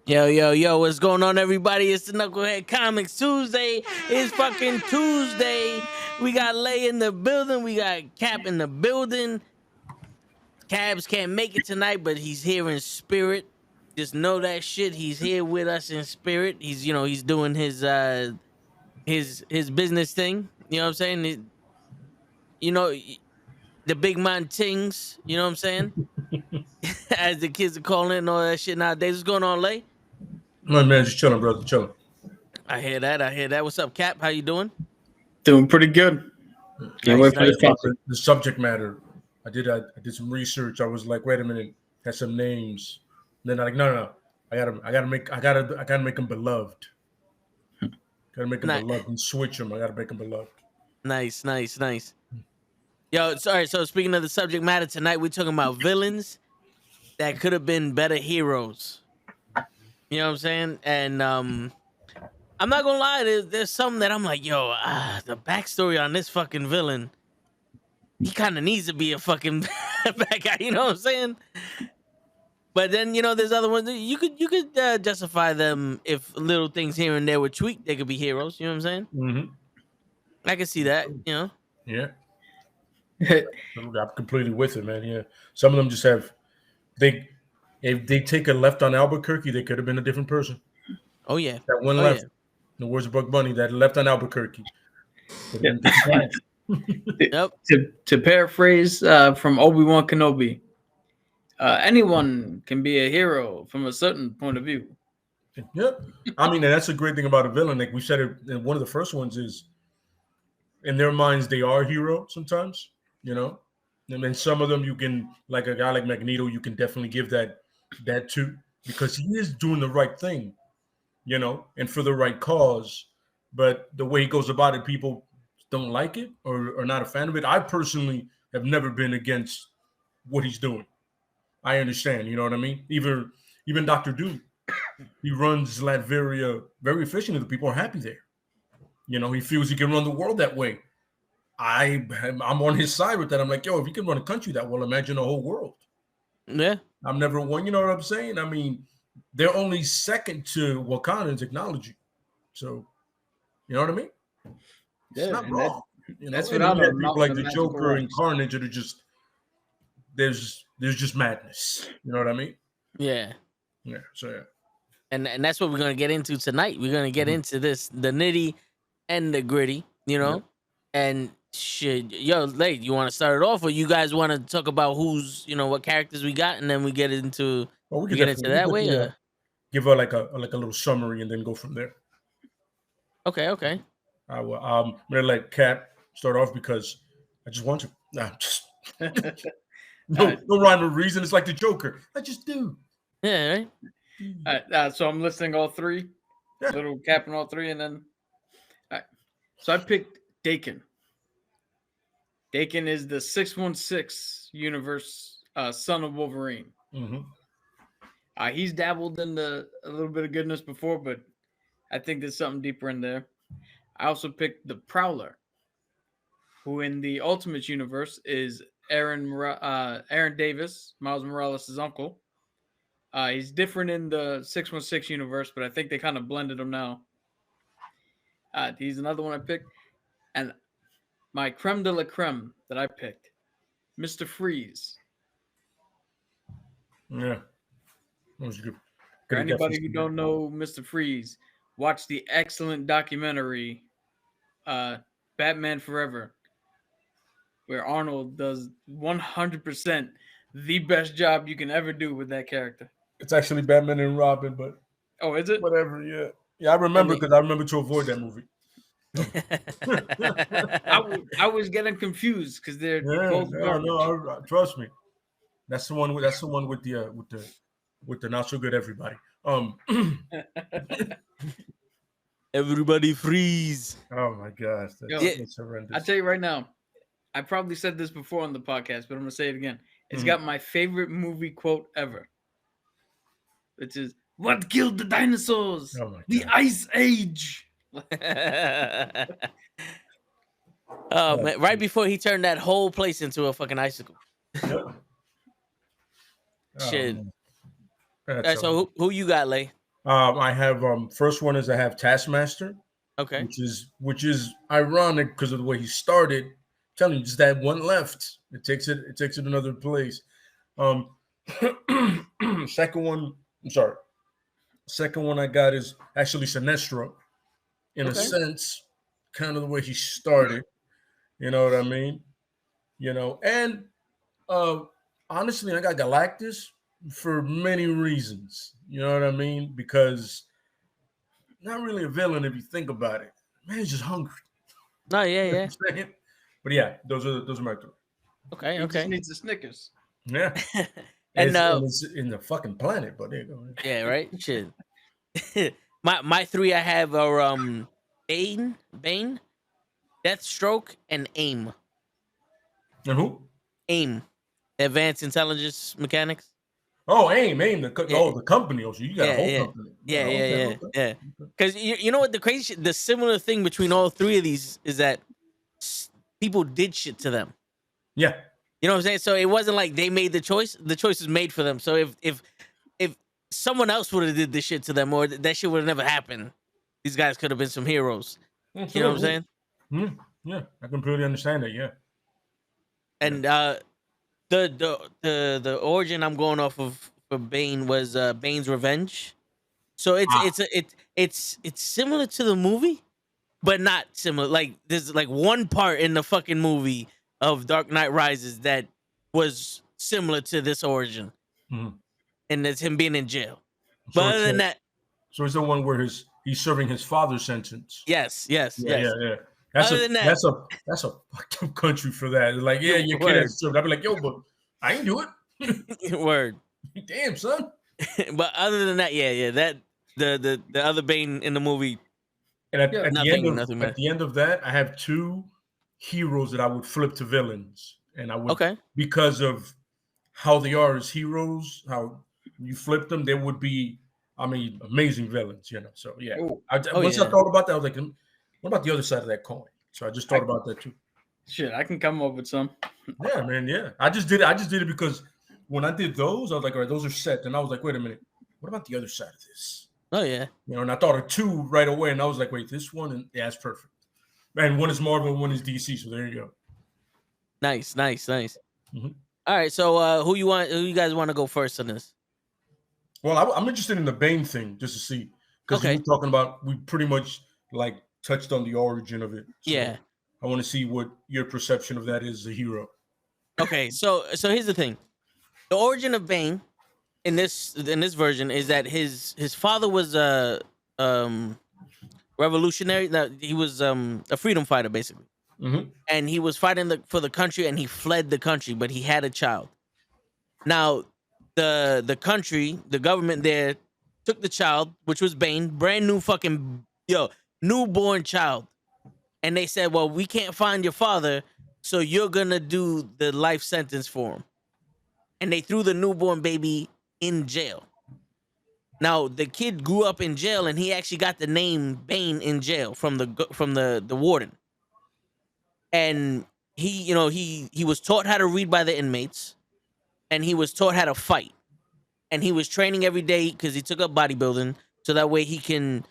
Yo, yo, yo, what's going on, everybody? It's the Knucklehead Comics Tuesday. It's fucking Tuesday. We got Lay in the building. We got Cap in the building. Cabs can't make it tonight, but he's here in spirit. Just know that shit. He's here with us in spirit. He's doing his business thing. You know what I'm saying? You know, the big man tings. You know what I'm saying? As the kids are calling it and all that shit nowadays. What's going on, Lay? My man, just chilling, brother, chilling. I hear that. What's up, Cap? How you doing? Doing pretty good. Can't wait for this topic. The subject matter. I did some research. I was like, wait a minute, had some names. And then I'm like, no. I gotta make them beloved. Gotta make them beloved and switch them. I gotta make them beloved. Nice. Yo, sorry. So speaking of the subject matter tonight, we're talking about villains that could have been better heroes. You know what I'm saying? And I'm not gonna lie, there's something that I'm like, yo, the backstory on this fucking villain, he kind of needs to be a fucking bad guy. You know what I'm saying? But then there's other ones that you could justify them if little things here and there were tweaked. They could be heroes. You know what I'm saying? Mm-hmm. I can see that. Yeah. I'm completely with it, man. Yeah. Some of them just have if they take a left on Albuquerque, they could have been a different person. Oh yeah. That one left. Yeah. In the words of Buck Bunny, that left on Albuquerque. Yep. To paraphrase from Obi-Wan Kenobi, anyone can be a hero from a certain point of view. Yep. I mean, that's a great thing about a villain. Like we said it in one of the first ones is, in their minds, they are a hero sometimes, And then some of them you can, like a guy like Magneto, you can definitely give that to, because he is doing the right thing, and for the right cause. But the way he goes about it, people don't like it or are not a fan of it. I personally have never been against what he's doing. I understand, you know what I mean? Even Dr. Doom, he runs Latveria very efficiently. The people are happy there. He feels he can run the world that way. I'm on his side with that. I'm like, yo, if he can run a country that well, imagine a whole world. Yeah. I'm never one. You know what I'm saying? I mean, they're only second to Wakanda in technology. So, you know what I mean? It's not wrong. That's what I'm people like the Joker and Carnage that are just there's just madness. You know what I mean? Yeah. Yeah. So yeah. And that's what we're gonna get into tonight. We're gonna get into this, the nitty and the gritty, and shit. Yo, Late, you want to start it off, or you guys want to talk about who's, what characters we got, and then we get into that way. Give her like a little summary, and then go from there. Okay. I will. I'm gonna let Cap start off because I just want to. Nah, just no rhyme or reason. It's like the Joker. I just do. Yeah. Right. So I'm listing all three. Yeah. Little Cap in all three, and then. All right. So I picked Daken. Daken is the 616 universe son of Wolverine. Mm-hmm. He's dabbled in a little bit of goodness before, but I think there's something deeper in there. I also picked the Prowler, who in the Ultimate universe is Aaron Davis, Miles Morales' uncle. He's different in the 616 universe, but I think they kind of blended him now. He's another one I picked. And my creme de la creme that I picked, Mr. Freeze. Yeah. That was good. For anybody who don't know Mr. Freeze, watch the excellent documentary, Batman Forever, where Arnold does 100% the best job you can ever do with that character. It's actually Batman and Robin, but... Oh, is it? Whatever, yeah. Yeah, I remember because I remember to avoid that movie. I was getting confused because they're both garbage. No, trust me. That's the one with the not so good everybody. Everybody freeze. Oh my gosh, that's horrendous. I tell you right now, I probably said this before on the podcast, but I'm gonna say it again. It's got my favorite movie quote ever, which is "What killed the dinosaurs? The Ice Age." Oh man! Right before he turned that whole place into a fucking icicle. Shit. All right, so who you got, Lay? I have first one is I have Taskmaster, Okay. which is ironic because of the way he started. I'm telling you, just that one left. It takes it another place. Um, second one, I'm sorry. Second one I got is actually Sinestro, in a Okay. sense, kind of the way he started. You know what I mean? And uh, honestly, I got Galactus for many reasons. You know what I mean? Because not really a villain if you think about it. Man, he's just hungry. No, yeah, You know yeah. what I'm saying? But yeah, those are my three. Okay, He just okay. needs a Snickers. Yeah, And it's in the fucking planet. But there you go. yeah, right. Shit. my three I have are Bane, Deathstroke, and And who? AIM, Advanced Intelligence Mechanics. Oh, AIM, Yeah, the company. Oh, so you got a yeah, whole yeah, company. yeah, Oh, yeah, okay, yeah, okay. yeah. Because you know what the crazy shit, the similar thing between all three of these is that people did shit to them. Yeah, You know what I'm saying? So it wasn't like they made the choice; the choice was made for them. So if someone else would have did this shit to them, or that shit would have never happened, these guys could have been some heroes. You know what I'm absolutely. saying? Yeah, I completely understand that. Yeah. And the origin I'm going off of for Bane was Bane's Revenge. So Ah, it's similar to the movie, but not similar. Like there's like one part in the fucking movie of Dark Knight Rises that was similar to this origin, mhm. and it's him being in jail. But So other it's than that, so it's the one where he's serving his father's sentence. yes, yes, Yeah, yeah, yes. yeah. That's Other a than that, that's a that's a fucked up country for that. It's like, yeah, your kid has word, to serve. I'd be like, yo, but I ain't do it. word. Damn, son. But other than that, yeah, yeah. That the other Bane in the movie, And at, Yeah. at the end of nothing, at man. the end of that, I have two heroes that I would flip to villains, and I would Okay, because of how they are as heroes, how you flip them, they would be, I mean, amazing villains. So yeah. Oh, oh Once I yeah. thought about that, I was like, what about the other side of that coin? So I just thought I about that too. shit. I can come up with some. Yeah, man. Yeah, I just did it because when I did those, I was like, all right, those are set. And I was like, wait a minute, what about the other side of this? Oh yeah. And I thought of two right away, and I was like, wait, this one, and yeah, it's perfect. And one is Marvel, one is DC. So there you go. Nice, nice, nice. Mhm. All right, so who you guys want to go first on this? Well, I'm interested in the Bane thing just to see because you Okay. were talking about we pretty much like touched on the origin of it. So Yeah. I want to see what your perception of that is, a hero. Okay. So here's the thing. The origin of Bane in this version is that his father was a revolutionary. That he was a freedom fighter basically, Mm-hmm. and he was fighting for the country, and he fled the country, but he had a child. Now, the country, the government there took the child, which was Bane, brand new fucking newborn child, and they said, "Well, we can't find your father, so you're gonna do the life sentence for him." And they threw the newborn baby in jail. Now, the kid grew up in jail, and he actually got the name Bane in jail from the warden. And he was taught how to read by the inmates, and he was taught how to fight. And he was training every day because he took up bodybuilding so that way he can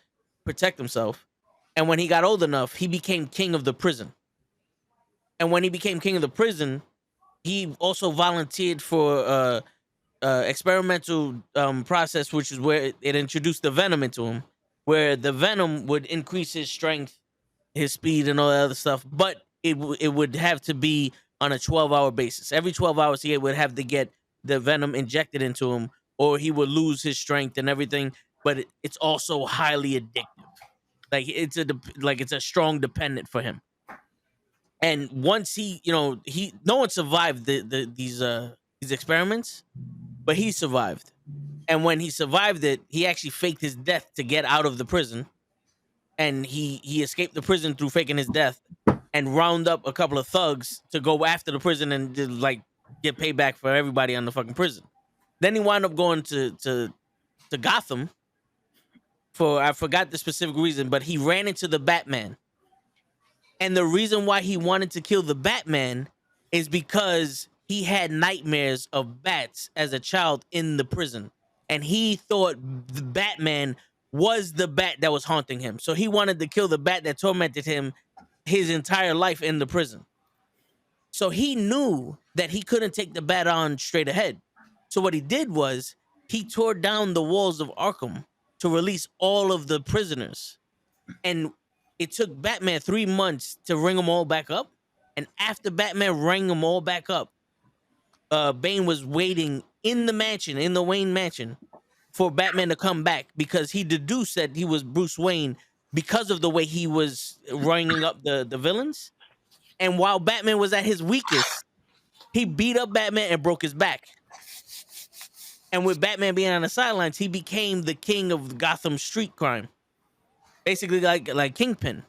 protect himself. And when he got old enough, he became king of the prison. And when he became king of the prison, he also volunteered for experimental process, which is where it introduced the venom into him, where the venom would increase his strength, his speed, and all that other stuff. But it would have to be on a 12-hour basis. Every 12 hours, he would have to get the venom injected into him, or he would lose his strength and everything. But it's also highly addictive. Like it's a strong dependent for him. And once no one survived these experiments, but he survived. And when he survived it, he actually faked his death to get out of the prison. And he escaped the prison through faking his death and round up a couple of thugs to go after the prison and like get payback for everybody on the fucking prison. Then he wound up going to Gotham for I forgot the specific reason, but he ran into the Batman. And the reason why he wanted to kill the Batman is because he had nightmares of bats as a child in the prison. and he thought the Batman was the bat that was haunting him. So he wanted to kill the bat that tormented him his entire life in the prison. So he knew that he couldn't take the bat on straight ahead. So what he did was he tore down the walls of Arkham to release all of the prisoners. And it took Batman 3 months to ring them all back up. And after Batman rang them all back up, Bane was waiting in the mansion, in the Wayne mansion, for Batman to come back because he deduced that he was Bruce Wayne because of the way he was ringing up the villains. And while Batman was at his weakest, he beat up Batman and broke his back. And with Batman being on the sidelines, he became the king of Gotham street crime. Basically like Kingpin.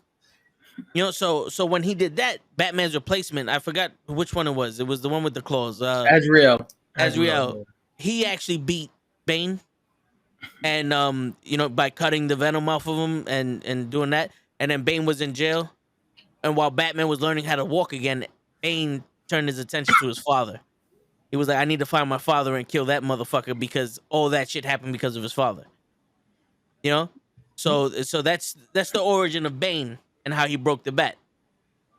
You know, so when he did that, Batman's replacement, I forgot which one it was. It was the one with the claws. Azrael. He actually beat Bane. And you know, by cutting the venom off of him and doing that. And then Bane was in jail. And while Batman was learning how to walk again, Bane turned his attention to his father. He was like, I need to find my father and kill that motherfucker because all that shit happened because of his father. You know? So that's the origin of Bane and how he broke the bat.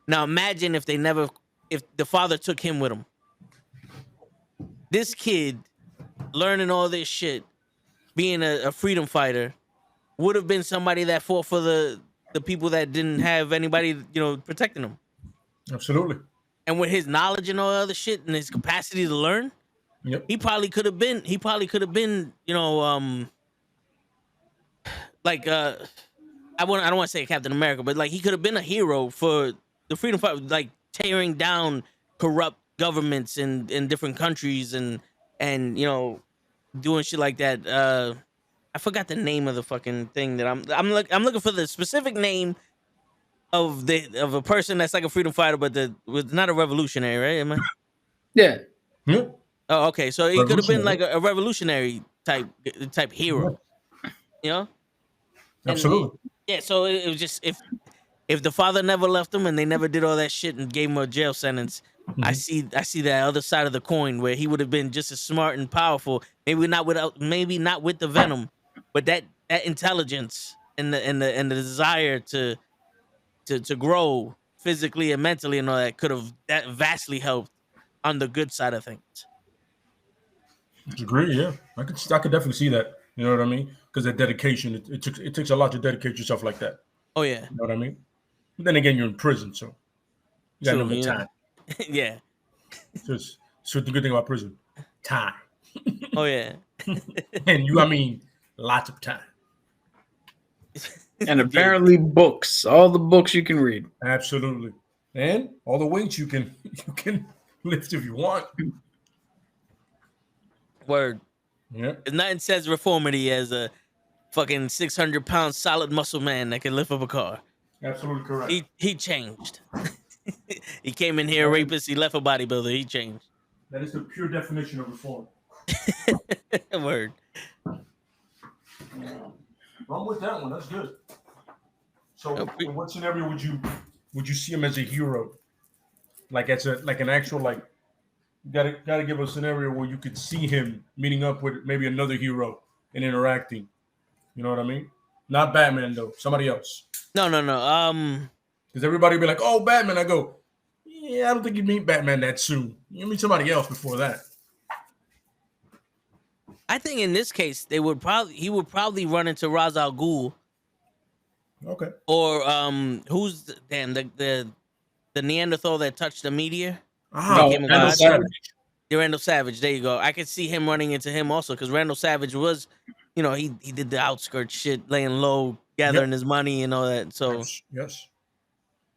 Now imagine if the father took him with him. This kid learning all this shit, being a freedom fighter, would have been somebody that fought for the people that didn't have anybody, you know, protecting them. Absolutely. And with his knowledge and all other shit and his capacity to learn, yep, he probably could have been, you know, like I don't want to say Captain America, but like he could have been a hero for the freedom fight, like tearing down corrupt governments in different countries and you know, doing shit like that. I forgot the name of the fucking thing that I'm looking for the specific name of a person that's like a freedom fighter, but was not a revolutionary, right? Am I? Yeah. Yeah. Oh, okay. So he could have been like a revolutionary type hero, you know? Absolutely. Yeah. So it was just if the father never left him and they never did all that shit and gave him a jail sentence, I see that other side of the coin where he would have been just as smart and powerful. Maybe not with the venom, but that intelligence and the desire to grow physically and mentally and all that could have that vastly helped on the good side of things. I agree. Yeah, I could definitely see that. You know what I mean? Because that dedication, it takes a lot to dedicate yourself like that. Oh yeah. You know what I mean? But then again, you're in prison, so you got no more time. Yeah. So the good thing about prison, time. Oh yeah. And I mean, lots of time. And apparently books, all the books you can read. Absolutely. And all the weights you can lift if you want. Word. Yeah. Nothing says reformity as a fucking 600-pound solid muscle man that can lift up a car. Absolutely correct. He changed. He came in here a rapist, he left a bodybuilder, he changed. That is the pure definition of reform. Word. I'm with that one. That's good. So, in what scenario would you see him as a hero? Like an actual like. Gotta give a scenario where you could see him meeting up with maybe another hero and interacting. You know what I mean? Not Batman though. Somebody else. No. Because everybody be like, "Oh, Batman." I go, "Yeah, I don't think you meet Batman that soon. You meet somebody else before that." I think in this case he would probably run into Ra's al Ghul. Okay. Or who's the Neanderthal that touched the meteor? Randall Savage. Yeah, Randall Savage. There you go. I could see him running into him also because Randall Savage was, you know, he did the outskirts shit, laying low, gathering his money and all that. So yes.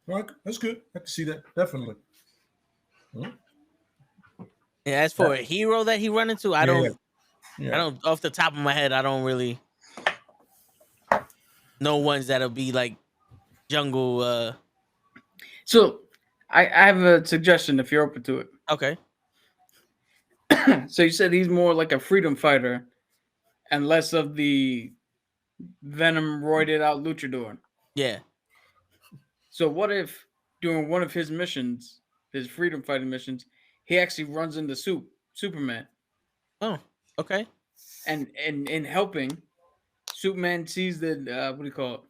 Well, that's good. I can see that definitely. Yeah. As for a hero that he run into, I don't off the top of my head. I don't really know ones that'll be like jungle. So I have a suggestion if you're open to it. Okay. So you said he's more like a freedom fighter and less of the venom roided out luchador. Yeah. So what if during one of his missions, his freedom fighting missions, he actually runs into Superman? Oh, okay. And in helping, Superman sees that what do you call it?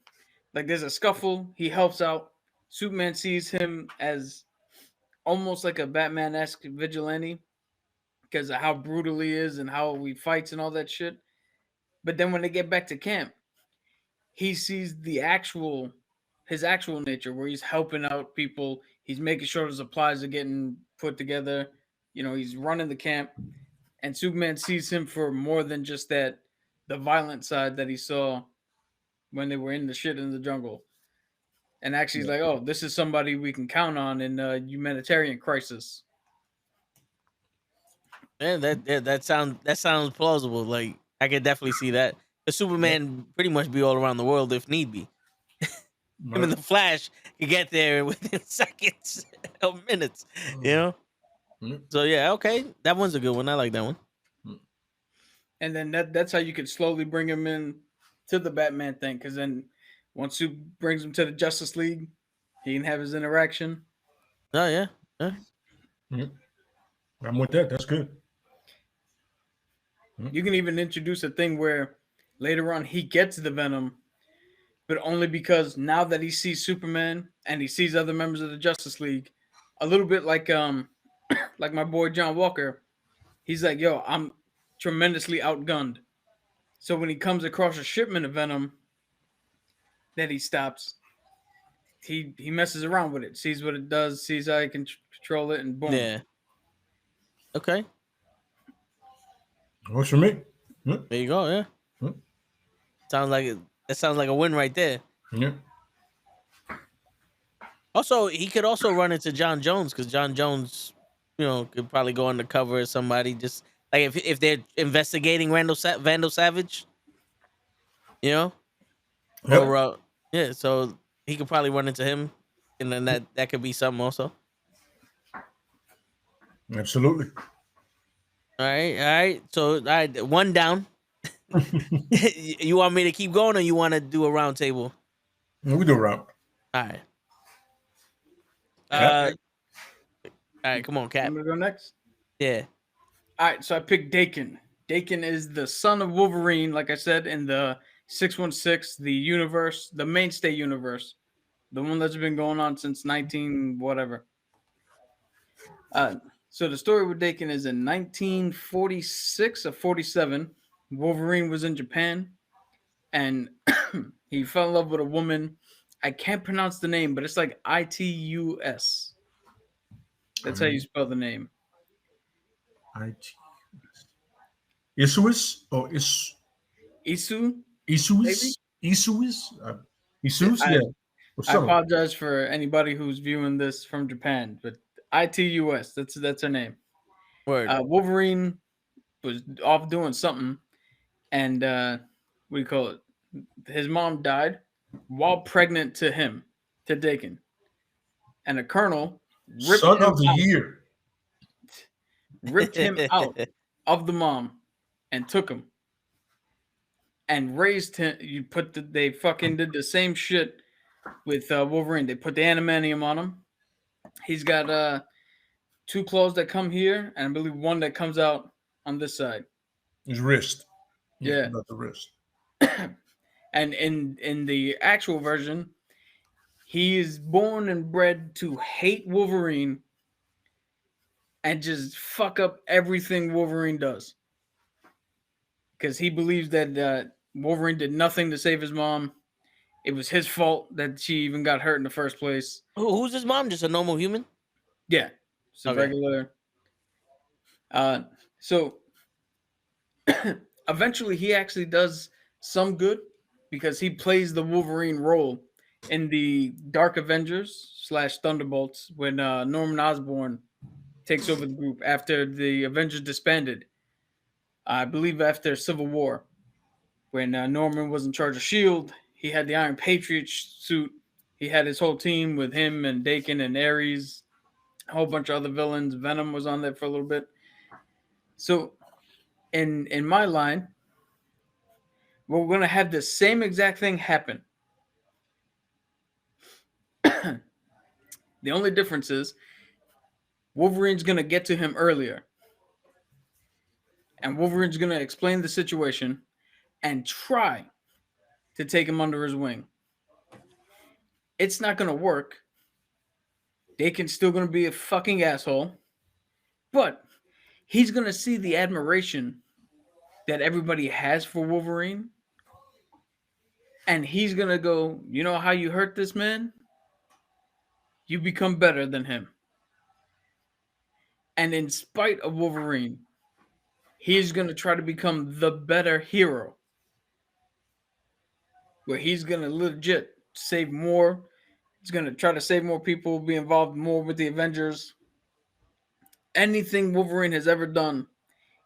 Like there's a scuffle. He helps out. Superman sees him as almost like a Batman-esque vigilante because of how brutal he is and how he fights and all that shit. But then when they get back to camp, he sees his actual nature, where he's helping out people. He's making sure the supplies are getting put together. He's running the camp, and Superman sees him for more than just the violent side that he saw when they were in the shit in the jungle. And actually, he's like, "Oh, this is somebody we can count on in a humanitarian crisis." Man, that sounds plausible. Like I could definitely see that. The Superman pretty much be all around the world if need be. Him and the Flash can get there within seconds or minutes. So yeah, okay, that one's a good one. I like that one. And then that's how you could slowly bring him in to the Batman thing, because then once Super brings him to the Justice League, he can have his interaction. Oh yeah. I'm with that. That's good. You can even introduce a thing where later on he gets the Venom, but only because now that he sees Superman and he sees other members of the Justice League, a little bit like like my boy John Walker, he's like, "Yo, I'm tremendously outgunned." So when he comes across a shipment of Venom that he stops, he messes around with it, sees what it does, sees how he can control it, and boom. Yeah. Okay. Works for me. There you go. Yeah. That sounds like a win right there. Yeah. Also, he could also run into John Jones, because John Jones, could probably go undercover as somebody. Just like if they're investigating Vandal Savage, Yep. or yeah, so he could probably run into him, and then that could be something also. Absolutely. All right. So all right, one down. You want me to keep going, or you want to do a round table? We do a round. All right. Yeah. All right. Come on, Cap. I'm gonna go next. Yeah. All right, so I picked Dakin. Dakin is the son of Wolverine, like I said, in the 616, the universe, the mainstay universe, the one that's been going on since 19 whatever. So the story with Dakin is in 1946 or 47. Wolverine was in Japan, and he fell in love with a woman. I can't pronounce the name, but it's like Itus. That's how you spell the name. Isuis or Is Isu? Isuis? Isuis? Isus? Yeah. I apologize for anybody who's viewing this from Japan, but Itus, that's her name. Word. Wolverine was off doing something, and what do you call it? His mom died while pregnant to Dakin. And a colonel ripped Son of the year. Ripped him out of the mom and took him and raised him. They fucking did the same shit with Wolverine. They put the adamantium on him. He's got 2 claws that come here, and I believe 1 that comes out on this side. His wrist. Yeah. Not the wrist. And in the actual version, he is born and bred to hate Wolverine and just fuck up everything Wolverine does. Because he believes that Wolverine did nothing to save his mom. It was his fault that she even got hurt in the first place. Who's his mom? Just a normal human? Yeah. So Okay. regular. So eventually he actually does some good, because he plays the Wolverine role in the Dark Avengers / Thunderbolts when Norman Osborn takes over the group after the Avengers disbanded. I believe after Civil War, when Norman was in charge of S.H.I.E.L.D., he had the Iron Patriot suit. He had his whole team with him and Dakin and Ares, a whole bunch of other villains. Venom was on there for a little bit. So in my line, we're going to have the same exact thing happen. The only difference is Wolverine's going to get to him earlier. and Wolverine's going to explain the situation and try to take him under his wing. It's not going to work. Daken's still going to be a fucking asshole, but he's going to see the admiration that everybody has for Wolverine, and he's going to go, you know how you hurt this man? You become better than him. And in spite of Wolverine, he's going to try to become the better hero, where he's going to legit save more. He's going to try to save more people, be involved more with the Avengers. Anything Wolverine has ever done,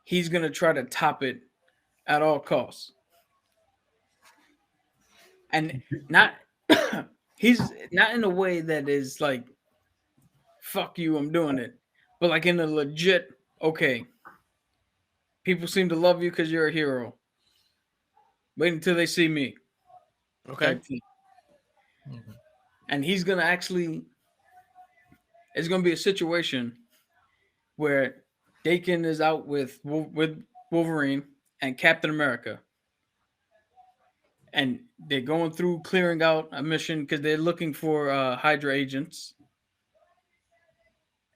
he's going to try to top it at all costs. And not he's not in a way that is like, fuck you, I'm doing it. But like in a legit, okay, people seem to love you because you're a hero. Wait until they see me. Okay. And he's going to actually, it's going to be a situation where Daken is out with Wolverine and Captain America. And they're going through clearing out a mission because they're looking for Hydra agents.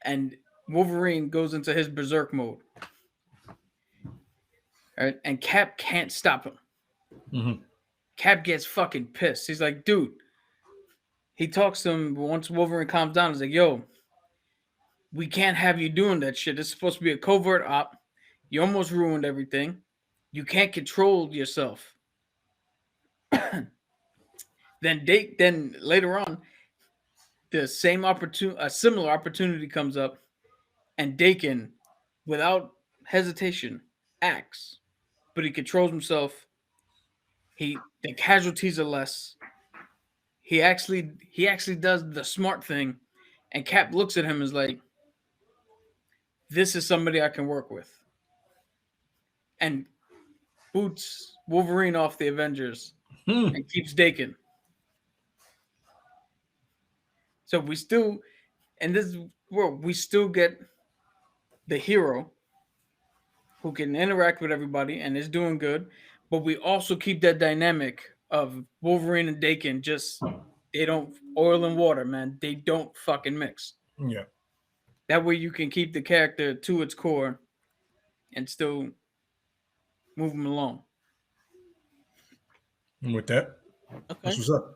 And Wolverine goes into his berserk mode. All right? And Cap can't stop him. Mm-hmm. Cap gets fucking pissed. He's like, dude. He talks to him once Wolverine calms down. He's like, yo, we can't have you doing that shit. It's supposed to be a covert op. You almost ruined everything. You can't control yourself. Then later on, the same opportunity, a similar opportunity comes up, and Daken, without hesitation, acts, but he controls himself. The casualties are less. He actually does the smart thing, and Cap looks at him and is like, "This is somebody I can work with," and boots Wolverine off the Avengers and keeps Daken. So we still, in this world, we still get the hero who can interact with everybody and is doing good, but we also keep that dynamic of Wolverine and Daken. Just they don't oil and water, man. They don't fucking mix. Yeah. That way you can keep the character to its core and still move them along. And with that, that's what's up.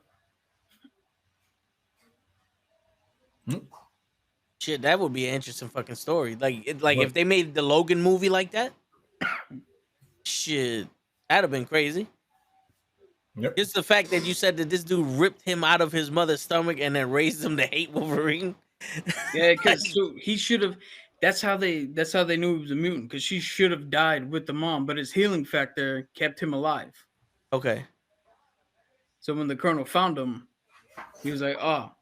Shit, that would be an interesting fucking story. Like if they made the Logan movie like that, shit, that'd have been crazy. Yep. Just the fact that you said that this dude ripped him out of his mother's stomach and then raised him to hate Wolverine. Yeah, because so he should have. That's how they knew he was a mutant, because she should have died with the mom, but his healing factor kept him alive. Okay. So when the Colonel found him, he was like, "Oh,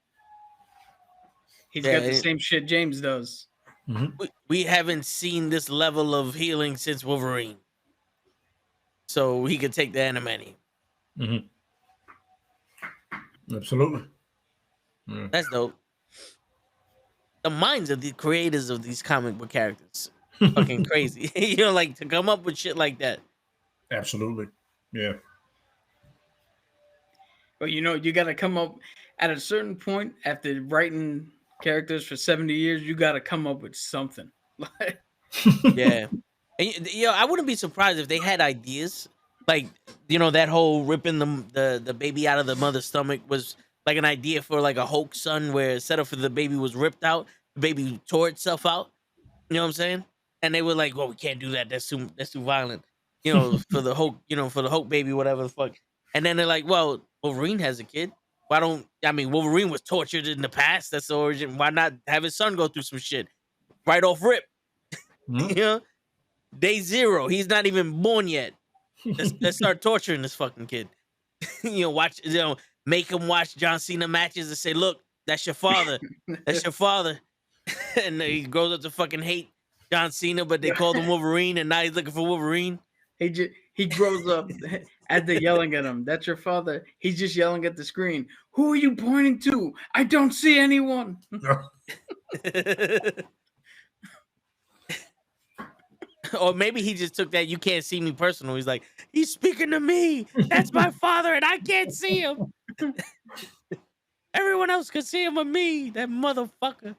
he's got the same shit James does." Mm-hmm. We haven't seen this level of healing since Wolverine, so he could take the Animani. Mm-hmm. Absolutely. Yeah. That's dope. The minds of the creators of these comic book characters, fucking crazy. You know, like to come up with shit like that. Absolutely. Yeah. But you know, you got to come up at a certain point after writing characters for 70 years. You got to come up with something. Yeah. And, you know, I wouldn't be surprised if they had ideas. Like, you know, that whole ripping the baby out of the mother's stomach was like an idea for like a Hulk son, where instead of the baby was ripped out, the baby tore itself out. You know what I'm saying? And they were like, "Well, we can't do that. That's too violent." You know, for the Hulk baby, whatever the fuck. And then they're like, "Well, Wolverine has a kid. Wolverine was tortured in the past. That's the origin. Why not have his son go through some shit right off rip?" Mm-hmm. You know, day zero. He's not even born yet. Let's start torturing this fucking kid. Make him watch John Cena matches and say, "Look, that's your father. That's your father." And he grows up to fucking hate John Cena, but they called him Wolverine, and now he's looking for Wolverine. He grows up as they're yelling at him. "That's your father." He's just yelling at the screen. "Who are you pointing to? I don't see anyone." Or maybe he just took that "you can't see me" personal. He's like, he's speaking to me. That's my father, and I can't see him. Everyone else can see him but me. That motherfucker.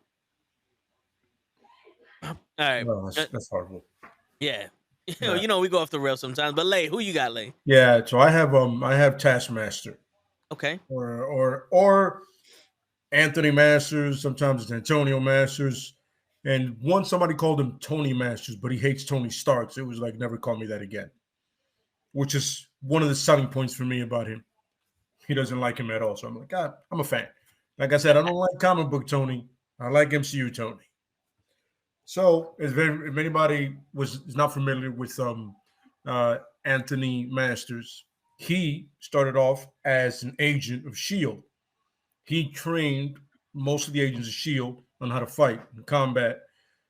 All right. No, that's horrible. Yeah. Yeah. You know, we go off the rails sometimes. But Lay, who you got, Lay? Yeah, so I have Taskmaster Okay. or Anthony Masters. Sometimes it's Antonio Masters. And once somebody called him Tony Masters, but he hates Tony Stark. So it was like, never call me that again. Which is one of the selling points for me about him. He doesn't like him at all. So I'm like, God, I'm a fan. Like I said, I don't like comic book Tony. I like MCU Tony. So if anybody is not familiar with Anthony Masters, he started off as an agent of S.H.I.E.L.D. He trained most of the agents of S.H.I.E.L.D. on how to fight and combat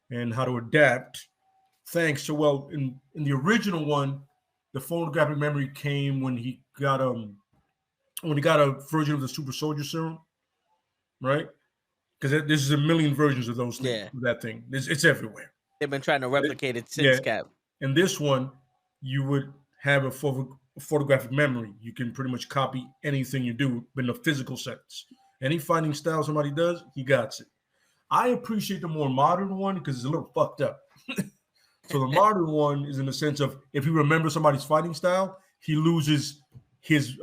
and how to adapt. Thanks to, well, in the original one, the photographic memory came when he got a version of the super soldier serum, right? Because there's a million versions of those things. Yeah. That thing. It's everywhere. They've been trying to replicate it since Cap. In this one, you would have a photographic memory. You can pretty much copy anything you do, but in a physical sense. Any fighting style somebody does, he got it. I appreciate the more modern one because it's a little fucked up. So the modern one is in the sense of if he remembers somebody's fighting style, he loses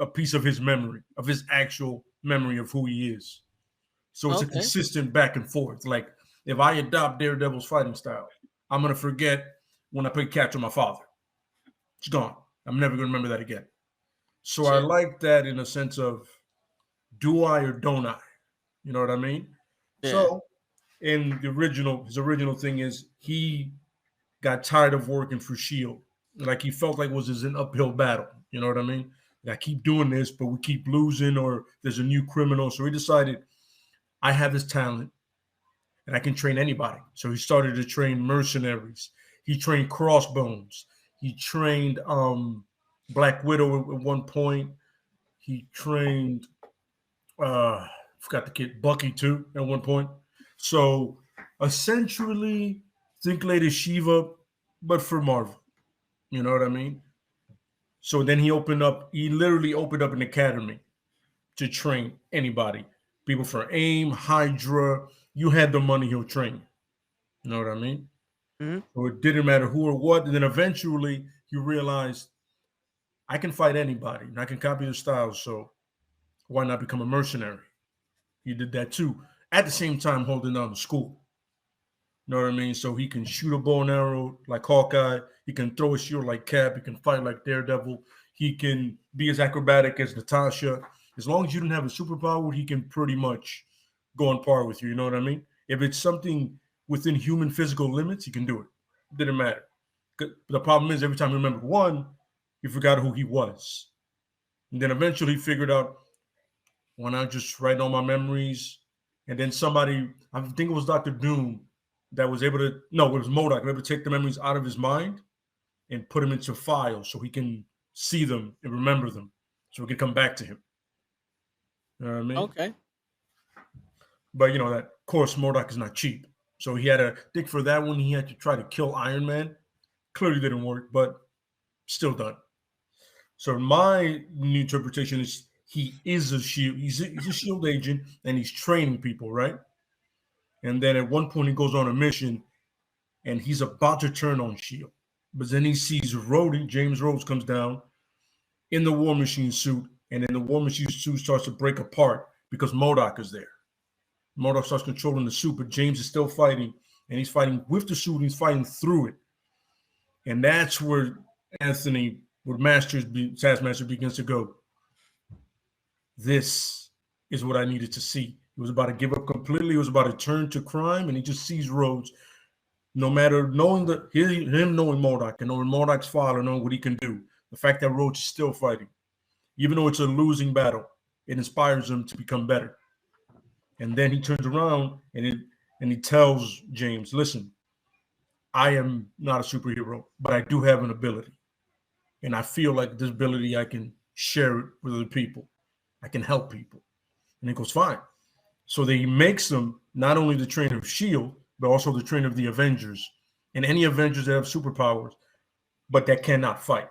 a piece of his memory, of his actual memory of who he is. So it's a consistent back and forth. Like if I adopt Daredevil's fighting style, I'm going to forget when I play catch with my father. It's gone. I'm never going to remember that again. So I like that in a sense of do I or don't I? You know what I mean? Yeah. So in his original thing is he got tired of working for S.H.I.E.L.D. Like he felt like it was an uphill battle. You know what I mean? I keep doing this, but we keep losing or there's a new criminal. So he decided I have this talent and I can train anybody. So he started to train mercenaries. He trained Crossbones. He trained Black Widow at one point. He trained, forgot the kid, Bucky too at one point. So essentially, think Lady Shiva, but for Marvel. You know what I mean? So then he literally opened up an academy to train anybody. People for AIM, Hydra. You had the money, he'll train. You know what I mean? Mm-hmm. So it didn't matter who or what. And then eventually you realized I can fight anybody and I can copy the style. So why not become a mercenary? He did that too. At the same time, holding down the school. You know what I mean? So he can shoot a bow and arrow like Hawkeye. He can throw a shield like Cap. He can fight like Daredevil. He can be as acrobatic as Natasha. As long as you don't have a superpower, he can pretty much go on par with you. You know what I mean? If it's something within human physical limits, he can do it. It didn't matter. The problem is every time he remembered one, he forgot who he was. And then eventually he figured out, why not just write all my memories? And then somebody, I think it was Dr. Doom, that was able to, no, it was MODOK, able to take the memories out of his mind and put them into files so he can see them and remember them so it can come back to him. You know what I mean? Okay. But, you know, that, of course, MODOK is not cheap. So he had to think for that one, he had to try to kill Iron Man. Clearly didn't work, but still done. So my new interpretation is he is a S.H.I.E.L.D. He's a S.H.I.E.L.D. agent, and he's training people, right? And then at one point he goes on a mission, and he's about to turn on S.H.I.E.L.D. But then he sees Rhodey, James Rhodes comes down in the War Machine suit, and then the War Machine suit starts to break apart because MODOK is there. MODOK starts controlling the suit, but James is still fighting, and he's fighting with the suit, and he's fighting through it. And that's where Taskmaster begins to go, this is what I needed to see. He was about to give up completely. He was about to turn to crime, and he just sees Rhodes. No matter knowing him knowing MODOK and knowing MODOK's father, knowing what he can do, the fact that Rhodes is still fighting, even though it's a losing battle, it inspires him to become better. And then he turns around and he tells James, listen, I am not a superhero, but I do have an ability. And I feel like this ability, I can share it with other people. I can help people. And he goes, fine. So he makes him not only the trainer of S.H.I.E.L.D., but also the trainer of the Avengers. and any Avengers that have superpowers, but that cannot fight.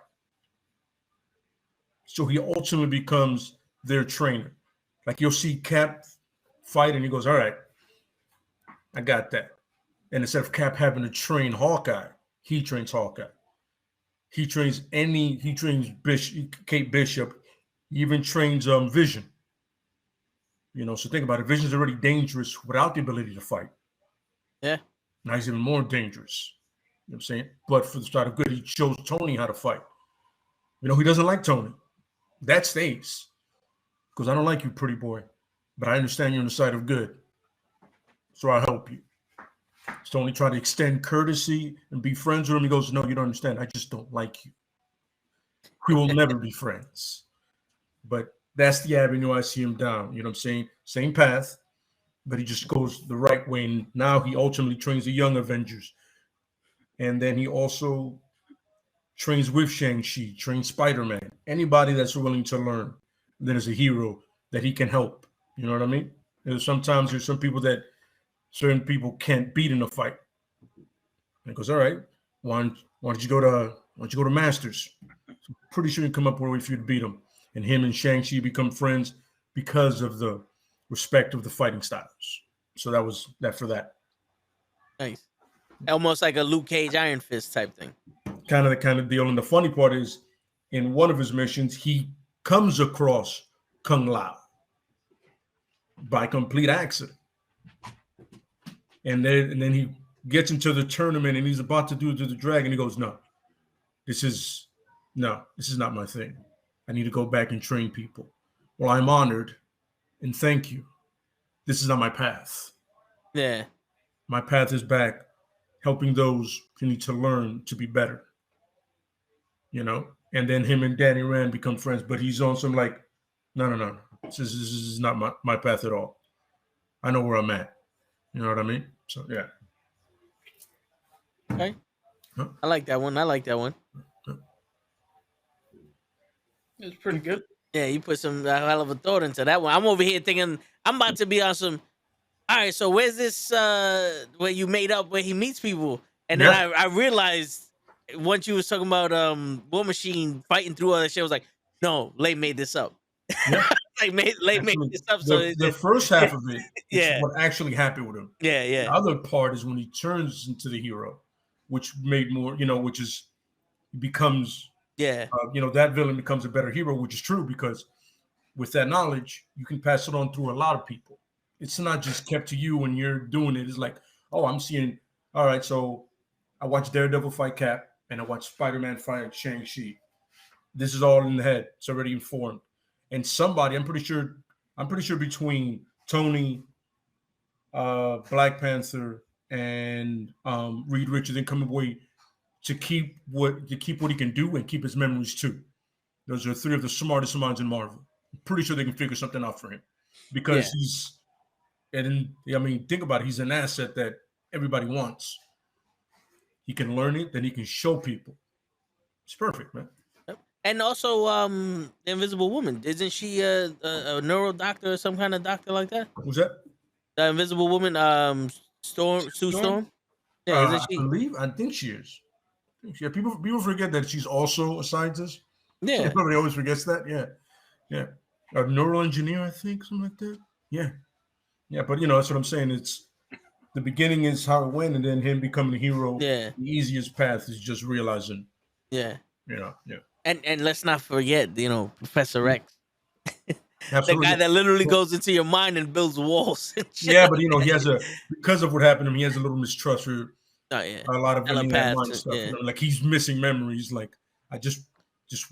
So he ultimately becomes their trainer. Like you'll see Cap fight and he goes, all right, I got that. And instead of Cap having to train Hawkeye, he trains Hawkeye. He trains Kate Bishop. He even trains Vision. So think about it. Vision's already dangerous without the ability to fight. Yeah. Now he's even more dangerous. You know what I'm saying? But for the side of good, he shows Tony how to fight. He doesn't like Tony. That stays. Because I don't like you, pretty boy. But I understand you're on the side of good. So I'll help you. So Tony tried to extend courtesy and be friends with him. He goes, no, you don't understand. I just don't like you. We will never be friends. But that's the avenue I see him down. You know what I'm saying? Same path, but he just goes the right way. And now he ultimately trains the young Avengers. And then he also trains with Shang-Chi, trains Spider-Man. Anybody that's willing to learn, then is a hero that he can help. You know what I mean? Sometimes there's some people that certain people can't beat in a fight. And he goes, all right, why don't you go to Masters? I'm pretty sure you can come up with a way for you to beat him. And him and Shang-Chi become friends because of the respect of the fighting styles. So that was that for that. Nice. Almost like a Luke Cage Iron Fist type thing. Kind of deal. And the funny part is, in one of his missions, he comes across Kung Lao by complete accident. And then he gets into the tournament and he's about to do it to the dragon. He goes, no, this is not my thing. I need to go back and train people. Well, I'm honored and thank you. This is not my path. Yeah. My path is back helping those who need to learn to be better. And then him and Danny Rand become friends, but he's on some like, no. This is not my path at all. I know where I'm at. You know what I mean? So, yeah. Okay. Huh? I like that one. It's pretty good. Yeah, you put some hell of a thought into that one. I'm over here thinking I'm about to be on some. All right, so where's this where you made up where he meets people? And then I realized once you was talking about War Machine fighting through all that shit, I was like, no, Lay made this up. Yeah. Lay made this up. The first half of it is what actually happened with him. Yeah. The other part is when he turns into the hero, which made more, which is becomes. Yeah. That villain becomes a better hero, which is true because with that knowledge, you can pass it on through a lot of people. It's not just kept to you when you're doing it. It's like, oh, I'm seeing, all right, so I watched Daredevil fight Cap and I watched Spider-Man fight Shang-Chi. This is all in the head. It's already informed. And somebody, I'm pretty sure between Tony, Black Panther, and Reed Richards and coming away to keep what he can do and keep his memories too. Those are three of the smartest minds in Marvel. I'm pretty sure they can figure something out for him because think about it. He's an asset that everybody wants. He can learn it, then he can show people. It's perfect, man. And also, the Invisible Woman, isn't she a neuro doctor or some kind of doctor like that? Who's that? The Invisible Woman, Sue Storm. Yeah, isn't she? I think she is. Yeah, people forget that she's also a scientist. Yeah, everybody always forgets that. Yeah, a neural engineer, I think, something like that. Yeah. But that's what I'm saying. It's the beginning is how it went, and then him becoming a hero. Yeah, the easiest path is just realizing. Yeah. Yeah. And let's not forget, Professor X. Absolutely. The guy that literally goes into your mind and builds walls. Yeah, but he has because of what happened to him, he has a little mistrust for. A lot of mind stuff. Yeah. Like he's missing memories. Like I just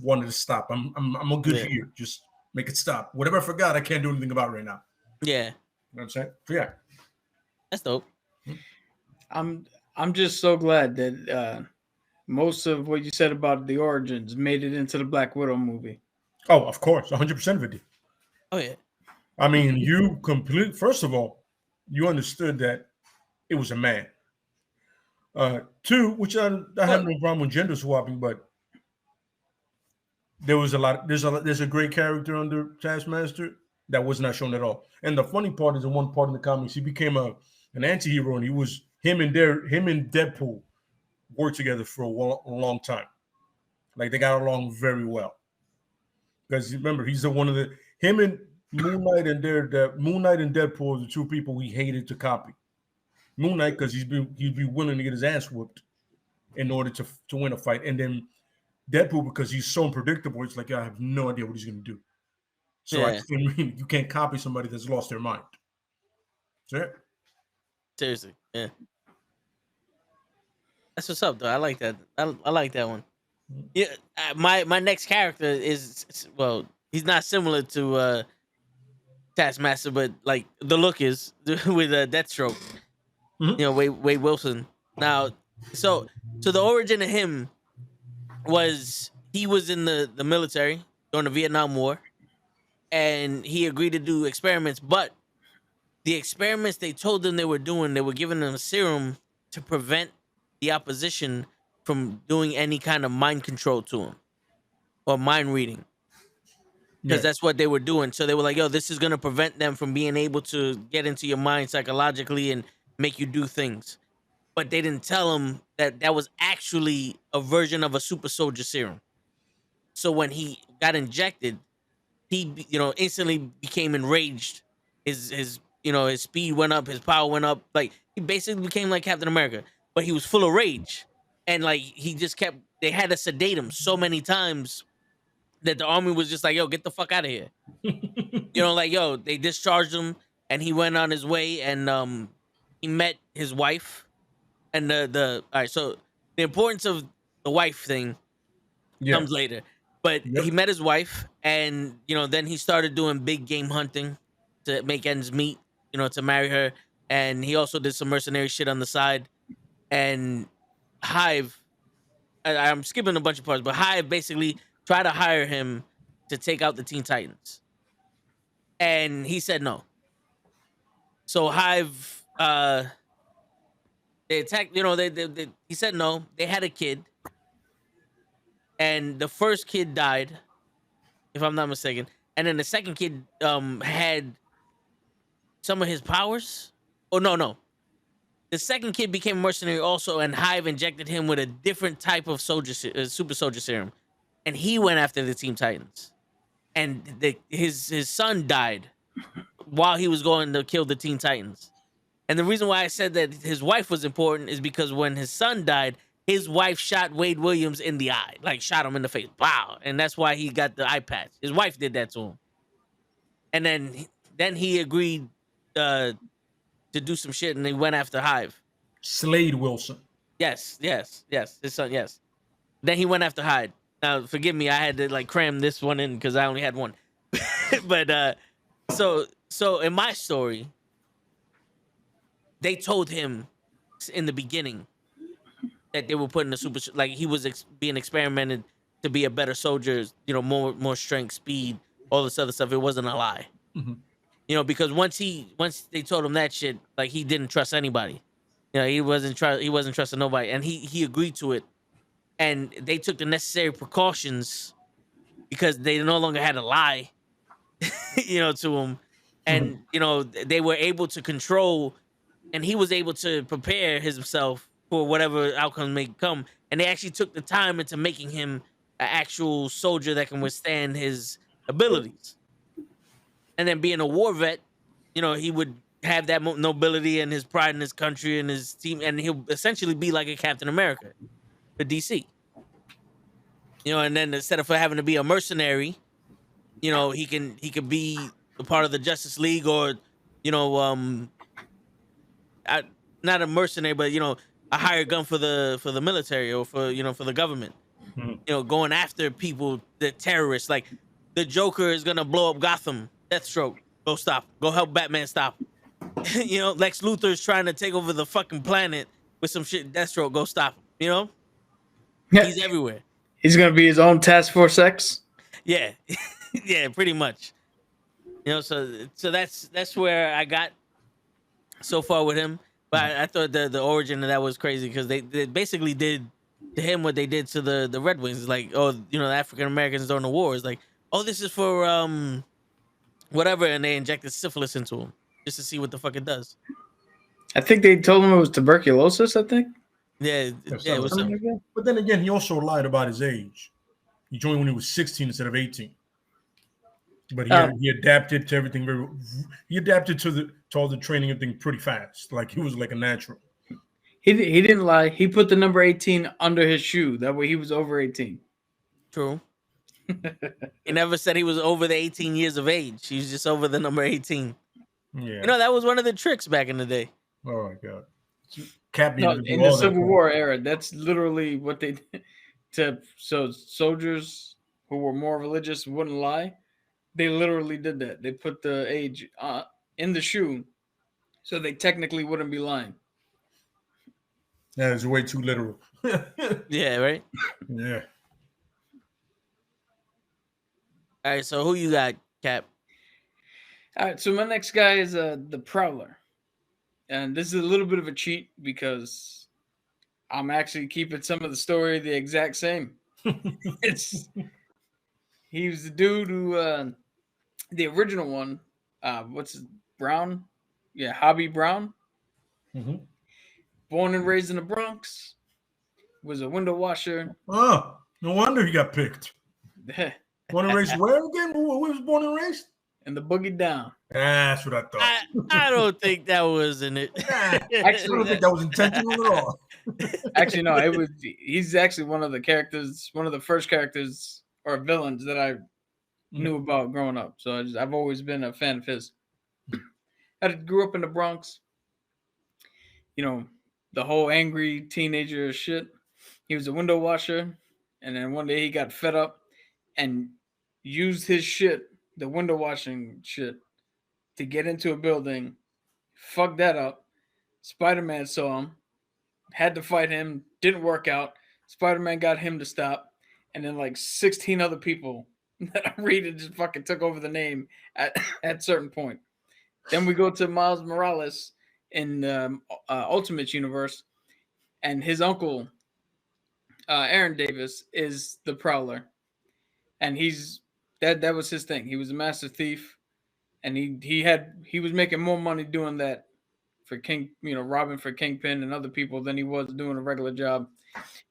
wanted to stop. I'm a good here. Just make it stop. Whatever I forgot, I can't do anything about right now. Yeah. You know what I'm saying? So, yeah. That's dope. I'm just so glad that most of what you said about the origins made it into the Black Widow movie. Oh, of course, 100% of it did. Oh yeah. I mean, first of all, you understood that it was a man. Two, which I have no problem with gender swapping, but there's a great character under Taskmaster that was not shown at all. And the funny part is in one part in the comics, he became an anti-hero, and he was him and Deadpool worked together for a long time. Like they got along very well. Because remember, he's him and Moon Knight and Deadpool are the two people he hated to copy. Moon Knight because he'd be willing to get his ass whooped in order to win a fight, and then Deadpool because he's so unpredictable. It's like I have no idea what he's going to do. So you can't copy somebody that's lost their mind. That's it. Seriously, yeah. That's what's up, though. I like that. I like that one. Yeah, my next character is, well, he's not similar to Taskmaster, but like the look is with Deathstroke. Mm-hmm. You know, Wade Wilson. Now, so the origin of him was he was in the military during the Vietnam War, and he agreed to do experiments. But the experiments they told them they were doing, they were giving them a serum to prevent the opposition from doing any kind of mind control to him or mind reading, because that's what they were doing. So they were like, yo, this is going to prevent them from being able to get into your mind psychologically and make you do things. But they didn't tell him that was actually a version of a super soldier serum. So when he got injected, he instantly became enraged. His speed went up, his power went up. Like he basically became like Captain America, but he was full of rage. And like he just they had to sedate him so many times that the army was just like, yo, get the fuck out of here. They discharged him and he went on his way, and he met his wife. And all right, so the importance of the wife thing comes later. But he met his wife, and then he started doing big game hunting to make ends meet, to marry her. And he also did some mercenary shit on the side. And Hive, I'm skipping a bunch of parts, but Hive basically tried to hire him to take out the Teen Titans. And he said no. So Hive, they attacked, he said no. They had a kid. And the first kid died, if I'm not mistaken. And then the second kid had some of his powers. Oh, no. The second kid became a mercenary also, and Hive injected him with a different type of super soldier serum. And he went after the Teen Titans. And his son died while he was going to kill the Teen Titans. And the reason why I said that his wife was important is because when his son died, his wife shot Wade Williams in the eye, like shot him in the face. Wow. And that's why he got the eye patch. His wife did that to him. And then he agreed to do some shit, and he went after Hive. Slade Wilson. Yes. His son, yes. Then he went after Hyde. Now, forgive me, I had to like cram this one in because I only had one. But so in my story, they told him in the beginning that they were putting like he was being experimented to be a better soldier, more strength, speed, all this other stuff. It wasn't a lie. Mm-hmm. Because once they told him that shit, like he didn't trust anybody. He wasn't trusting nobody, and he agreed to it. And they took the necessary precautions because they no longer had to lie, to him. And, they were able to control, and he was able to prepare himself for whatever outcome may come. And they actually took the time into making him an actual soldier that can withstand his abilities. And then being a war vet, he would have that nobility and his pride in his country and his team, and he'll essentially be like a Captain America for DC. And then instead of having to be a mercenary, he could be a part of the Justice League, or not a mercenary, but a hired gun for the military, or for the government. Mm-hmm. Going after people, the terrorists. Like the Joker is gonna blow up Gotham. Deathstroke, go stop. Go help Batman stop. Lex Luthor's trying to take over the fucking planet with some shit. Deathstroke, go stop him. He's everywhere. He's gonna be his own Task Force X. Yeah, yeah, pretty much. So that's where I got so far with him. But I thought the origin of that was crazy because they basically did to him what they did to the Red Wings. Like, the African Americans during the war is like, oh, this is for whatever, and they injected syphilis into him just to see what the fuck it does. I think they told him it was tuberculosis. I think. Yeah, Yeah, it was something something. But then again, he also lied about his age. He joined when he was 16 instead of 18. But he adapted to everything very. He adapted to all the training and thing pretty fast. Like he was like a natural. He didn't lie. He put the number 18 under his shoe. That way he was over 18. True. He never said he was over the 18 years of age. He was just over the number 18. Yeah. You know, that was one of the tricks back in the day. Oh my god. Cap No, needed to do in the all that. Civil War era, that's literally what they did. So soldiers who were more religious wouldn't lie. They literally did that. They put the age in the shoe, so they technically wouldn't be lying. That is way too literal. Yeah, right? Yeah. All right, so who you got, Cap? All right, so my next guy is the Prowler, and this is a little bit of a cheat because I'm actually keeping some of the story the exact same. He was the dude who the original one. What's his Brown? Yeah, Hobby Brown. Mm-hmm. Born and raised in the Bronx. Was a window washer. Oh, no wonder he got picked. Born and raised where again? Who was born and raised? And the Boogie Down. That's what I thought. I don't think that was in it. Actually, I don't think that was intentional at all. Actually, no, it was. He's actually one of the characters, one of the first characters or villains that I knew about growing up. So I've always been a fan of his. I grew up in the Bronx. You know, the whole angry teenager shit. He was a window washer, and then one day he got fed up and used his shit, the window washing shit, to get into a building. Fucked that up. Spider-Man saw him, had to fight him, didn't work out. Spider-Man got him to stop, and then like 16 other people that I read it just fucking took over the name at certain point. Then we go to Miles Morales in the Ultimate Universe, and his uncle, Aaron Davis, is the Prowler, and that was his thing. He was a master thief, and he was making more money doing that for robbing for Kingpin and other people than he was doing a regular job.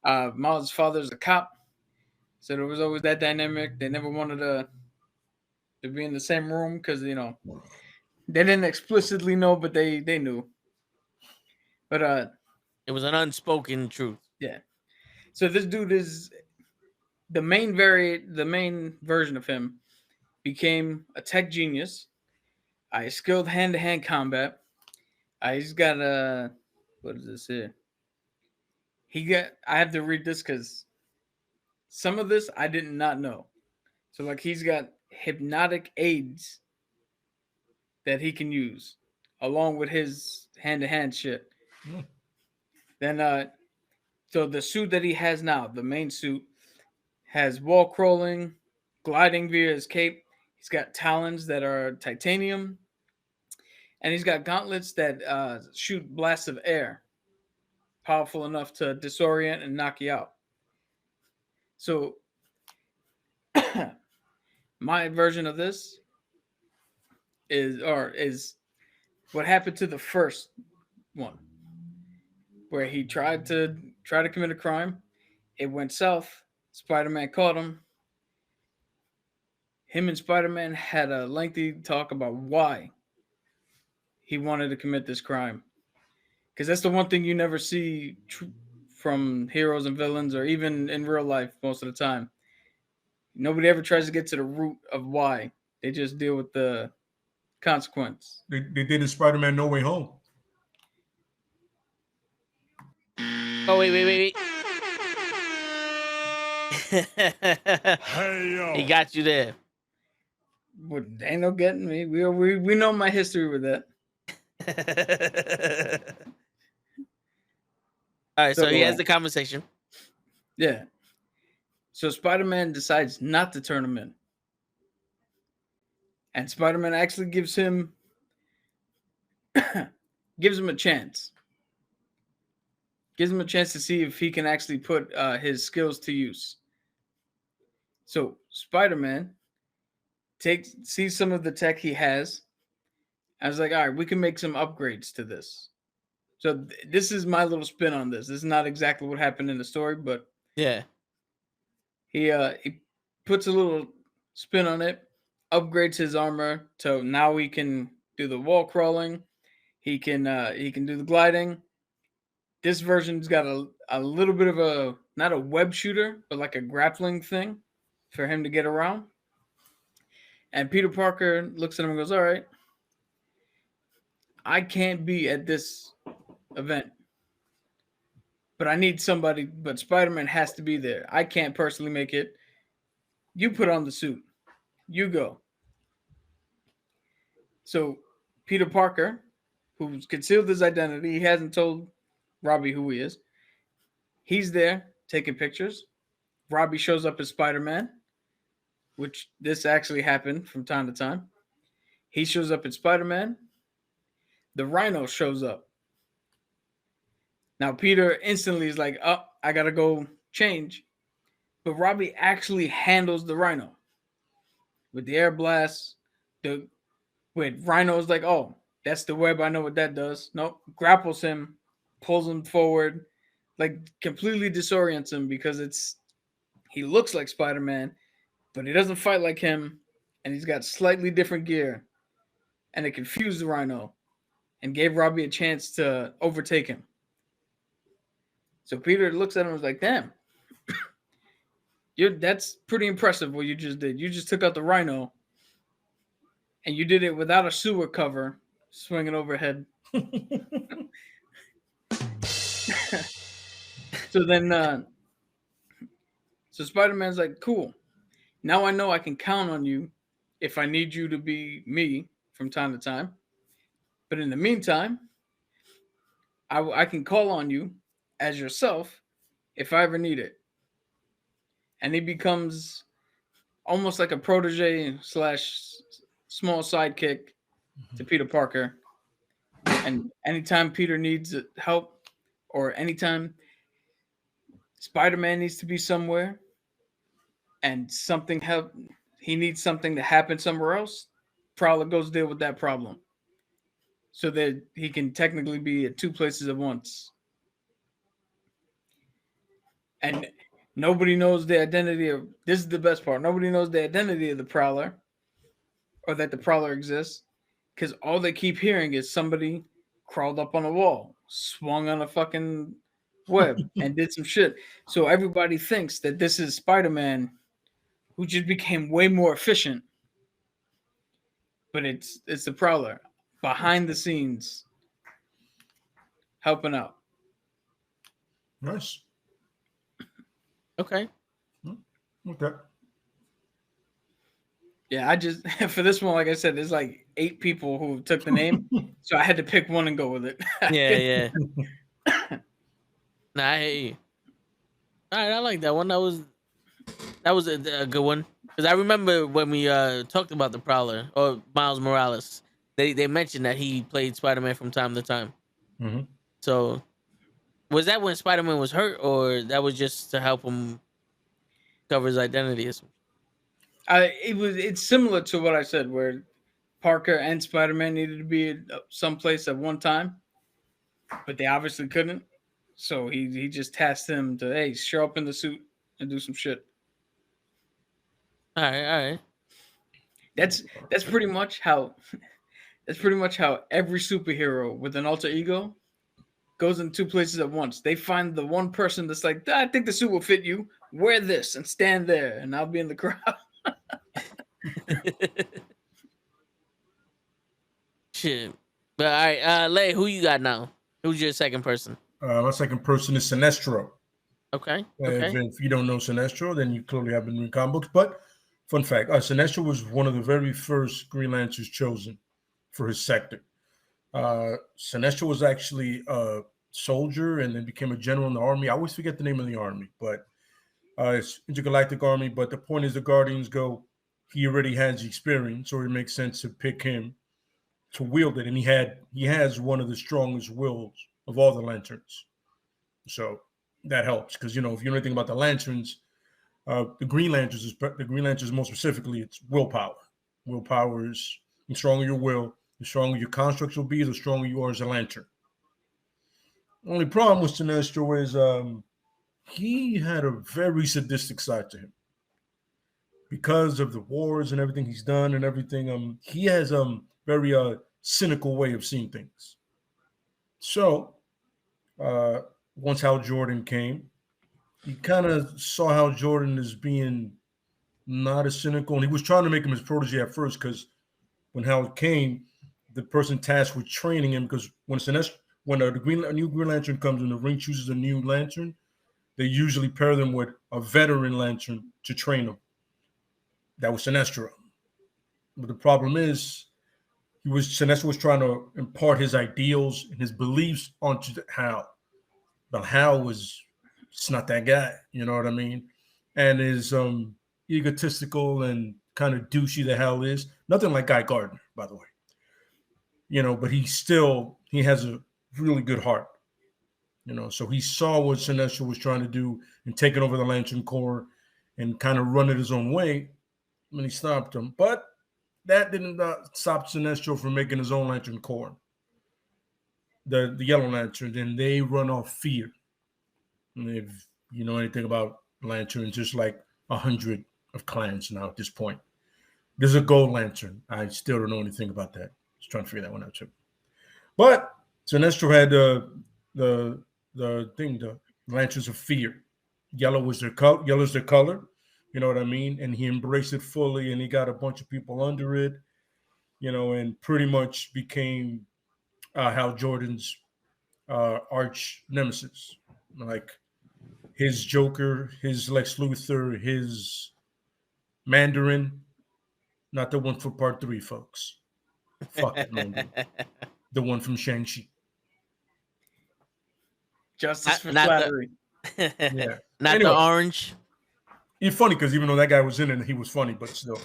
Miles' father's a cop, so there was always that dynamic. They never wanted to be in the same room because they didn't explicitly know, but they knew. But It was an unspoken truth. yeah. So this dude is the main version of him became a tech genius. Skilled hand-to-hand combat. He's got what is this here? I have to read this because some of this I did not know. So like he's got hypnotic aids that he can use along with his hand-to-hand shit. Mm. Then so the suit that he has now, the main suit, has wall crawling, gliding via his cape. He's got talons that are titanium, and he's got gauntlets that shoot blasts of air, powerful enough to disorient and knock you out. So my version of this is what happened to the first one, where he tried to commit a crime. It went south. Spider-Man caught him. Him and Spider-Man had a lengthy talk about why he wanted to commit this crime. Because that's the one thing you never see from heroes and villains, or even in real life most of the time. Nobody ever tries to get to the root of why. They just deal with the consequence. They did in Spider-Man No Way Home. Oh, wait. Hey, yo. He got you there. But ain't no getting me. We know my history with that. All right, so he has the conversation. Yeah. So Spider-Man decides not to turn him in. And Spider-Man actually gives him a chance. Gives him a chance to see if he can actually put his skills to use. So Spider-Man sees some of the tech he has. I was like, all right, we can make some upgrades to this. So this is my little spin on this. This is not exactly what happened in the story, but Yeah. he puts a little spin on it, upgrades his armor to now he can do the wall crawling. He can do the gliding. This version's got a little bit of a, not a web shooter, but like a grappling thing for him to get around. And Peter Parker looks at him and goes, all right, I can't be at this event, but I need somebody, but Spider-Man has to be there. I can't personally make it. You put on the suit. You go. So Peter Parker, who's concealed his identity, he hasn't told Robbie who he is. He's there taking pictures. Robbie shows up as Spider-Man, which this actually happened from time to time. He shows up as Spider-Man. The Rhino shows up. Now Peter instantly is like, oh, I gotta go change. But Robbie actually handles the Rhino with the air blast. With Rhino's like, oh, that's the web. I know what that does. Nope. Grapples him, pulls him forward, like completely disorients him because he looks like Spider-Man, but he doesn't fight like him, and he's got slightly different gear. And it confused the Rhino and gave Robbie a chance to overtake him. So Peter looks at him and was like, damn, that's pretty impressive what you just did. You just took out the Rhino, and you did it without a sewer cover swinging overhead. So then, so Spider-Man's like, cool. Now I know I can count on you if I need you to be me from time to time. But in the meantime, I can call on you as yourself if I ever need it. And he becomes almost like a protege / small sidekick to Peter Parker. And anytime Peter needs help, or anytime Spider-Man needs to be somewhere and he needs something to happen somewhere else, Prowler goes deal with that problem so that he can technically be at two places at once. And nobody knows the identity of, this is the best part, nobody knows the identity of the Prowler or that the Prowler exists, because all they keep hearing is somebody crawled up on a wall, swung on a fucking web, and did some shit. So everybody thinks that this is Spider-Man, who just became way more efficient. But it's the Prowler behind the scenes helping out. Nice. Okay. Okay. Yeah, I just, for this one, like I said, there's like 8 people who took the name, so I had to pick one and go with it. Yeah. Nah, I hear you. All right, I like that one. That was a good one, because I remember when we talked about the Prowler or Miles Morales, they mentioned that he played Spider-Man from time to time. Mm-hmm. So was that when Spider-Man was hurt, or that was just to help him cover his identity? It's similar to what I said, where Parker and Spider-Man needed to be someplace at one time, but they obviously couldn't. So he just tasked him to, hey, show up in the suit and do some shit. All right. That's pretty much how every superhero with an alter ego goes in two places at once. They find the one person that's like, I think the suit will fit you. Wear this and stand there, and I'll be in the crowd. Shit. But all right, Lay, who you got now? Who's your second person? My second person is Sinestro. Okay. If you don't know Sinestro, then you clearly haven't read comic books. But fun fact, Sinestro was one of the very first Green Lanterns chosen for his sector. Sinestro was actually a soldier and then became a general in the army. I always forget the name of the army, but it's Intergalactic Army. But the point is, the Guardians go, he already has experience, so it makes sense to pick him to wield it. And he has one of the strongest wills of all the Lanterns. So that helps, because, if you know anything about the Lanterns, the Green Lanterns more specifically, it's willpower. Willpower is, the stronger your will, the stronger your constructs will be, the stronger you are as a Lantern. Only problem with Sinestro is he had a very sadistic side to him because of the wars and everything he's done and everything. He has very cynical way of seeing things. So uh, once Hal Jordan came, he kind of saw Hal Jordan as being not as cynical, and he was trying to make him his protege at first because when Hal came, the person tasked with training him because when a new Green Lantern comes and the ring chooses a new Lantern, they usually pair them with a veteran Lantern to train them. That was Sinestro. But the problem is, Sinestro was trying to impart his ideals and his beliefs onto Hal. But Hal was just not that guy, you know what I mean? And is egotistical and kind of douchey the Hal is. Nothing like Guy Gardner, by the way. But he has a really good heart. So he saw what Sinestro was trying to do and taking over the Lantern Corps and kind of run it his own way, and he stopped him. But that didn't stop Sinestro from making his own Lantern Corps, the Yellow Lantern, and they run off fear. And if you know anything about Lanterns, there's like 100 of clans now at this point. There's a Gold Lantern. I still don't know anything about that. Just trying to figure that one out too. But Sinestro had the Lanterns of Fear. Yellow is their color. You know what I mean? And he embraced it fully, and he got a bunch of people under it, and pretty much became Hal Jordan's arch nemesis. Like his Joker, his Lex Luthor, his Mandarin. Not the one for part 3, folks. Fuck that Mandarin. The one from Shang-Chi. Justice for flattery. Yeah. Not the orange. It's funny because even though that guy was in it, he was funny, but still.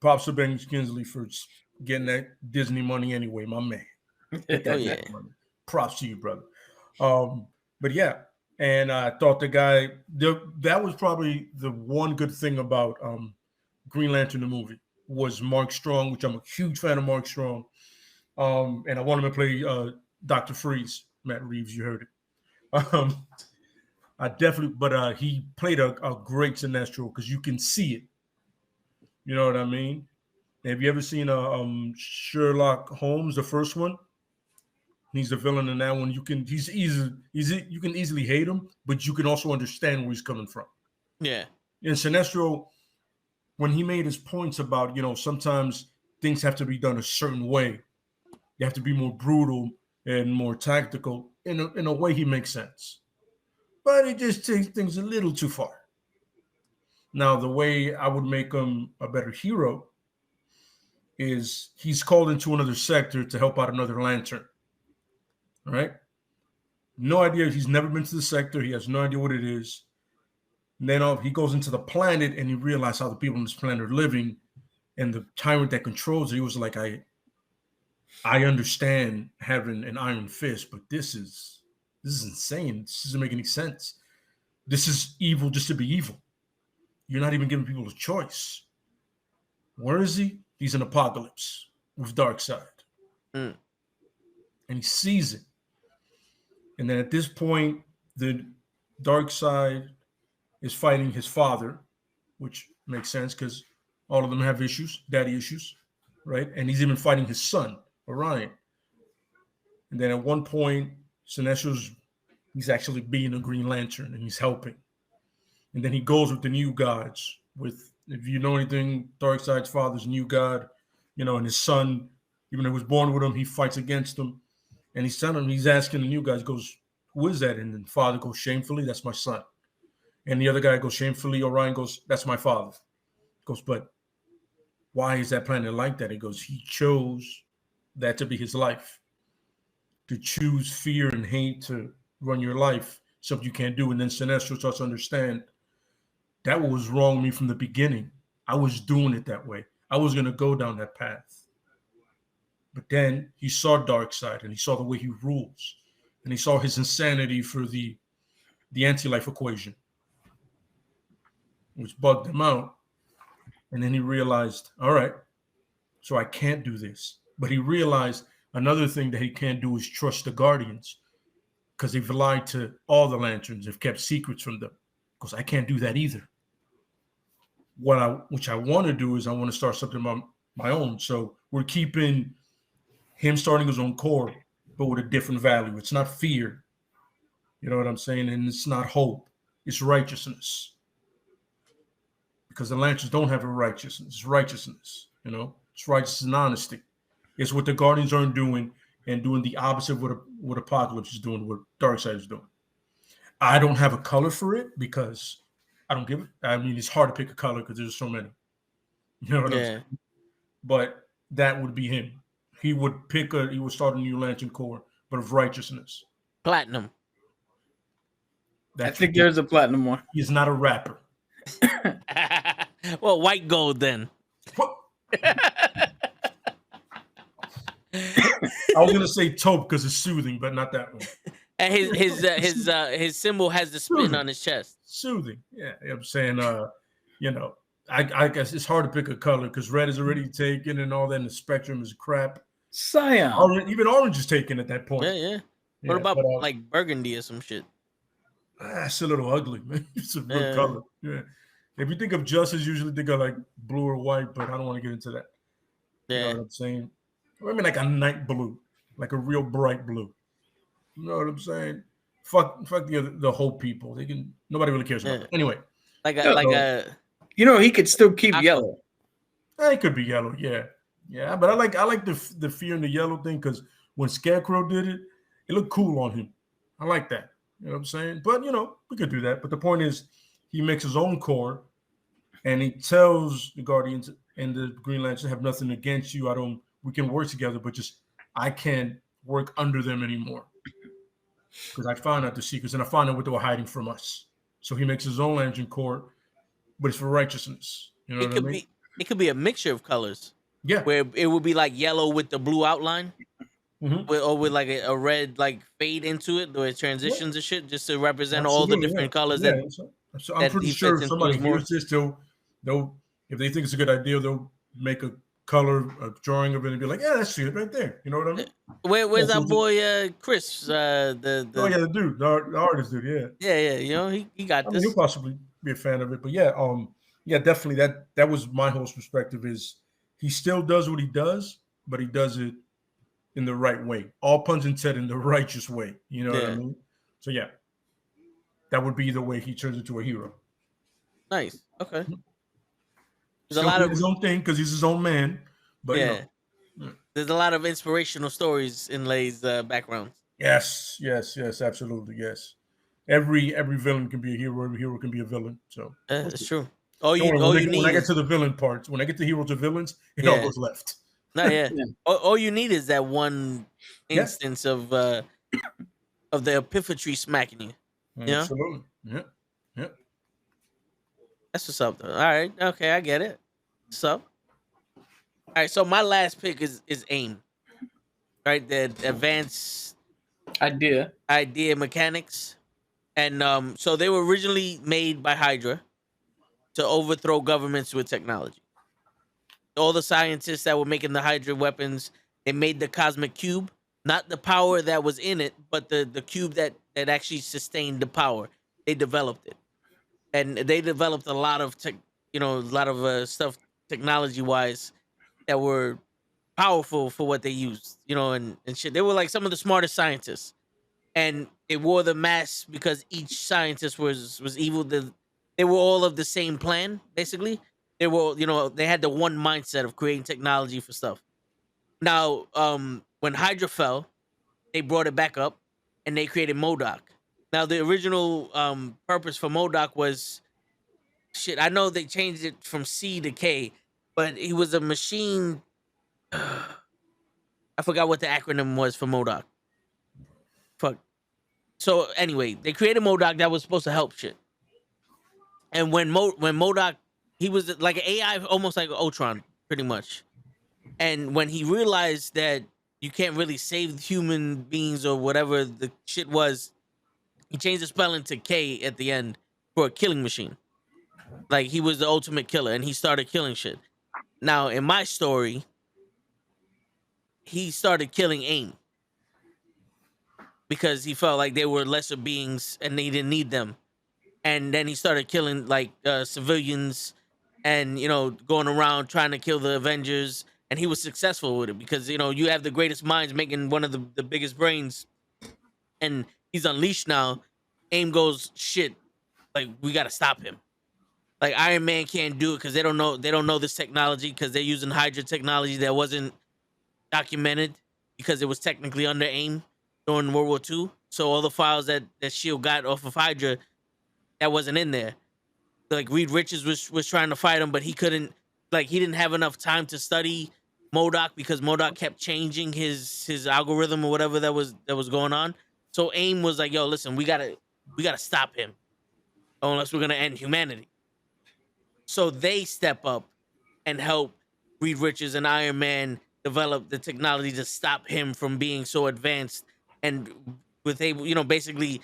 Props to Ben Kingsley for getting that Disney money anyway, my man. Money. Props to you, brother. But yeah, and I thought that was probably the one good thing about Green Lantern the movie was Mark Strong, which I'm a huge fan of Mark Strong. And I want him to play Dr. Freeze, Matt Reeves, you heard it. I definitely, but he played a great Sinestro because you can see it. You know what I mean? Have you ever seen Sherlock Holmes, the first one? He's the villain in that one. You can easily hate him, but you can also understand where he's coming from. Yeah. And Sinestro, when he made his points about, sometimes things have to be done a certain way. You have to be more brutal and more tactical. In a way, he makes sense. But it just takes things a little too far. Now, the way I would make him a better hero is he's called into another sector to help out another Lantern. All right? No idea. He's never been to the sector. He has no idea what it is. And then he goes into the planet and he realizes how the people on this planet are living and the tyrant that controls it. He was like, I understand having an iron fist, but this is insane. This doesn't make any sense. This is evil just to be evil. You're not even giving people a choice. Where is he? He's in Apocalypse with Darkseid. And he sees it. And then at this point, the Darkseid is fighting his father, which makes sense because all of them have issues, daddy issues, right? And he's even fighting his son, Orion. And then at one point, he's actually being a Green Lantern and he's helping. And then he goes with the New Gods. If you know anything, Darkseid's father's New God, and his son, even though he was born with him, he fights against him. And he's asking the New Gods, goes, who is that? And the father goes, shamefully, that's my son. And the other guy goes, shamefully, Orion goes, that's my father. He goes, but why is that planet like that? He goes, he chose that to be his life. To choose fear and hate to run your life, something you can't do. And then Sinestro starts to understand that was wrong with me from the beginning. I was doing it that way. I was going to go down that path. But then he saw Darkseid and he saw the way he rules. And he saw his insanity for the anti-life equation, which bugged him out. And then he realized, all right, so I can't do this. But he realized another thing that he can't do is trust the Guardians because they've lied to all the lanterns, have kept secrets from them. Because I can't do that either. Which I want to do is I want to start something on my own. So we're keeping him starting his own core, but with a different value. It's not fear. You know what I'm saying? And it's not hope. It's righteousness. Because the lanterns don't have a righteousness. It's righteousness. You know, it's righteousness and honesty. It's what the Guardians aren't doing, and doing the opposite of what Apocalypse is doing, what Darkseid is doing. I don't have a color for it because I don't give it. I mean, it's hard to pick a color because there's so many. You know what I'm saying? But that would be him. He would start a new Lantern Corps, but of righteousness. Platinum. I think there's a platinum one. He's not a rapper. Well, white gold then. What? I was gonna say taupe because it's soothing, but not that one. And his symbol has the spin on his chest. Soothing, yeah. I'm saying, you know, I guess it's hard to pick a color because red is already taken and all that, and the spectrum is crap. Cyan, even orange is taken at that point. Yeah. What about like burgundy or some shit? It's a little ugly, man. It's a real color. Yeah. If you think of justice, usually think of like blue or white, but I don't want to get into that. Yeah. You know what I'm saying? I mean, like a night blue, like a real bright blue. You know what I'm saying? Fuck the whole people. Nobody really cares about it. Anyway. Like a you know, he could still keep yellow. It could be yellow, yeah. Yeah, but I like the fear and the yellow thing because when Scarecrow did it, it looked cool on him. I like that. You know what I'm saying? But you know, we could do that. But the point is he makes his own core and he tells the Guardians and the Green Lanterns have nothing against you. We can work together, but just I can't work under them anymore. Because I found out the secrets and I found out what they were hiding from us. So he makes his own Lantern Corps, but it's for righteousness. You know what I mean? It could be a mixture of colors. Yeah. Where it would be like yellow with the blue outline. Mm-hmm. Or with like a red like fade into it, where it transitions and shit, just to represent all the different colors. Yeah. So I'm pretty sure if somebody hears this, they'll if they think it's a good idea, they'll make a drawing of it and be like, yeah, that's it right there. You know what I mean? Where's our boy Chris? The dude, the artist dude, yeah. You know, he got this. He'll possibly be a fan of it, but yeah, definitely that was my whole perspective. Is he still does what he does, but he does it in the right way. All puns intended, in the righteous way. You know what I mean? So yeah, that would be the way he turns into a hero. Nice. Okay. There's a lot of his own thing because he's his own man. But you know, there's a lot of inspirational stories in Lay's background. Yes, absolutely, yes. Every villain can be a hero. Every hero can be a villain. So that's true. When I get to the villain parts, when I get to heroes to villains, it all goes left. No, all you need is that one instance of the epiphany smacking you. Yeah, absolutely. Yeah. That's what's up, though. All right, okay, I get it. What's up? All right, so my last pick is AIM. Right, the advanced idea mechanics, and so they were originally made by Hydra to overthrow governments with technology. All the scientists that were making the Hydra weapons, they made the cosmic cube, not the power that was in it, but the cube that actually sustained the power. They developed it, and they developed a lot of stuff technology wise that were powerful for what they used, and shit. They were like some of the smartest scientists, and they wore the mask because each scientist was evil. They were all of the same plan, basically. They were, they had the one mindset of creating technology for stuff. Now, when Hydra fell, they brought it back up, and they created MODOK. Now, the original purpose for MODOK was, I know they changed it from C to K, but he was a machine. I forgot what the acronym was for MODOK. Fuck. So anyway, they created MODOK that was supposed to help shit. And when MODOK, he was like an AI, almost like Ultron, pretty much. And when he realized that you can't really save human beings or whatever the shit was, he changed the spelling to K at the end for a killing machine. Like, he was the ultimate killer, and he started killing shit. Now, in my story, he started killing AIM. because he felt like they were lesser beings and they didn't need them. And then he started killing like civilians, and going around trying to kill the Avengers. And he was successful with it because you have the greatest minds making one of the biggest brains, and he's unleashed now. AIM goes, shit, like we got to stop him. Like Iron Man can't do it because they don't know this technology, because they're using Hydra technology that wasn't documented because it was technically under AIM during World War II. So all the files that Shield got off of Hydra, that wasn't in there. Like Reed Richards was trying to fight him, but he couldn't. Like he didn't have enough time to study MODOK because MODOK kept changing his algorithm or whatever that was going on. So AIM was like, "Yo, listen, we gotta stop him, unless we're gonna end humanity." So they step up and help Reed Richards and Iron Man develop the technology to stop him from being so advanced, and with able, basically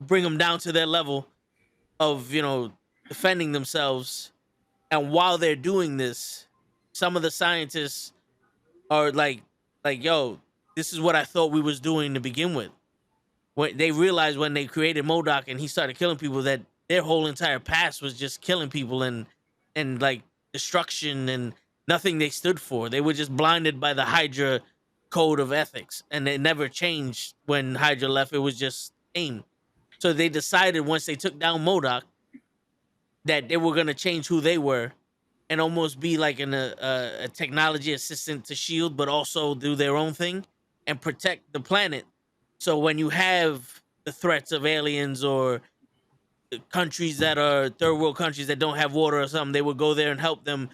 bring them down to their level of, defending themselves. And while they're doing this, some of the scientists are like, yo, this is what I thought we was doing to begin with. When they realized when they created MODOK and he started killing people, that their whole entire past was just killing people and like destruction and nothing they stood for. They were just blinded by the Hydra code of ethics, and it never changed when Hydra left. It was just AIM. So they decided once they took down MODOK that they were going to change who they were and almost be like a technology assistant to SHIELD, but also do their own thing and protect the planet. So when you have the threats of aliens or countries that are third world countries that don't have water or something, they would go there and help them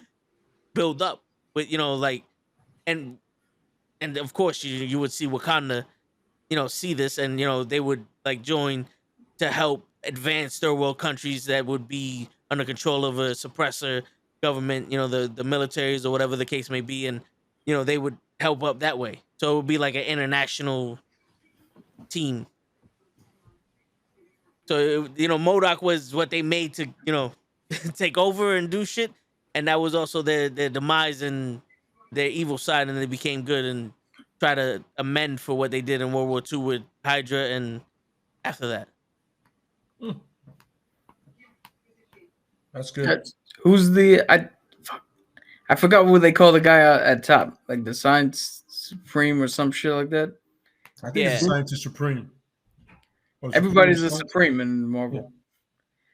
build up with, and of course you would see Wakanda, see this, and they would like join to help advance third world countries that would be under control of a suppressor government, the militaries or whatever the case may be, and they would help up that way. So it would be like an international team. So MODOK was what they made to take over and do shit, and that was also their demise and their evil side, and they became good and try to amend for what they did in World War II with Hydra and after that. That's good. Who's the I forgot what they call the guy at top, like the Science Supreme or some shit like that. I think it's the Scientist Supreme. Everybody's a Supreme in Marvel.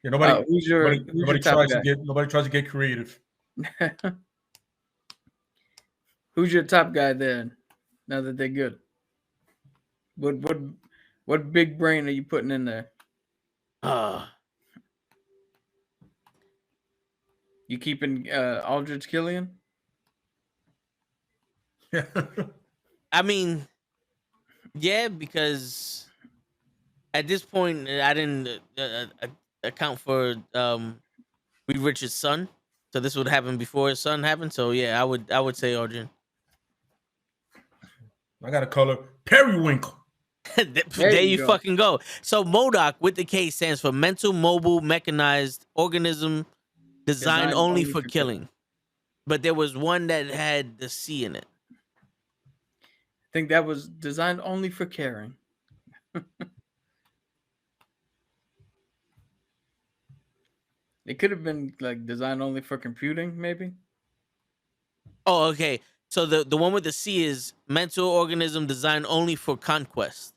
Yeah, nobody tries to get creative. Who's your top guy then? Now that they're good, what big brain are you putting in there? You keeping Aldrich Killian? I mean, yeah, because at this point I didn't account for Reed Richards' son, so this would happen before his son happened. So yeah, I would say Aldrin. I got a color periwinkle. There you fucking go. So MODOK with the K stands for mental, mobile, mechanized organism designed only for killing. But there was one that had the C in it. I think that was designed only for caring. It could have been like designed only for computing, maybe. Oh, okay. So the one with the C is mental organism designed only for conquest.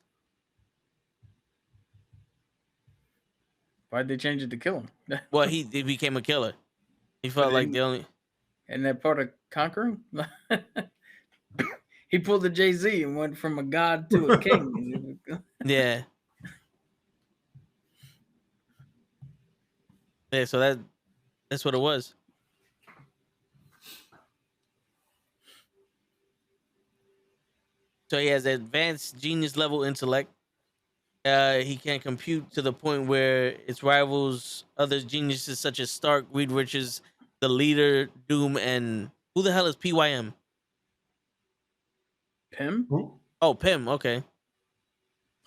Why'd they change it to kill him? Well, he became a killer. He felt like the only. And that part of conquering? He pulled the Jay-Z and went from a god to a king. Yeah. Yeah, so that's what it was. So he has advanced genius level intellect. He can compute to the point where its rivals other geniuses such as Stark, Reed Richards, the Leader, Doom, and who the hell is PYM? Pym? Oh, Pym. Okay.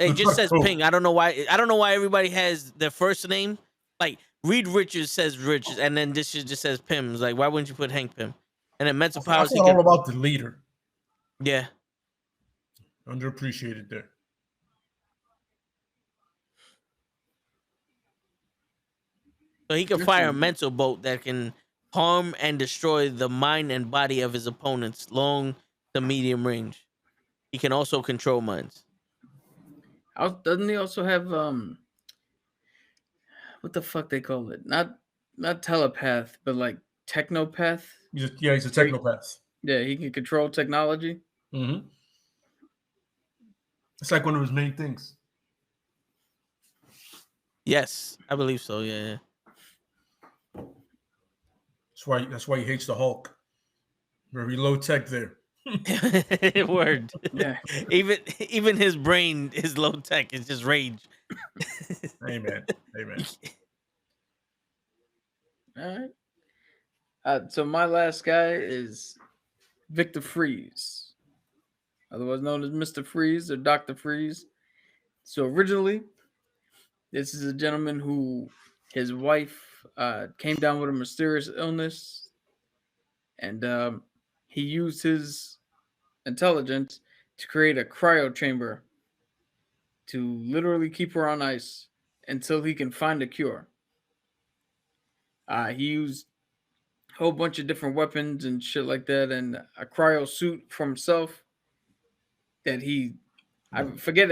It just says Ping. I don't know why. I don't know why everybody has their first name. Like Reed Richards says Richards, and then this just says Pym. It's like, why wouldn't you put Hank Pym? And then mental powers. It's all about the Leader. Yeah. Underappreciated there. So he can fire a mental bolt that can harm and destroy the mind and body of his opponents, long to medium range. He can also control minds. Doesn't he also have what the fuck they call it? Not telepath, but like technopath. He's a technopath. Yeah, he can control technology. Mm-hmm. It's like one of his main things. Yes, I believe so. Yeah. That's why he hates the Hulk. Very low tech there. Word. Yeah. Even his brain is low tech. It's just rage. Amen. All right. So my last guy is Victor Freeze, otherwise known as Mr. Freeze or Dr. Freeze. So originally, this is a gentleman who his wife came down with a mysterious illness, and he used his intelligence to create a cryo chamber to literally keep her on ice until he can find a cure. He used a whole bunch of different weapons and shit like that, and a cryo suit for himself that I forget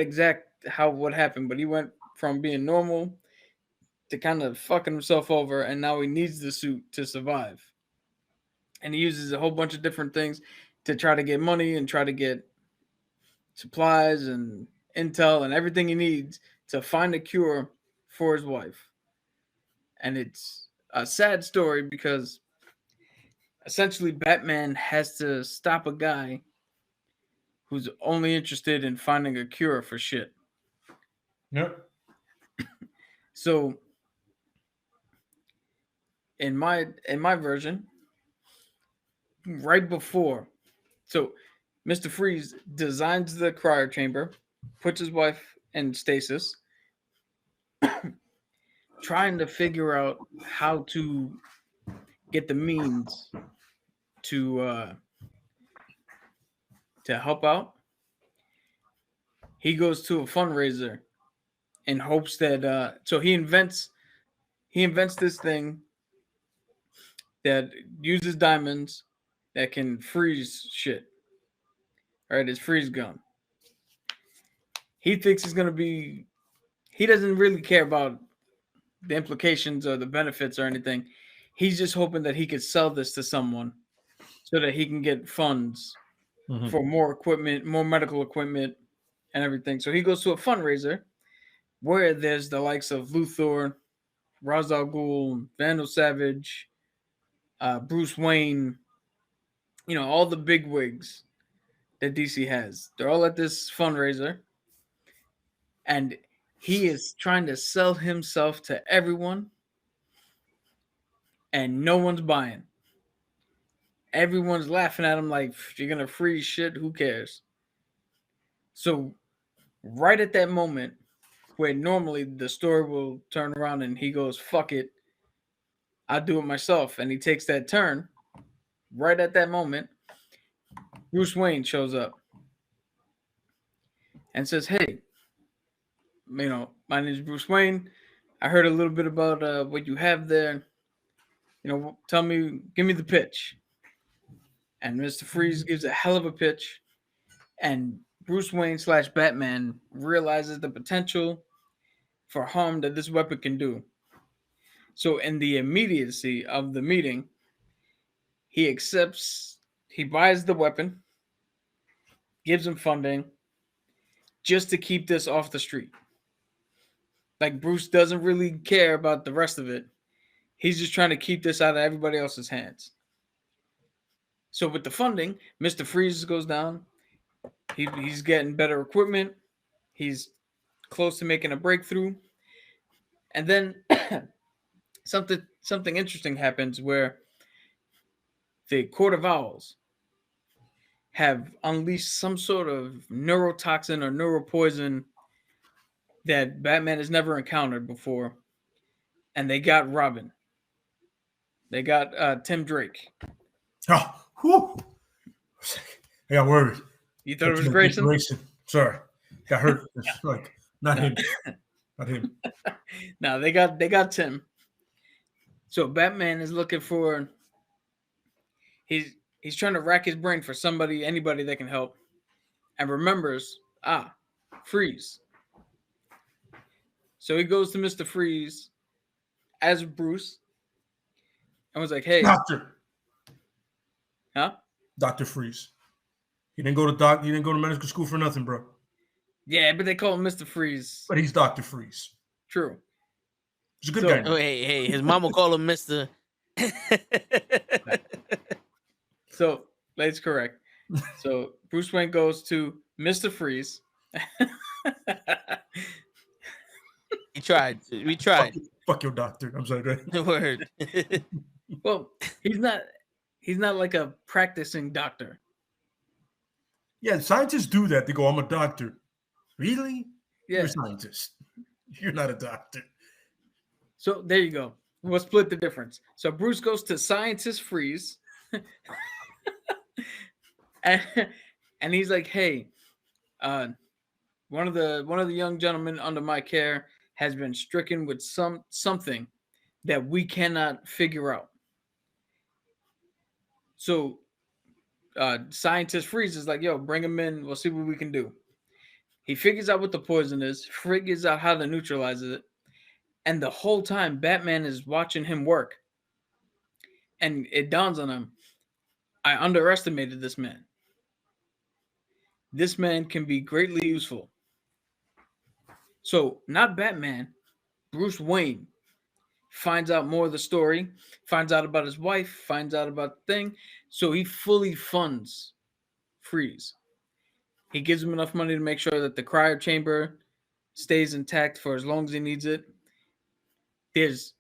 what happened, but he went from being normal to kind of fucking himself over, and now he needs the suit to survive. And he uses a whole bunch of different things to try to get money and try to get supplies and intel and everything he needs to find a cure for his wife. And it's a sad story because essentially Batman has to stop a guy who's only interested in finding a cure for shit. Yep. So in my version, right before, so Mr. Freeze designs the cryo chamber, puts his wife in stasis, trying to figure out how to get the means to help out. He goes to a fundraiser in hopes that so he invents this thing that uses diamonds that can freeze shit. All right, his freeze gun. He thinks he's gonna be. He doesn't really care about the implications or the benefits or anything. He's just hoping that he could sell this to someone so that he can get funds for more equipment, more medical equipment, and everything. So he goes to a fundraiser where there's the likes of Luthor, Ra's al Ghul, Vandal Savage, Bruce Wayne, all the big wigs that DC has. They're all at this fundraiser, and he is trying to sell himself to everyone, and no one's buying. Everyone's laughing at him like, you're going to freeze shit, who cares? So right at that moment, where normally the story will turn around and he goes, fuck it, I'll do it myself, and he takes that turn, right at that moment, Bruce Wayne shows up and says, hey, my name is Bruce Wayne. I heard a little bit about what you have there. Give me the pitch. And Mr. Freeze gives a hell of a pitch. And Bruce Wayne / Batman realizes the potential for harm that this weapon can do. So in the immediacy of the meeting, he buys the weapon, gives him funding just to keep this off the street. Like, Bruce doesn't really care about the rest of it. He's just trying to keep this out of everybody else's hands. So with the funding, Mr. Freeze goes down. He's getting better equipment. He's close to making a breakthrough. And then something interesting happens where the Court of Owls have unleashed some sort of neurotoxin or neuropoison that Batman has never encountered before. And they got Robin. They got Tim Drake. Oh, whew. I got worried. You thought it was Grayson? Sorry. Got hurt. Like, not him. Not him. No, they got Tim. So Batman is looking for. He's trying to rack his brain for anybody that can help, and remembers Freeze. So he goes to Mr. Freeze as Bruce, and was like, "Hey, Doctor Freeze. He didn't go to medical school for nothing, bro. Yeah, but they call him Mr. Freeze. But he's Dr. Freeze. True. He's a good guy. Oh, hey, his mom will call him Mr. So that's correct. So Bruce Wayne goes to Mr. Freeze. We tried. Fuck your doctor. I'm sorry. Go ahead. The word. Well, he's not like a practicing doctor. Yeah, scientists do that. They go, I'm a doctor. Really? Yeah. You're a scientist. You're not a doctor. So there you go. We'll split the difference. So Bruce goes to Scientist Freeze. and he's like, hey, one of the young gentlemen under my care has been stricken with something that we cannot figure out. So Scientist Freeze is like, yo, bring him in. We'll see what we can do. He figures out what the poison is, figures out how to neutralize it. And the whole time, Batman is watching him work. And it dawns on him, I underestimated this man. This man can be greatly useful. So, not Batman, Bruce Wayne finds out more of the story, finds out about his wife, finds out about the thing. So he fully funds Freeze. He gives him enough money to make sure that the cryo chamber stays intact for as long as he needs it. There's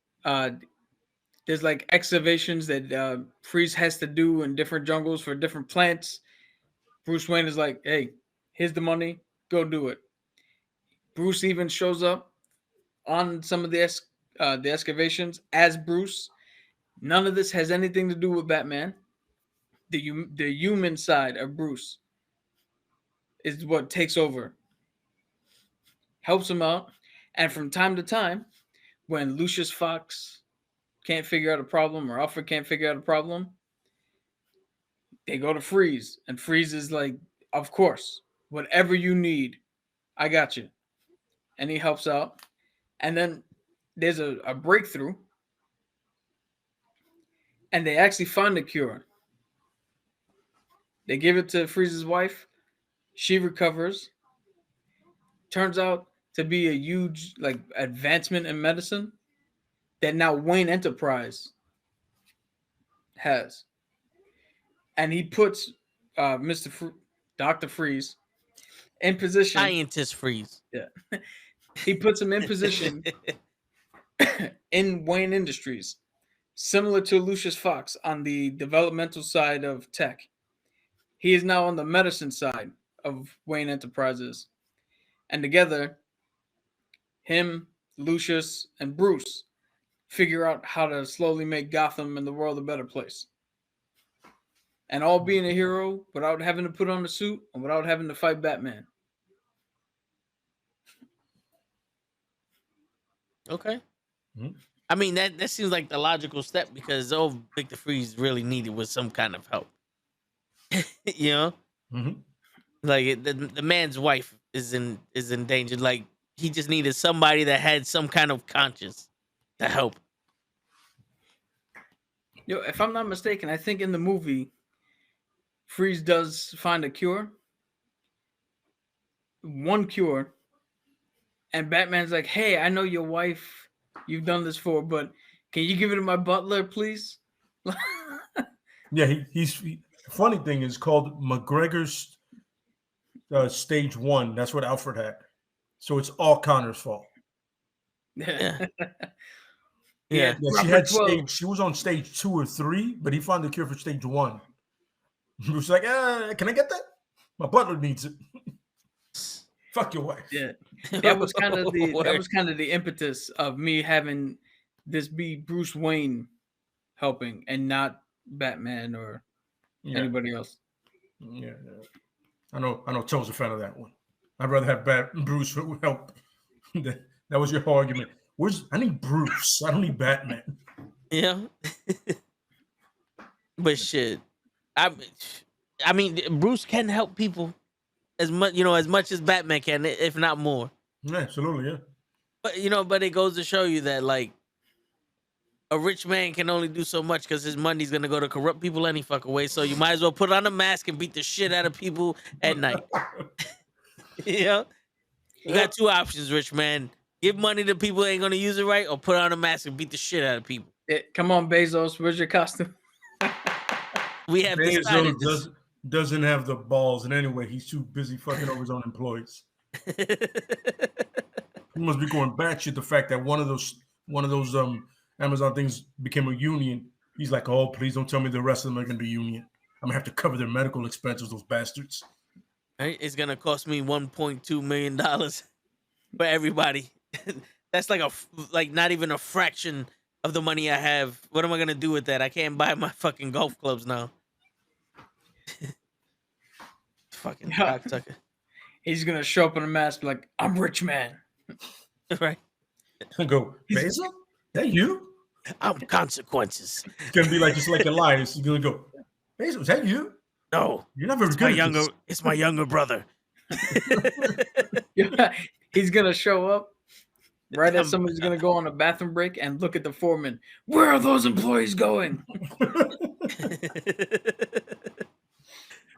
like excavations that Freeze has to do in different jungles for different plants. Bruce Wayne is like, hey, here's the money, go do it. Bruce even shows up on some of the excavations as Bruce. None of this has anything to do with Batman. The human side of Bruce is what takes over. Helps him out. And from time to time, when Lucius Fox can't figure out a problem or Alfred can't figure out a problem, they go to Freeze. And Freeze is like, of course, whatever you need, I got you. And he helps out. And then there's a breakthrough. And they actually find a cure. They give it to Freeze's wife. She recovers. Turns out to be a huge advancement in medicine that now Wayne Enterprise has. And he puts Dr. Freeze in position. Scientist Freeze. Yeah. He puts him in position in Wayne Industries, similar to Lucius Fox on the developmental side of tech. He is now on the medicine side of Wayne Enterprises. And together, him, Lucius, and Bruce figure out how to slowly make Gotham and the world a better place. And all being a hero without having to put on a suit and without having to fight Batman. Okay. Mm-hmm. I mean, that seems like the logical step because all Victor Freeze really needed was some kind of help. You know? Mm-hmm. Like the man's wife is in danger. Like he just needed somebody that had some kind of conscience to help. Yo, if I'm not mistaken, I think in the movie, Freeze does find a cure. One cure. And Batman's like, hey, I know your wife you've done this for, but can you give it to my butler, please? Yeah, he's funny thing is called McGregor's stage 1. That's what Alfred had. So it's all Connor's fault. Yeah. Yeah, she was on stage 2 or 3, but he found the cure for stage 1. He was like, can I get that? My butler needs it. Fuck your wife. Yeah. That was kind of the impetus of me having this be Bruce Wayne helping and not Batman or anybody else. Yeah. I know Toe's a fan of that one. I'd rather have Bruce help. That was your whole argument. I need Bruce. I don't need Batman. You know? But shit, I mean, Bruce can help people as much as Batman can, if not more. Yeah, absolutely, yeah. But it goes to show you that like a rich man can only do so much because his money's gonna go to corrupt people any fucking way. So you might as well put on a mask and beat the shit out of people at night. You know, you got two options, rich man: give money to people who ain't gonna use it right, or put on a mask and beat the shit out of people. Come on, Bezos, where's your costume? We have decided Bezos doesn't have the balls, and anyway, he's too busy fucking over his own employees. He must be going batshit the fact that one of those Amazon things became a union. He's like, oh, please don't tell me the rest of them are going to be union. I'm going to have to cover their medical expenses, those bastards. Right? It's going to cost me $1.2 million for everybody. That's like not even a fraction of the money I have. What am I going to do with that? I can't buy my fucking golf clubs now. Fucking cocksucker. He's going to show up in a mask like, I'm rich man. Right. Go, Bezos? That you? I'm consequences. It's gonna be like just like Elias. He's gonna go, Bezos, is that you? No, you're not very good. It's my younger brother. He's gonna show up right as somebody's gonna go on a bathroom break and look at the foreman. Where are those employees going?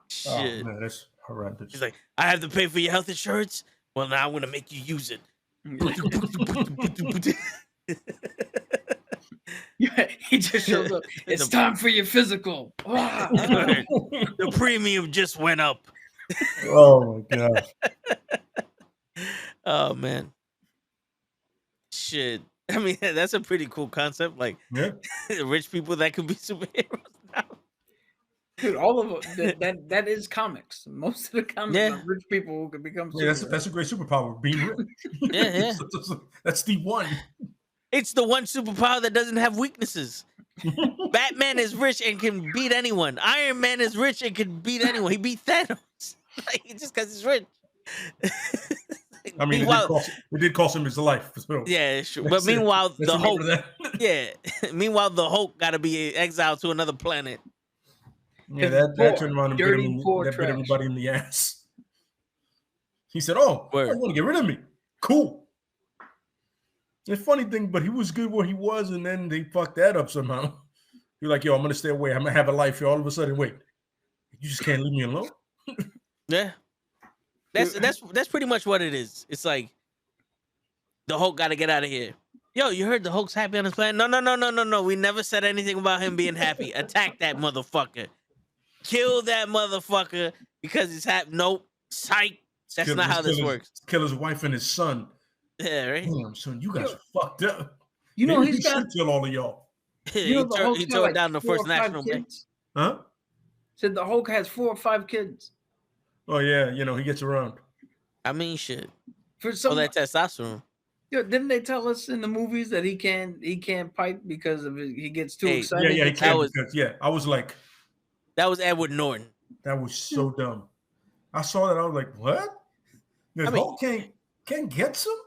Shit. Oh man, that's horrendous. He's like, I have to pay for your health insurance. Well, now I'm gonna make you use it. Yeah, he just shows up. It's time for your physical. The premium just went up. Oh my god. Oh man. Shit. I mean, that's a pretty cool concept. Like, yeah, rich people that could be superheroes now. Dude, all of them, that is comics. Most of the comics are rich people who can become superheroes. That's a great superpower, being rich. Yeah. That's the one. It's the one superpower that doesn't have weaknesses. Batman is rich and can beat anyone. Iron Man is rich and can beat anyone. He beat Thanos. Like, just because he's rich. I mean, it did cost him his life. So. Yeah, sure. But meanwhile, the Hulk. Yeah. Meanwhile, the Hulk got to be exiled to another planet. Yeah, that turned around and bit everybody in the ass. He said, "Oh, you want to get rid of me? Cool." The funny thing, but he was good where he was, and then they fucked that up somehow. You're like, yo, I'm gonna stay away. I'm gonna have a life here. All of a sudden, wait, you just can't leave me alone. Yeah, that's pretty much what it is. It's like the Hulk got to get out of here. Yo, you heard the Hulk's happy on his planet? No. We never said anything about him being happy. Attack that motherfucker. Kill that motherfucker because he's happy. Nope. Psych. That's not how this works. Kill his wife and his son. Yeah, right. Damn, son, you guys are fucked up. You know, he's got kill all of y'all. He tore down the First National Bank. Huh? Said the Hulk has 4 or 5 kids. Oh yeah, he gets around. I mean, shit. For some that testosterone. Yo, didn't they tell us in the movies that he can't pipe because of it, he gets too excited? Yeah, he can't. I was like, that was Edward Norton. That was so dumb. I saw that. I was like, what? Hulk can't get some.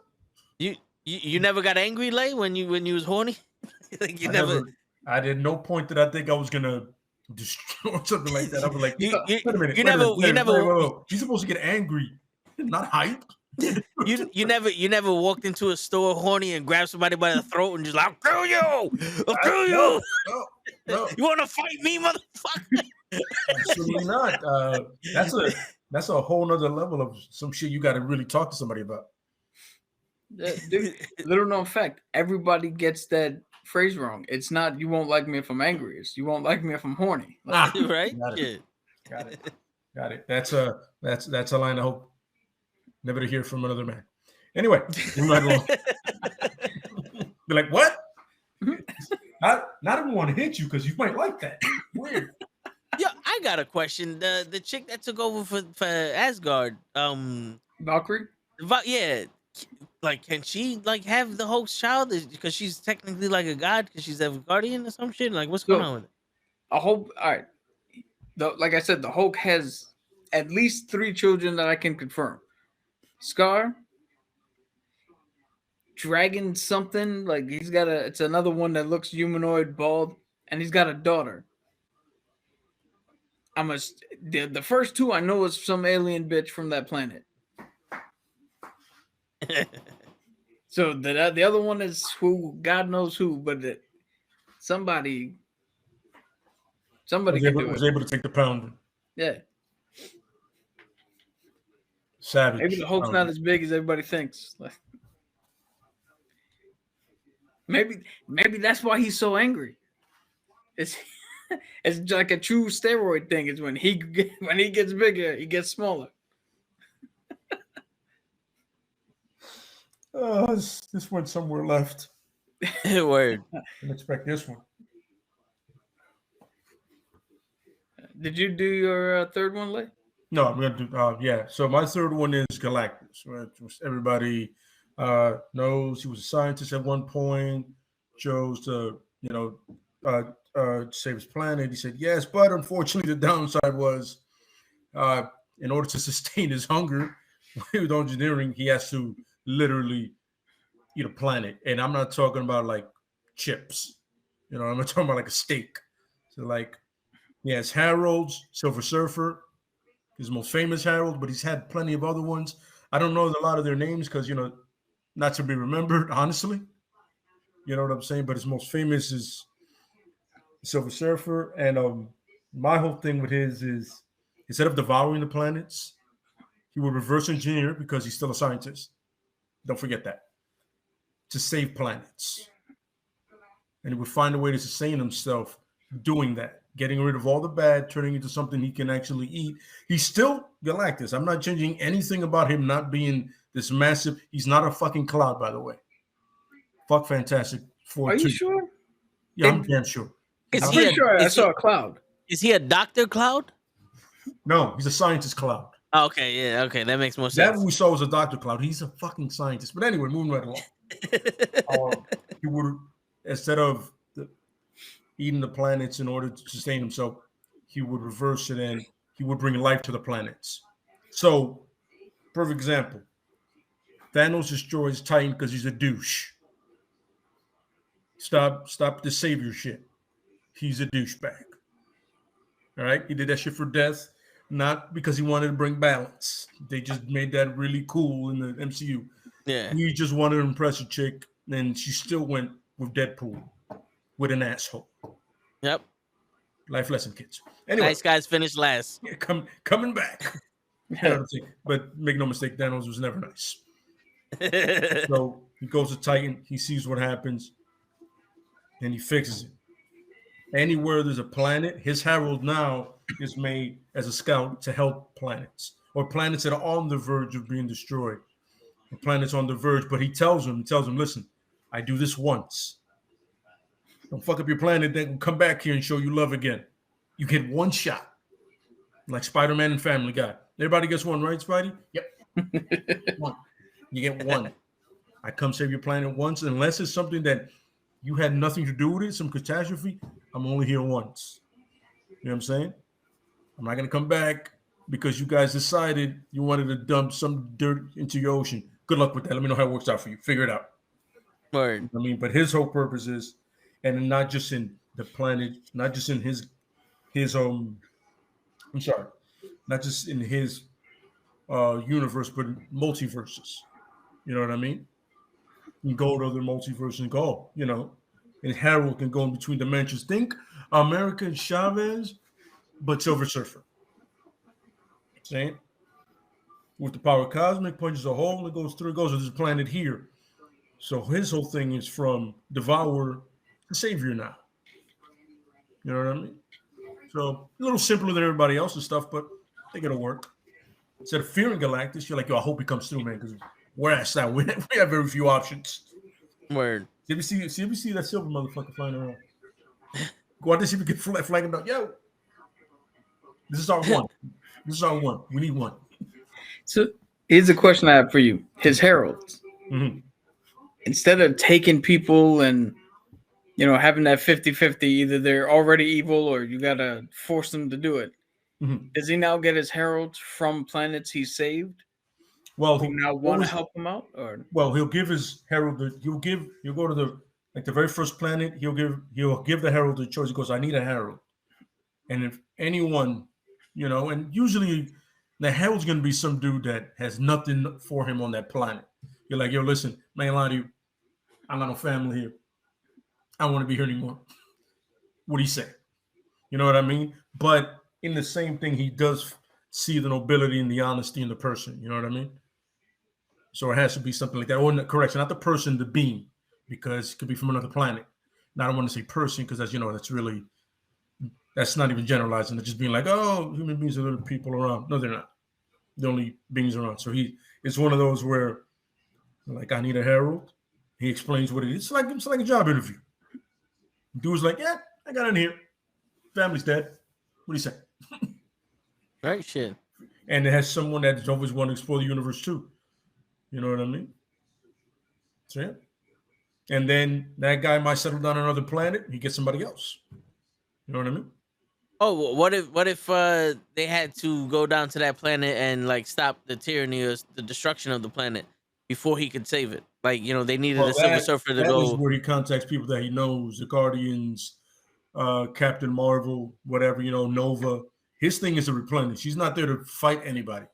You never got angry, Lay, when you was horny? Like I did no point that I think I was gonna destroy something like that. I was like, wait a minute. You're supposed to get angry, not hype. You never walked into a store horny and grabbed somebody by the throat and just like, I'll kill you. No. You want to fight me, motherfucker? Absolutely not. That's a whole nother level of some shit you got to really talk to somebody about. Dude, little known fact, everybody gets that phrase wrong. It's not you won't like me if I'm angry. It's you won't like me if I'm horny. Right? Got it. That's a line I hope never to hear from another man. Anyway, you might go. Be like, what? Not even want to hit you because you might like that. Weird. Yeah, I got a question. The chick that took over for Asgard, Valkyrie. Yeah, like can she like have the Hulk's child? Because she's technically like a god because she's a guardian or some shit. Like what's going on with it? All right. Like I said, the Hulk has at least 3 children that I can confirm: Scar, dragon something. Like he's got it's another one that looks humanoid, bald, and he's got a daughter. The first two I know is some alien bitch from that planet. So the other one is who God knows who, but somebody was able to take the pounding. Yeah. Savage. Maybe the Hulk's not as big as everybody thinks. Maybe that's why he's so angry. It's like a true steroid thing. Is when he gets bigger, he gets smaller. Oh, this went somewhere left. Word. Didn't expect this one. Did you do your third one, Lay? No, I'm gonna do. Yeah. So my third one is Galactus. Right? Everybody knows he was a scientist at one point. Chose to, save his planet. He said yes, but unfortunately, the downside was, in order to sustain his hunger with engineering, he has to literally eat a planet. And I'm not talking about like chips. I'm not talking about like a steak. So like, he has Harold's, Silver Surfer, his most famous Harold, but he's had plenty of other ones. I don't know a lot of their names because, not to be remembered, honestly. You know what I'm saying? But his most famous is Silver Surfer. And my whole thing with his is, instead of devouring the planets, he would reverse engineer, because he's still a scientist. Don't forget that. To save planets. And he would find a way to sustain himself doing that. Getting rid of all the bad, turning into something he can actually eat. He's still Galactus. I'm not changing anything about him not being this massive. He's not a fucking cloud, by the way. Fuck Fantastic Four. Are you sure? Yeah, I'm damn sure. I'm pretty sure I saw a cloud. Is he a Dr. Cloud? No, he's a scientist cloud. Oh, okay, yeah, okay, that makes more sense. That we saw was a Dr. Cloud. He's a fucking scientist. But anyway, moving right along. He would, instead of eating the planets in order to sustain himself, he would reverse it and he would bring life to the planets. So, perfect example. Thanos destroys Titan because he's a douche. Stop the savior shit. He's a douchebag. All right? He did that shit for death, not because he wanted to bring balance. They just made that really cool in the MCU. Yeah. He just wanted to impress a chick, and she still went with Deadpool with an asshole. Yep. Life lesson, kids. Anyway, nice guys finish last. Yeah, coming back. But make no mistake, Thanos was never nice. So he goes to Titan. He sees what happens, and he fixes it. Anywhere there's a planet, his Harold now is made as a scout to help planets, or planets that are on the verge of being destroyed. The planet's on the verge, but he tells him, listen, I do this once. Don't fuck up your planet, then come back here and show you love again. You get one shot. Like Spider-Man and Family Guy. Everybody gets one, right, Spidey? Yep. One. You get one. I come save your planet once, unless it's something that you had nothing to do with it, some catastrophe, I'm only here once. You know what I'm saying? I'm not going to come back because you guys decided you wanted to dump some dirt into your ocean. Good luck with that. Let me know how it works out for you. Figure it out. Word. I mean, but his whole purpose is, and not just in the planet, not just in his not just in his universe, but multiverses. You know what I mean? You go to other multiverses and go, and Harold can go in between dimensions. Think America and Chavez, but Silver Surfer. Saying? With the power of cosmic, punches a hole, it goes through, it goes to this planet here. So his whole thing is from Devourer to Savior now. You know what I mean? So a little simpler than everybody else's stuff, but I think it'll work. Instead of fearing Galactus, you're like, yo, I hope he comes through, man, because we're asked out. We have very few options. Word. See if you see that silver motherfucker flying around. Go out there, see if we can flag him down. Yo, this is our one. This is our one. We need one. So here's a question I have for you. His heralds. Mm-hmm. Instead of taking people and, having that 50-50, either they're already evil or you got to force them to do it. Mm-hmm. Does he now get his heralds from planets he saved? Well, who he now want to help him out, or he'll give his herald. He'll go to the very first planet. He'll give the herald the choice. He goes, I need a herald, and if anyone, and usually the herald's gonna be some dude that has nothing for him on that planet. You're like, yo, listen, man, I lie to you. I got no family here. I don't want to be here anymore. What do you say? You know what I mean? But in the same thing, he does see the nobility and the honesty in the person. You know what I mean? So it has to be something like that. Or correction, not the person, the being, because it could be from another planet. Now I don't want to say person because that's not even generalizing. It's just being like, oh, human beings are little people around. No, they're not. The only beings around. So it's one of those where, like, I need a herald. He explains what it is. It's like a job interview. Dude's like, yeah, I got in here. Family's dead. What do you say? Right, shit. And it has someone that's always want to explore the universe too. You know what I mean? So yeah. And then that guy might settle down on another planet. He gets somebody else. You know what I mean? Oh, what if they had to go down to that planet and like stop the tyranny or the destruction of the planet before he could save it? Like, they needed a Silver Surfer to that go. Is where he contacts people that he knows, the Guardians, Captain Marvel, whatever, Nova. His thing is to replenish. He's not there to fight anybody.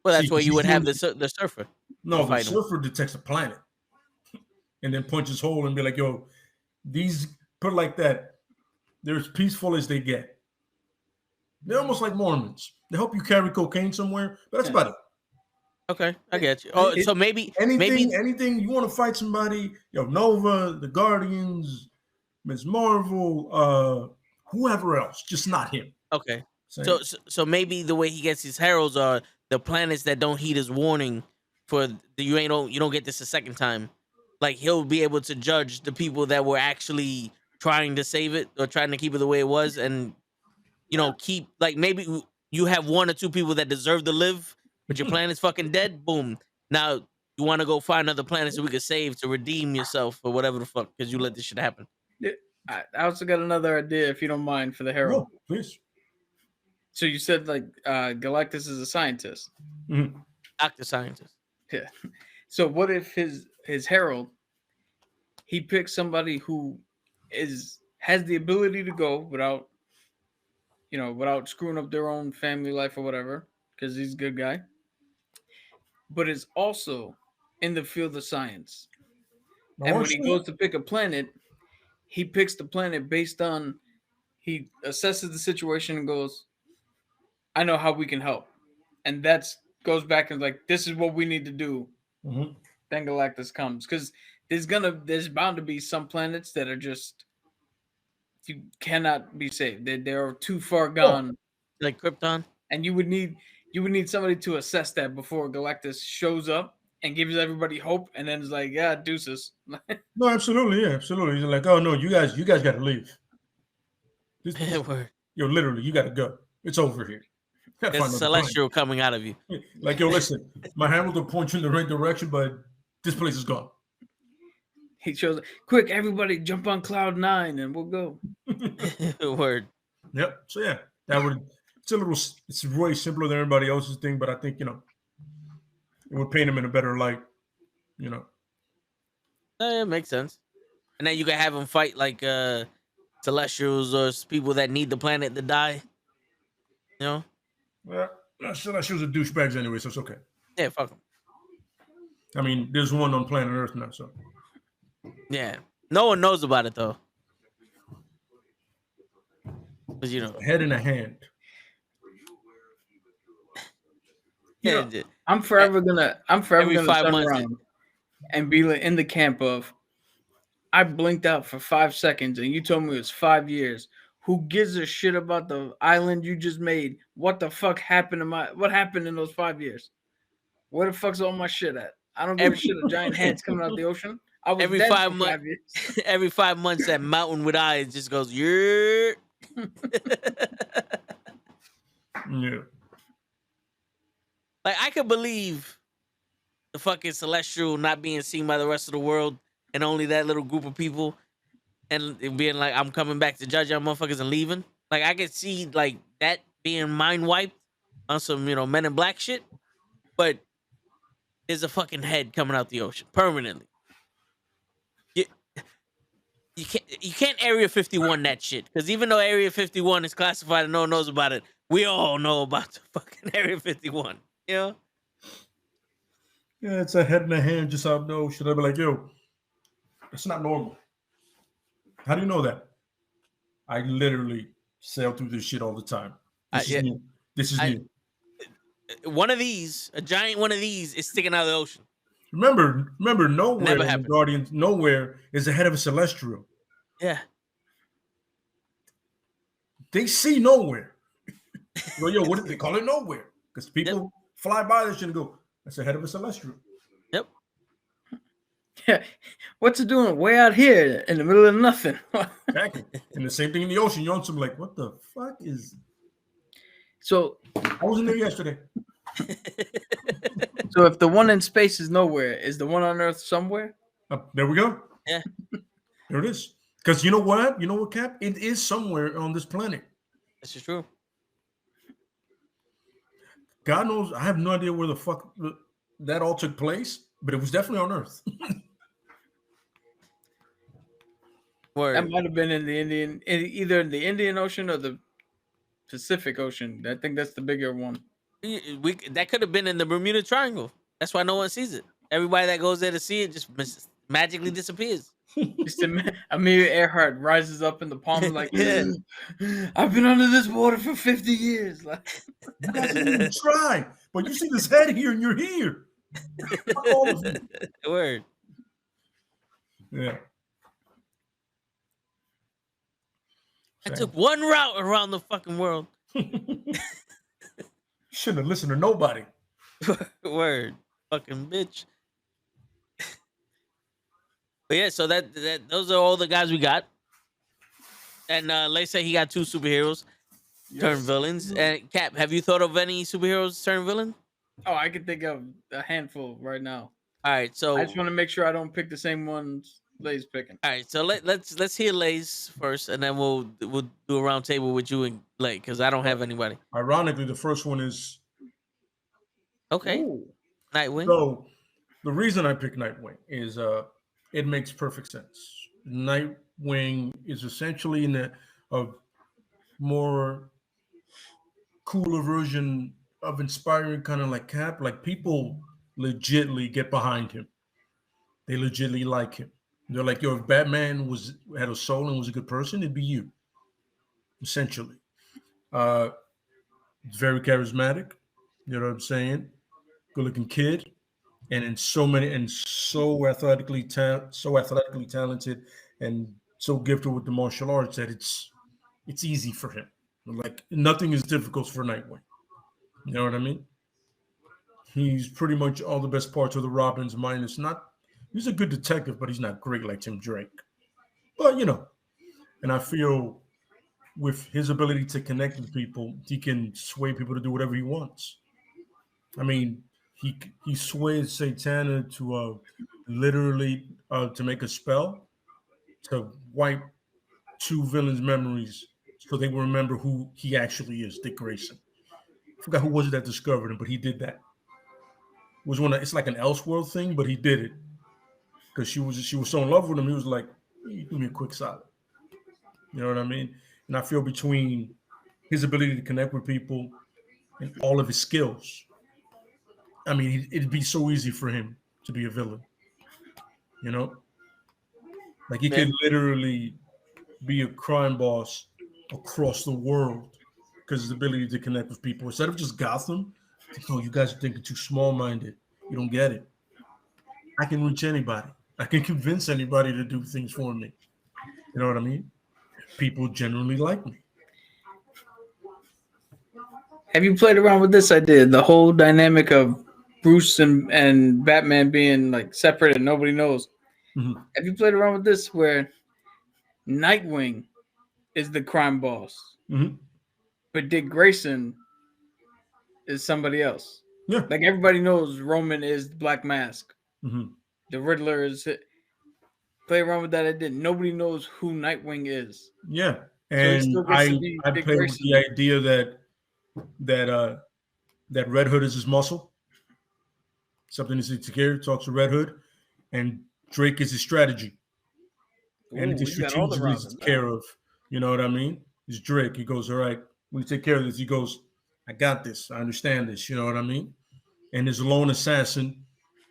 Well, that's where you would have the Surfer. No, the Surfer detects a planet and then punches hole and be like, yo, these, put it like that, they're as peaceful as they get. They're almost like Mormons. They help you carry cocaine somewhere, but that's about it. Okay, I get you. Oh, so maybe anything you want to fight somebody, Nova, the Guardians, Ms. Marvel, whoever else, just not him. Okay. So maybe the way he gets his heralds are the planets that don't heed his warning for you don't get this a second time. Like, he'll be able to judge the people that were actually trying to save it or trying to keep it the way it was, and keep, like, maybe you have one or two people that deserve to live, but your planet's fucking dead. Boom. Now you want to go find other planets that we could save to redeem yourself or whatever the fuck, because you let this shit happen. Yeah, I also got another idea, if you don't mind, for the herald. No, please. So you said like Galactus is a scientist. Mm-hmm. Doctor scientist. Yeah. So what if his herald, he picks somebody who has the ability to go without screwing up their own family life or whatever, because he's a good guy, but is also in the field of science. And when he goes to pick a planet, he picks the planet based on, he assesses the situation and goes, I know how we can help. And goes back and like, this is what we need to do. Mm-hmm. Then Galactus comes, because there's bound to be some planets that are just, you cannot be saved. They're too far gone. Like Krypton. And you would need somebody to assess that before Galactus shows up and gives everybody hope, and then it's like, yeah, deuces. No, absolutely, yeah, absolutely. He's like, oh no, you guys got to leave. Literally, you got to go. It's over here. There's a celestial coming out of you. Like, yo, listen, my hand will point you in the right direction, but this place is gone. He shows, quick, everybody jump on cloud 9 and we'll go. Word. Yep. So yeah, it's way simpler than everybody else's thing, but I think, it would paint him in a better light, It makes sense. And then you can have him fight like celestials or people that need the planet to die. Well, celestials are douchebags anyway, so it's okay. Yeah, fuck them. I mean, there's one on planet Earth now, so. Yeah. No one knows about it, though. Because, a head and a hand. Yeah. I'm forever gonna turn around and be in the camp of, I blinked out for 5 seconds and you told me it was 5 years. Who gives a shit about the island you just made? What the fuck happened what happened in those 5 years? Where the fuck's all my shit at? I don't give a shit of giant heads coming out the ocean. I was every dead 5 for months. 5 years. Every 5 months, that mountain with eyes just goes, yeah. Yeah. Like, I could believe the fucking celestial not being seen by the rest of the world and only that little group of people, and it being like, I'm coming back to judge y'all motherfuckers and leaving. Like, I could see like that being mind wiped on some, Men in Black shit. But is a fucking head coming out the ocean permanently. You can't Area 51 that shit, because even though Area 51 is classified and no one knows about it, we all know about the fucking Area 51. You know? Yeah, it's a head and a hand just out of the ocean. I'd be like, yo, it's not normal. How do you know that? I literally sail through this shit all the time. This is new. This is new. One of these, a giant one of these, is sticking out of the ocean. Remember, nowhere in the Guardians, nowhere is the head of a celestial. Yeah. They see nowhere. Well, yo, what do they call it? Nowhere. Because people fly by this shit and go, that's the head of a celestial. Yep. Yeah. What's it doing way out here in the middle of nothing? Exactly. And the same thing in the ocean. You're on some like, what the fuck is... So I wasn't there yesterday. So if the one in space is nowhere, is the one on Earth somewhere? There we go. Yeah. There it is. Because you know what? You know what, Cap? It is somewhere on this planet. This is true. God knows, I have no idea where the fuck that all took place, but it was definitely on Earth. Word. That might have been in the either in the Indian Ocean or the Pacific Ocean. I think that's the bigger one. That could have been in the Bermuda Triangle. That's why no one sees it. Everybody that goes there to see it just magically disappears. Just Amelia Earhart rises up in the palm like, I've been under this water for 50 years. Like, you guys didn't even try, but you see this head here and you're here. Fuck all of you. Word. Yeah. I took one route around the fucking world. Shouldn't have listened to nobody. Word. Fucking bitch. But yeah, so that those are all the guys we got. And let's say he got 2 superheroes turn villains. And Cap, have you thought of any superheroes turn villain? Oh, I can think of a handful right now. All right, so I just want to make sure I don't pick the same ones Lay's picking. All right, so let's hear Lay's first, and then we'll do a round table with you and Lay, because I don't have anybody. Ironically, the first one is okay. Ooh. Nightwing. So the reason I picked Nightwing is it makes perfect sense. Nightwing is essentially in a more cooler version of inspiring, kind of like Cap. Like, people legitly get behind him. They legitly like him. They're like, yo, if Batman had a soul and was a good person, it'd be you. Essentially. It's very charismatic. You know what I'm saying? Good looking kid. And so athletically talented and so gifted with the martial arts that it's easy for him. Like, nothing is difficult for Nightwing. You know what I mean? He's pretty much all the best parts of the Robins, minus he's a good detective, but he's not great like Tim Drake. But, and I feel with his ability to connect with people, he can sway people to do whatever he wants. I mean, he swayed Satana to literally to make a spell to wipe 2 villains' memories so they will remember who he actually is, Dick Grayson. I forgot who was it that discovered him, but he did that. It's like an Elseworld thing, but he did it because she was so in love with him. He was like, hey, give me a quick solid. You know what I mean? And I feel between his ability to connect with people and all of his skills, I mean, it'd be so easy for him to be a villain. Like, he could literally be a crime boss across the world because his ability to connect with people. Instead of just Gotham, you guys are thinking too small-minded. You don't get it. I can reach anybody. I can convince anybody to do things for me. You know what I mean? People generally like me. Have you played around with this idea? The whole dynamic of Bruce and Batman being like separate and nobody knows. Mm-hmm. Have you played around with this where Nightwing is the crime boss, but Dick Grayson is somebody else? Yeah. Like, everybody knows Roman is Black Mask. Mm-hmm. The Riddler is... Play around with that idea. Nobody knows who Nightwing is. Yeah. And so I play with the idea that Red Hood is his muscle. Something needs to take care of. Talks to Red Hood, and Drake is his strategy. Anything strategic needs to take care of. You know what I mean? It's Drake. He goes, all right, when you take care of this, he goes, I got this. I understand this. You know what I mean? And his lone assassin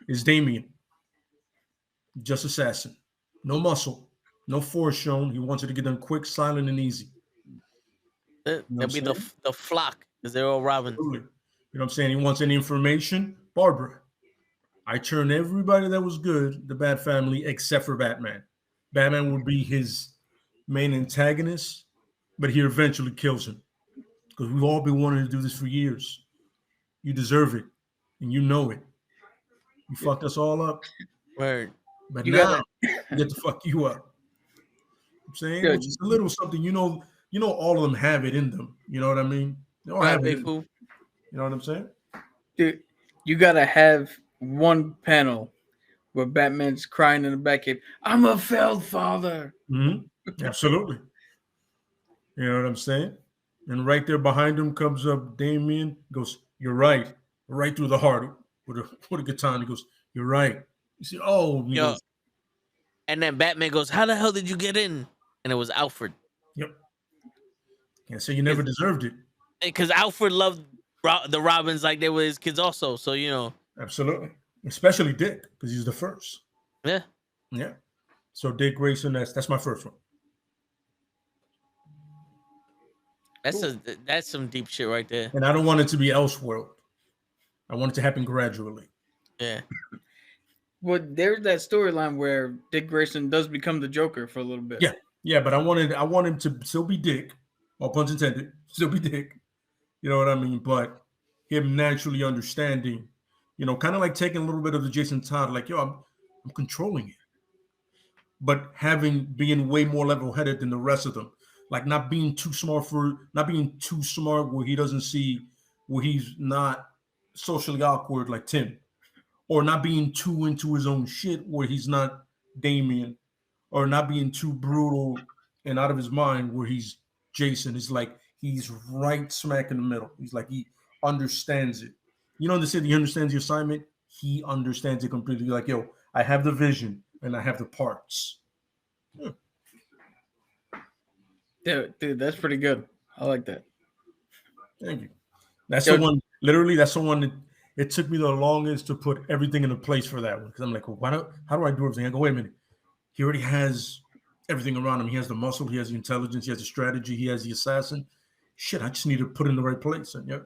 is Damien. Just assassin. No muscle. No force shown. He wants it to get done quick, silent, and easy. That'll be the flock, because they're all Robins. Absolutely. You know what I'm saying? He wants any information. Barbara. I turned everybody that was good, the Bat family, except for Batman. Batman would be his main antagonist, but he eventually kills him. Because we've all been wanting to do this for years. You deserve it, and you know it. You fucked us all up. Word. But you now, get to fuck you up. I'm saying it's just a little something, you know, all of them have it in them. You know what I mean? They all have it. You know what I'm saying? Dude, you gotta have one panel where Batman's crying in the Batcave. I'm a failed father. Mm-hmm. Absolutely. You know what I'm saying? And right there behind him comes up Damien. Goes, you're right. Right through the heart with a guitar. He goes, you're right. You see, he goes, and then Batman goes, how the hell did you get in? And it was Alfred. Yep. Can't say you never deserved it. Because Alfred loved the Robins like they were his kids also. So, you know. Absolutely. Especially Dick, because he's the first. Yeah. Yeah. So Dick Grayson, that's my first one. That's some deep shit right there. And I don't want it to be Elseworld. I want it to happen gradually. Yeah. Well, there's that storyline where Dick Grayson does become the Joker for a little bit. Yeah, but I want him to still be Dick, all puns intended, still be Dick. You know what I mean? But him naturally understanding, you know, kind of like taking a little bit of the Jason Todd, like, yo, I'm controlling it. But being way more level-headed than the rest of them. Like not being too smart where he doesn't see, where he's not socially awkward like Tim. Or not being too into his own shit where he's not Damien. Or not being too brutal and out of his mind where he's Jason. It's like he's right smack in the middle. He's like, he understands it. You know, he understands the assignment. He understands it completely. Like, yo, I have the vision and I have the parts. Dude, that's pretty good. I like that. Thank you. That's the one that it took me the longest to put everything into place for that one. Because I'm like, well, how do I do everything? I go, wait a minute. He already has everything around him. He has the muscle. He has the intelligence. He has the strategy. He has the assassin. Shit, I just need to put it in the right place. And there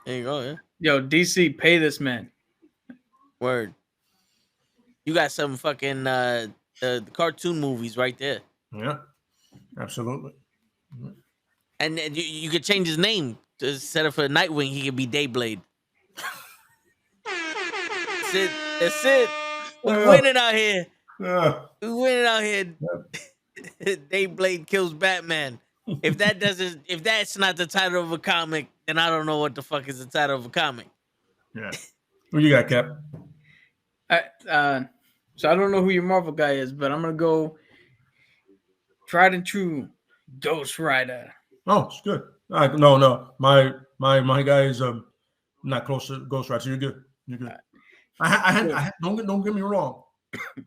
you go. Yeah. Yo, DC, pay this man. Word. You got some fucking the cartoon movies right there. Yeah, absolutely. And you could change his name. Instead of for Nightwing, he could be Dayblade. That's it. We're winning out here. We're winning out here. Dayblade kills Batman. If that's not the title of a comic, then I don't know what the fuck is the title of a comic. Yeah. Who you got, Cap? So I don't know who your Marvel guy is, but I'm gonna go tried and true Ghost Rider. Oh, it's good. No. My guy is not close to Ghost Rider. So you're good. You're good. Don't get me wrong.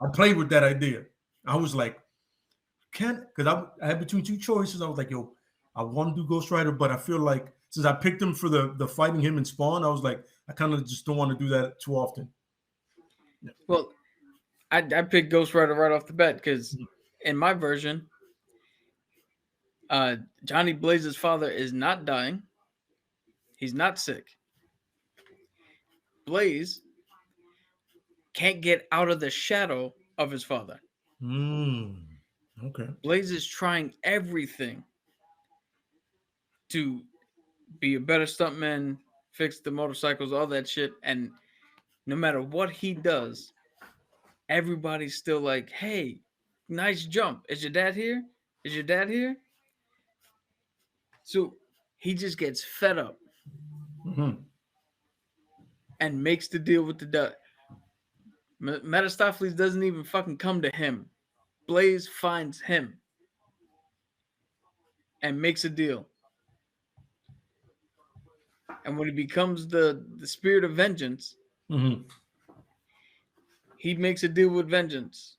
I played with that idea. I was like, because I had between two choices. I was like, yo, I want to do Ghost Rider, but I feel like since I picked him for the fighting him and Spawn, I was like, I kind of just don't want to do that too often. Yeah. Well, I picked Ghost Rider right off the bat because in my version, Johnny Blaze's father is not dying. He's not sick. Blaze can't get out of the shadow of his father. Okay. Blaze is trying everything to be a better stuntman, fix the motorcycles, all that shit. And no matter what he does, everybody's still like, hey, nice jump. Is your dad here? Is your dad here? So he just gets fed up and makes the deal with the dad. Mephistopheles doesn't even fucking come to him. Blaze finds him and makes a deal. And when he becomes the spirit of vengeance, he makes a deal with vengeance.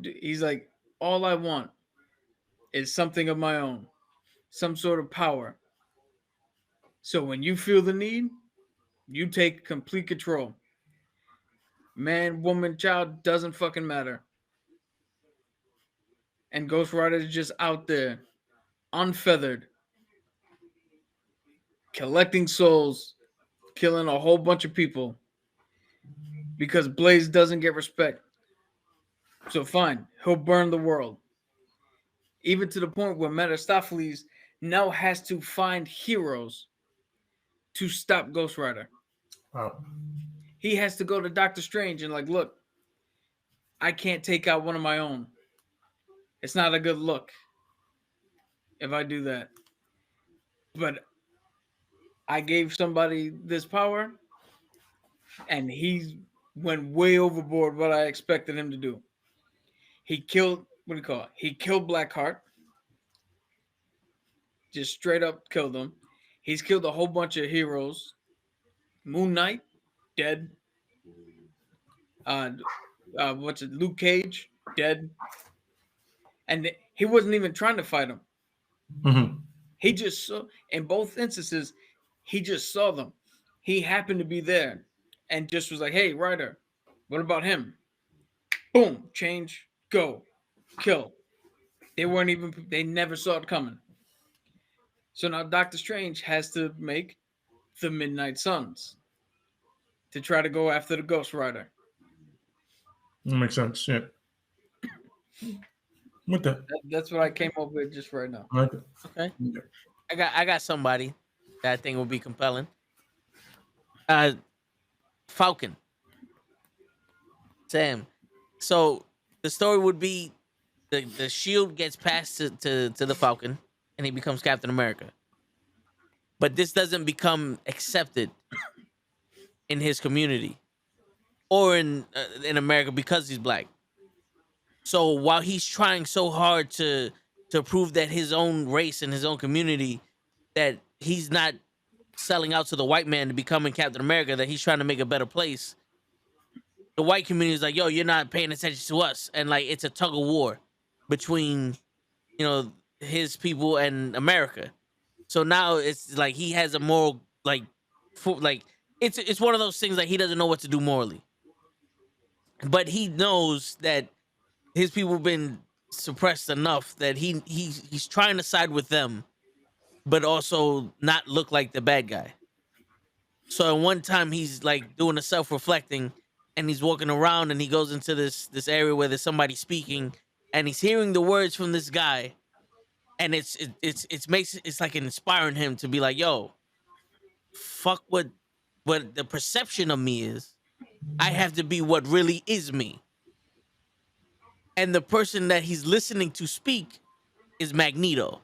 He's like, all I want is something of my own, some sort of power. So when you feel the need, you take complete control. Man, woman, child, doesn't fucking matter. And Ghost Rider is just out there, unfeathered, collecting souls, killing a whole bunch of people because Blaze doesn't get respect. So fine, he'll burn the world. Even to the point where Mephistopheles now has to find heroes to stop Ghost Rider. Wow. He has to go to Doctor Strange and like, look, I can't take out one of my own. It's not a good look if I do that. But I gave somebody this power, and he went way overboard what I expected him to do. He killed, what do you call it? He killed Blackheart. Just straight up killed him. He's killed a whole bunch of heroes. Moon Knight, dead. Luke Cage, dead. And he wasn't even trying to fight him. Mm-hmm. He just saw, in both instances, he just saw them. He happened to be there and just was like, hey, Ryder, what about him? Boom, change, go, kill. They never saw it coming. So now Doctor Strange has to make the Midnight Suns to try to go after the Ghost Rider. That makes sense. Yeah. With that. That's what I came up with just right now. I like that. Okay. Yeah. I got somebody that I think will be compelling. Falcon. Sam. So the story would be the shield gets passed to the Falcon and he becomes Captain America. But this doesn't become accepted in his community or in America because he's black. So while he's trying so hard to prove that his own race and his own community, that he's not selling out to the white man to becoming Captain America, that he's trying to make a better place, the white community is like, yo, you're not paying attention to us. And like, it's a tug of war between, his people and America. So now it's like he has a moral, it's one of those things like he doesn't know what to do morally. But he knows that his people have been suppressed enough that he's trying to side with them, but also not look like the bad guy. So at one time he's like doing a self-reflecting and he's walking around and he goes into this area where there's somebody speaking and he's hearing the words from this guy. And it's like inspiring him to be like, yo, fuck what the perception of me is. I have to be what really is me. And the person that he's listening to speak is Magneto.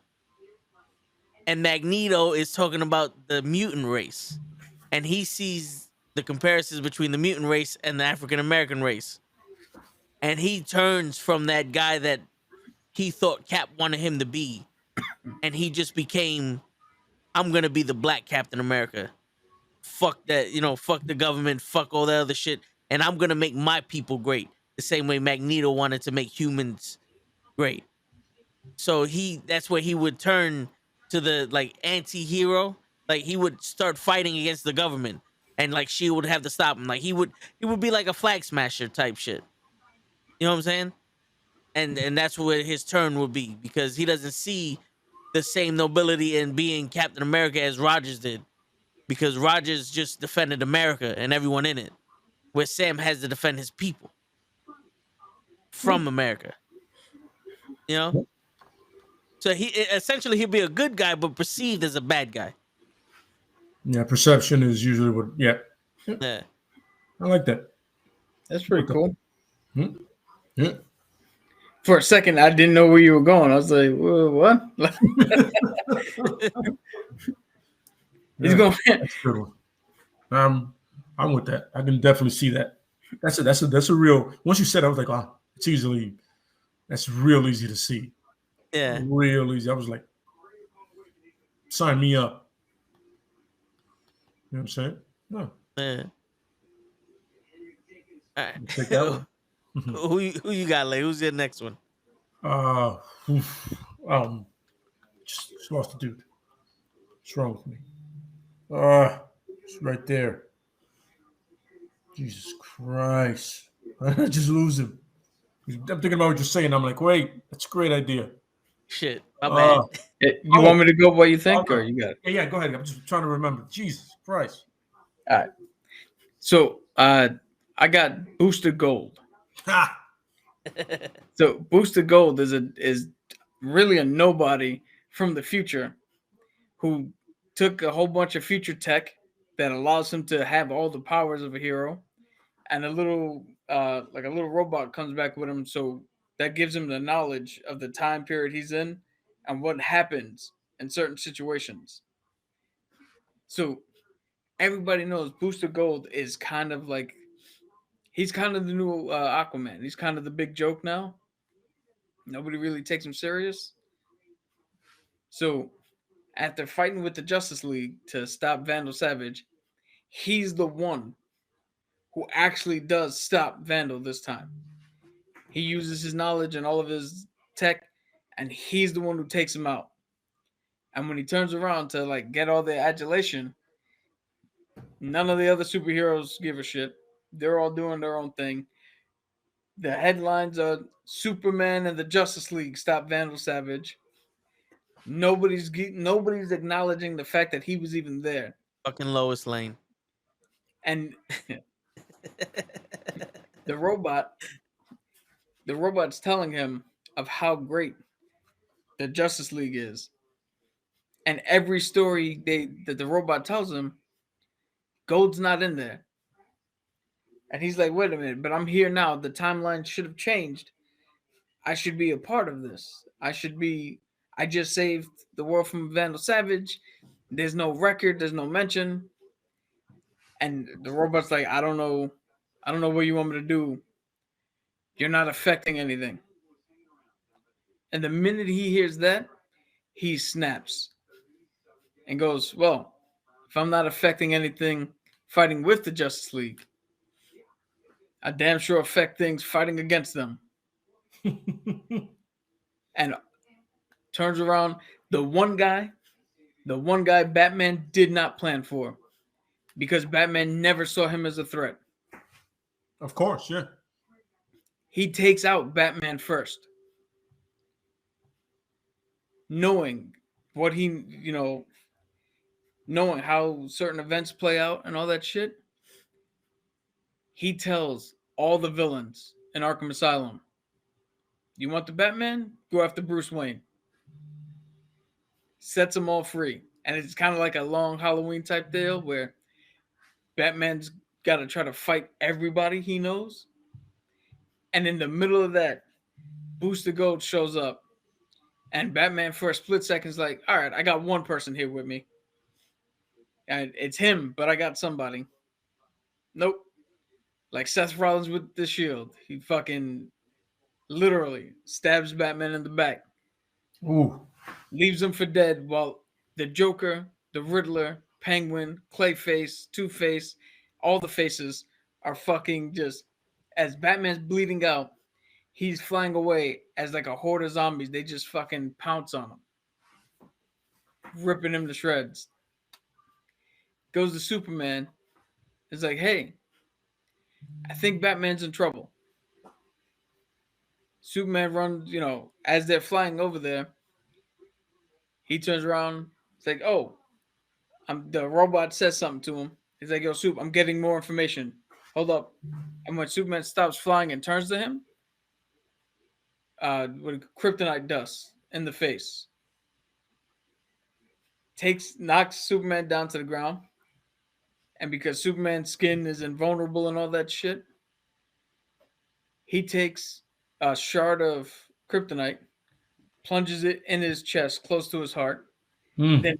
And Magneto is talking about the mutant race. And he sees the comparisons between the mutant race and the African American race. And he turns from that guy that he thought Cap wanted him to be. And he just became, I'm going to be the black Captain America. Fuck that, fuck the government, fuck all that other shit. And I'm going to make my people great. The same way Magneto wanted to make humans great. So that's where he would turn to the like anti-hero. Like he would start fighting against the government. And like SHIELD would have to stop him. Like he would be like a flag smasher type shit. You know what I'm saying? And that's where his turn would be, because he doesn't see the same nobility in being Captain America as Rogers did, because Rogers just defended America and everyone in it, where Sam has to defend his people from America. So he'll be a good guy, but perceived as a bad guy. Yeah, perception is usually what. Yeah. I like that. That's pretty cool. Yeah. For a second, I didn't know where you were going. I was like, what? He's going. That's a good one. I'm with that. I can definitely see that. That's a real. Once you said it, I was like, oh, that's real easy to see. Yeah. Real easy. I was like, sign me up. You know what I'm saying? No. Yeah. All Take that right. one. Who you got, Lay? Who's your next one? Oof. Just lost the dude. What's wrong with me? It's right there. Jesus Christ. I just lose him. I'm thinking about what you're saying. I'm like, wait, that's a great idea. Shit, my bad. You want me to go what you think, no. or you got it? Yeah, go ahead. I'm just trying to remember. Jesus Christ. All right. So I got Booster Gold. Ha! So Booster Gold is really a nobody from the future who took a whole bunch of future tech that allows him to have all the powers of a hero, and a little like a little robot comes back with him, so that gives him the knowledge of the time period he's in and what happens in certain situations. So everybody knows Booster Gold is kind of like he's kind of the new Aquaman. He's kind of the big joke now. Nobody really takes him serious. So after fighting with the Justice League to stop Vandal Savage, he's the one who actually does stop Vandal this time. He uses his knowledge and all of his tech, and he's the one who takes him out. And when he turns around to like get all the adulation, none of the other superheroes give a shit. They're all doing their own thing. The headlines are Superman and the Justice League stop Vandal Savage. Nobody's acknowledging the fact that he was even there. Fucking Lois Lane. And the robot's telling him of how great the Justice League is. And every story that the robot tells him, Gold's not in there. And he's like, wait a minute, but I'm here now. The timeline should have changed. I should be a part of this. I just saved the world from Vandal Savage. There's no record, there's no mention. And the robot's like, I don't know what you want me to do. You're not affecting anything. And the minute he hears that, he snaps and goes, well, if I'm not affecting anything fighting with the Justice League, I damn sure affect things fighting against them. And turns around. The one guy Batman did not plan for, because Batman never saw him as a threat. Of course, yeah. He takes out Batman first, knowing what knowing how certain events play out and all that shit. He tells all the villains in Arkham Asylum, you want the Batman? Go after Bruce Wayne. Sets them all free. And it's kind of like a long Halloween type deal where Batman's got to try to fight everybody he knows. And in the middle of that, Booster Gold shows up. And Batman, for a split second, is like, all right, I got one person here with me. And it's him, but I got somebody. Nope. Like Seth Rollins with the shield. He fucking literally stabs Batman in the back. Ooh. Leaves him for dead while the Joker, the Riddler, Penguin, Clayface, Two-Face, all the faces are fucking just, as Batman's bleeding out, he's flying away as like a horde of zombies. They just fucking pounce on him, ripping him to shreds. Goes to Superman. It's like, hey, I think Batman's in trouble. Superman runs, as they're flying over there, he turns around. It's like, oh, the robot says something to him. He's like, yo, Soup, I'm getting more information. Hold up. And when Superman stops flying and turns to him, with kryptonite dust in the face, knocks Superman down to the ground. And because Superman's skin is invulnerable and all that shit, he takes a shard of kryptonite, plunges it in his chest close to his heart, then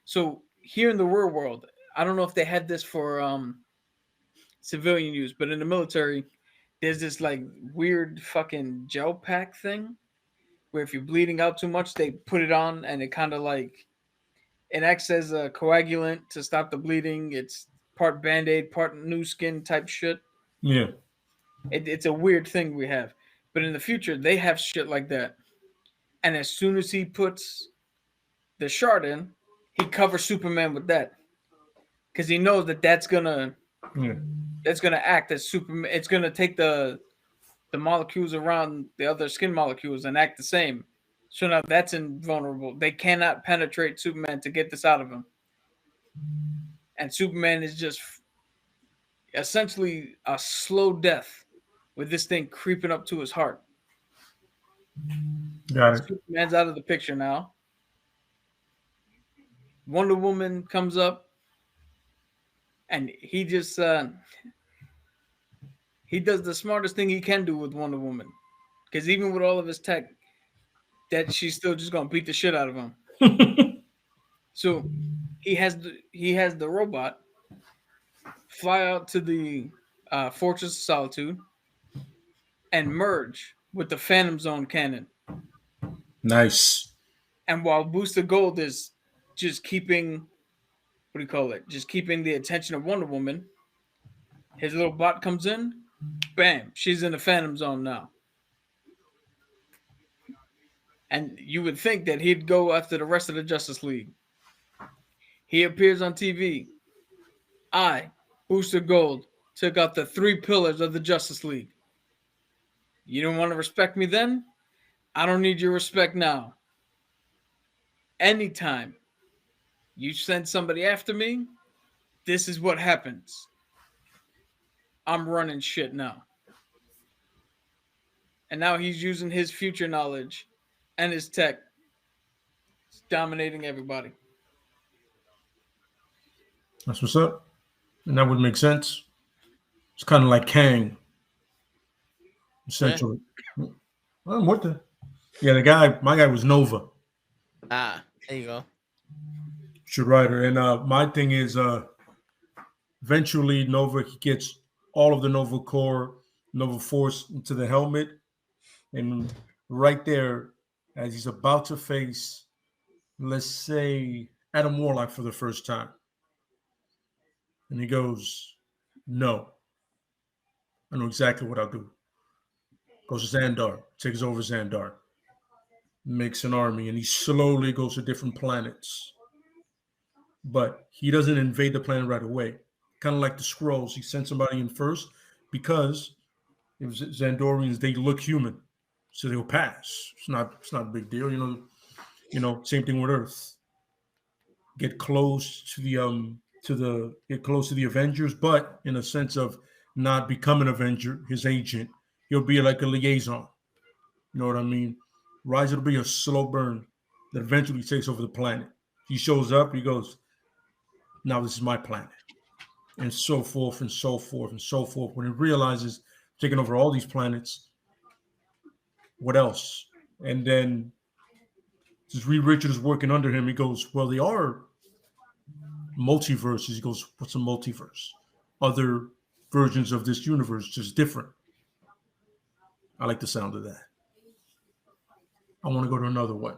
so here in the real world, I don't know if they had this for civilian use, but in the military, there's this like weird fucking gel pack thing where if you're bleeding out too much, they put it on and it kind of like it acts as a coagulant to stop the bleeding. It's part Band-Aid, part new skin type shit. Yeah. It's a weird thing we have. But in the future, they have shit like that. And as soon as he puts the shard in, he covers Superman with that. Because he knows that that's gonna act as Superman. It's gonna take the molecules around the other skin molecules and act the same. So now that's invulnerable. They cannot penetrate Superman to get this out of him. And Superman is just essentially a slow death with this thing creeping up to his heart. Got it. Superman's out of the picture now. Wonder Woman comes up, and he just he does the smartest thing he can do with Wonder Woman, because even with all of his tech, that she's still just gonna beat the shit out of him. So he has the robot fly out to the Fortress of Solitude and merge with the Phantom Zone cannon. Nice. And while Booster Gold is just keeping, just keeping the attention of Wonder Woman, his little bot comes in, bam, she's in the Phantom Zone now. And you would think that he'd go after the rest of the Justice League. He appears on TV. I, Booster Gold, took out the 3 pillars of the Justice League. You don't want to respect me then? I don't need your respect now. Anytime you send somebody after me, this is what happens. I'm running shit now. And now he's using his future knowledge and his tech. He's dominating everybody. That's what's up. And that would make sense. It's kind of like Kang. Essentially. Yeah. What the? Yeah, my guy was Nova. Ah, there you go. Should writer. And my thing is eventually Nova, he gets all of the Nova Core, Nova Force into the helmet. And right there, as he's about to face, let's say, Adam Warlock for the first time. And he goes, no. I know exactly what I'll do. Goes to Xandar, takes over Xandar, makes an army, and he slowly goes to different planets. But he doesn't invade the planet right away. Kind of like the Skrulls. He sends somebody in first because it was Xandorians, they look human. So they'll pass. It's not a big deal, you know, same thing with Earth. Get close to the Avengers, but in a sense of not become an Avenger, his agent. He'll be like a liaison. You know what I mean? Rise will be a slow burn that eventually takes over the planet. He shows up, he goes, now this is my planet. And so forth and so forth and so forth. When he realizes taking over all these planets, what else? And then as Reed Richards is working under him, he goes, well, they are multiverses. He goes, what's a multiverse? Other versions of this universe, just different. I like the sound of that. I want to go to another one.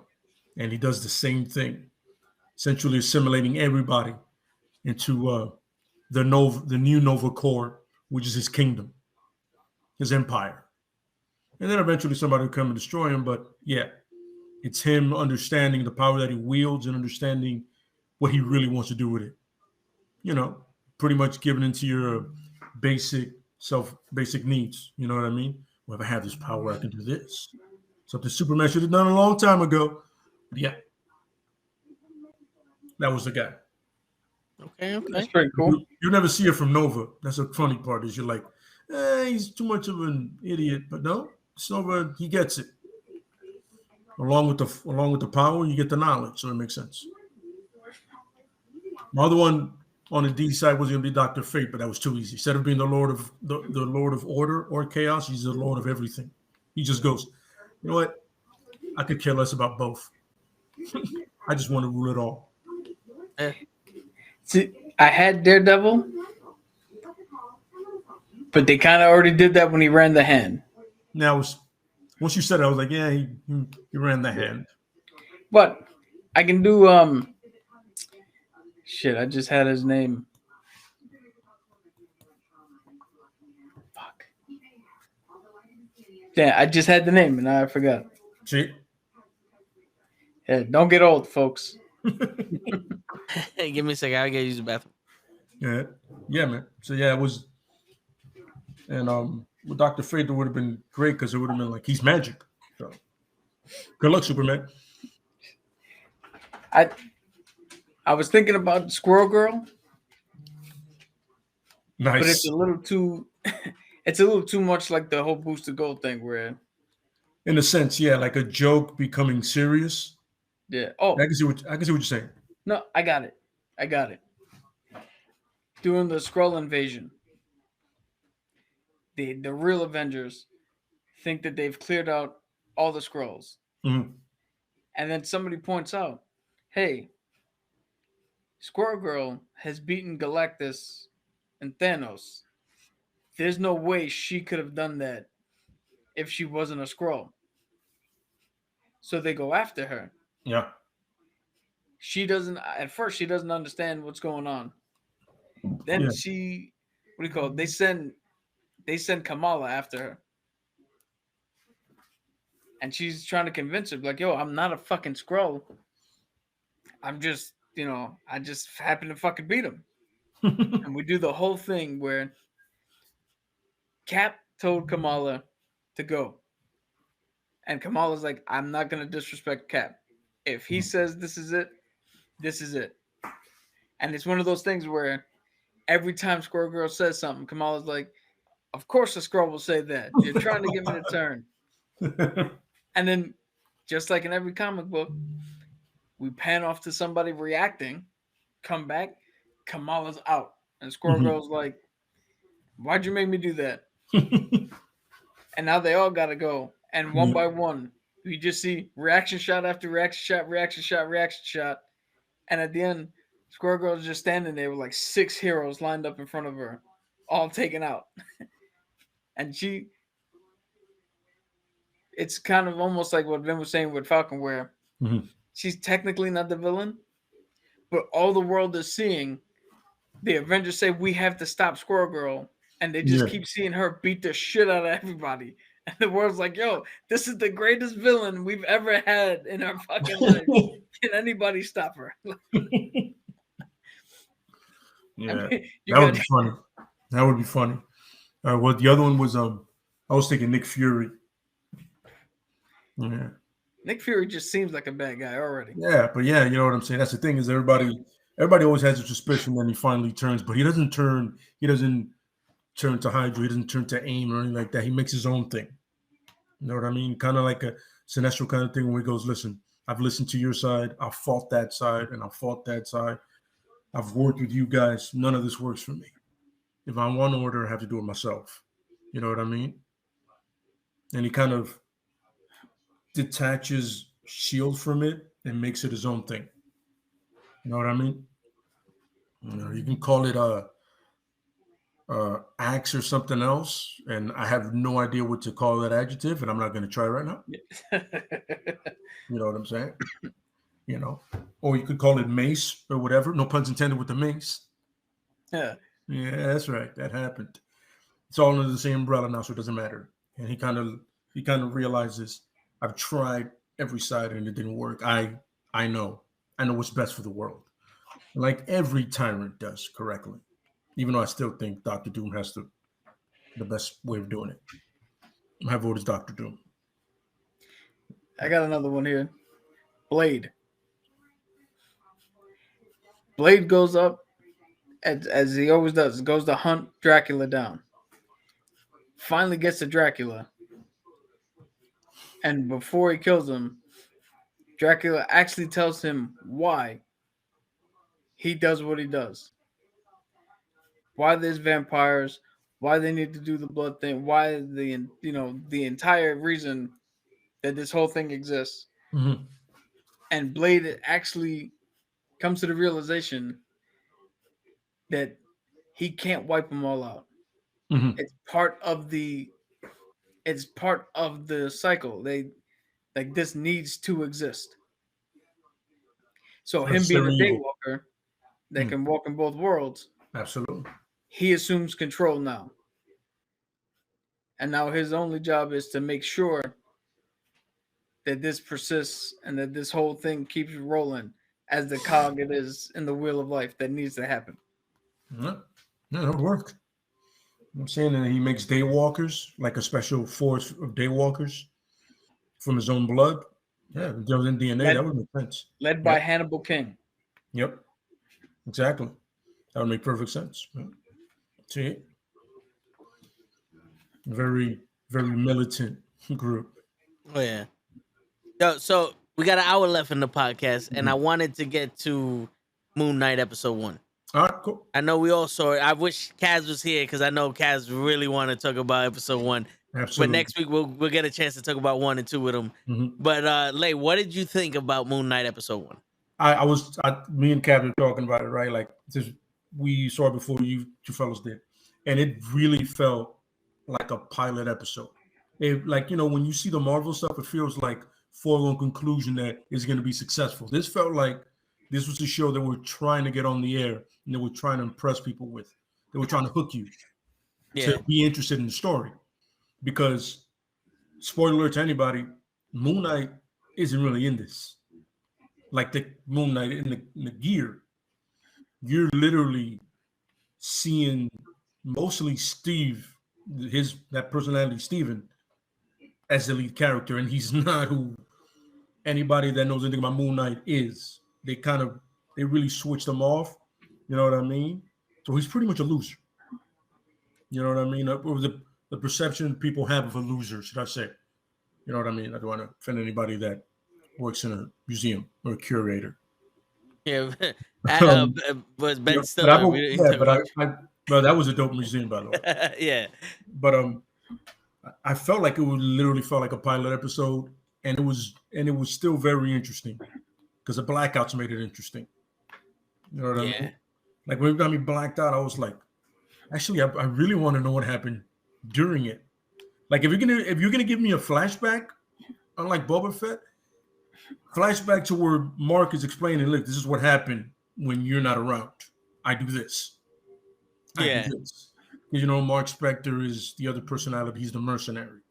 And he does the same thing, essentially assimilating everybody into the new Nova Corps, which is his kingdom, his empire. And then eventually somebody will come and destroy him. But yeah, it's him understanding the power that he wields and understanding what he really wants to do with it. You know, pretty much giving into your basic needs. You know what I mean? Well, if I have this power, I can do this. Something Superman should have done a long time ago. But yeah, that was the guy. Okay. That's pretty cool. You never see it from Nova. That's the funny part is you're like, he's too much of an idiot. But no, it's Nova, he gets it. Along with the power, you get the knowledge, so it makes sense. My other one on the D side was going to be Dr. Fate, but that was too easy. Instead of being the Lord of Order or Chaos, he's the Lord of everything. He just goes, you know what? I could care less about both. I just want to rule it all. See, I had Daredevil, but they kind of already did that when he ran the hand. Now, once you said it, I was like, yeah, he ran the hand. But I can do shit, I just had his name. Fuck. Yeah, I just had the name and I forgot. See? Yeah, don't get old, folks. Hey, give me a second. I gotta use the bathroom. Yeah, yeah, man. So yeah, it was, and with Doctor Fate, it would have been great because it would have been like he's magic. So good luck, Superman. I was thinking about Squirrel Girl, but it's Nice. a little too it's a little too much like the whole Booster Gold thing where In a sense, yeah, like a joke becoming serious. yeah. I Oh can see what you're saying. no, I got it. During the Skrull invasion, the real Avengers think that they've cleared out all the Skrulls. Mhm. And then somebody points out, hey, Squirrel Girl has beaten Galactus and Thanos. There's no way she could have done that if she wasn't a Skrull. So they go after her. Yeah. She doesn't at first she doesn't understand what's going on. Then Yeah. she what do you call it? They send Kamala after her. And she's trying to convince her, like, yo, I'm not a fucking Skrull. I'm just, I just happen to fucking beat him. And we do the whole thing where Cap told Kamala to go. And Kamala's like, I'm not going to disrespect Cap. If he says this is it, this is it. And it's one of those things where every time Squirrel Girl says something, Kamala's like, of course a Skrull will say that. You're trying to get me to turn. And then, just like in every comic book, we pan off to somebody reacting, come back, Kamala's out. And Squirrel Girl's like, why'd you make me do that? And now they all got to go. And one by one, we just see reaction shot after reaction shot, reaction shot, reaction shot. And at the end, Squirrel Girl's just standing there with like 6 heroes lined up in front of her, all taken out. And it's kind of almost like what Vin was saying with Falcon, where she's technically not the villain, but all the world is seeing the Avengers say, we have to stop Squirrel Girl. And they just keep seeing her beat the shit out of everybody. And the world's like, yo, this is the greatest villain we've ever had in our fucking life. Can anybody stop her? Yeah, I mean, that would be funny. That would be funny. Well, the other one was I was thinking Nick Fury. Yeah, Nick Fury just seems like a bad guy already. Yeah, but yeah, you know what I'm saying. That's the thing is everybody always has a suspicion, then he finally turns, but he doesn't turn. He doesn't turn to Hydra. He doesn't turn to AIM or anything like that. He makes his own thing. You know what I mean? Kind of like a Sinestro kind of thing where he goes, listen, I've listened to your side. I've fought that side and I've fought that side. I've worked with you guys. None of this works for me. If I want order, I have to do it myself. You know what I mean? And he kind of detaches S.H.I.E.L.D. from it and makes it his own thing. You know what I mean? You can call it axe or something else, and I have no idea what to call that adjective, and I'm not going to try right now. You know what I'm saying? Or you could call it mace or whatever. No puns intended with the mace. Yeah, that's right. That happened. It's all under the same umbrella now, so it doesn't matter. And he kind of realizes, I've tried every side and it didn't work. I know what's best for the world, like every tyrant does correctly. Even though I still think Dr. Doom has the best way of doing it. My vote is Dr. Doom. I got another one here. Blade. Blade goes up, as he always does, goes to hunt Dracula down. Finally gets to Dracula. And before he kills him, Dracula actually tells him why he does what he does. Why there's vampires, why they need to do the blood thing, why the entire reason that this whole thing exists. Mm-hmm. And Blade actually comes to the realization that he can't wipe them all out. Mm-hmm. It's part of the cycle. This needs to exist. So him being a daywalker that can walk in both worlds, absolutely, he assumes control now. and now his only job is to make sure that this persists and that this whole thing keeps rolling as the cog it is in the wheel of life that needs to happen. Yeah, it worked. I'm saying that he makes daywalkers, like a special force of daywalkers from his own blood. Yeah, if there was in DNA, that would make sense. Led by Hannibal King. Yep, exactly. That would make perfect sense. See, very, very militant group. Oh yeah. So we got an hour left in the podcast, and I wanted to get to Moon Knight episode 1. All right, cool. I know we all saw it. I wish Kaz was here because I know Kaz really want to talk about episode 1. Absolutely. But next week we'll get a chance to talk about 1 and 2 with him. But Lay, what did you think about Moon Knight episode 1? Me and Cap were talking about it, right? Like we saw it before you fellas did, and it really felt like a pilot episode. It, like, when you see the Marvel stuff, it feels like foregone conclusion that it's going to be successful. This felt like this was a show that we're trying to get on the air and that we're trying to impress people with. They were trying to hook you to be interested in the story. Because, spoiler alert to anybody, Moon Knight isn't really in this. Like the Moon Knight in the gear, you're literally seeing mostly Steve, that personality, Steven, as the lead character, and he's not who anybody that knows anything about Moon Knight is. They really switched him off. You know what I mean? So he's pretty much a loser. You know what I mean? Or the perception people have of a loser, should I say? You know what I mean? I don't want to offend anybody that works in a museum or a curator. Yeah, was Ben Stiller. But that was a dope museum, by the way. Yeah. But I felt like it literally felt like a pilot episode, and it was still very interesting because the blackouts made it interesting. You know what I mean? Like when it got me blacked out, I was like, actually, I really want to know what happened during it. Like if you're gonna give me a flashback, unlike Boba Fett, flashback to where Mark is explaining, look, this is what happened when you're not around. I do this. I do this. Because Mark Spector is the other personality. He's the mercenary.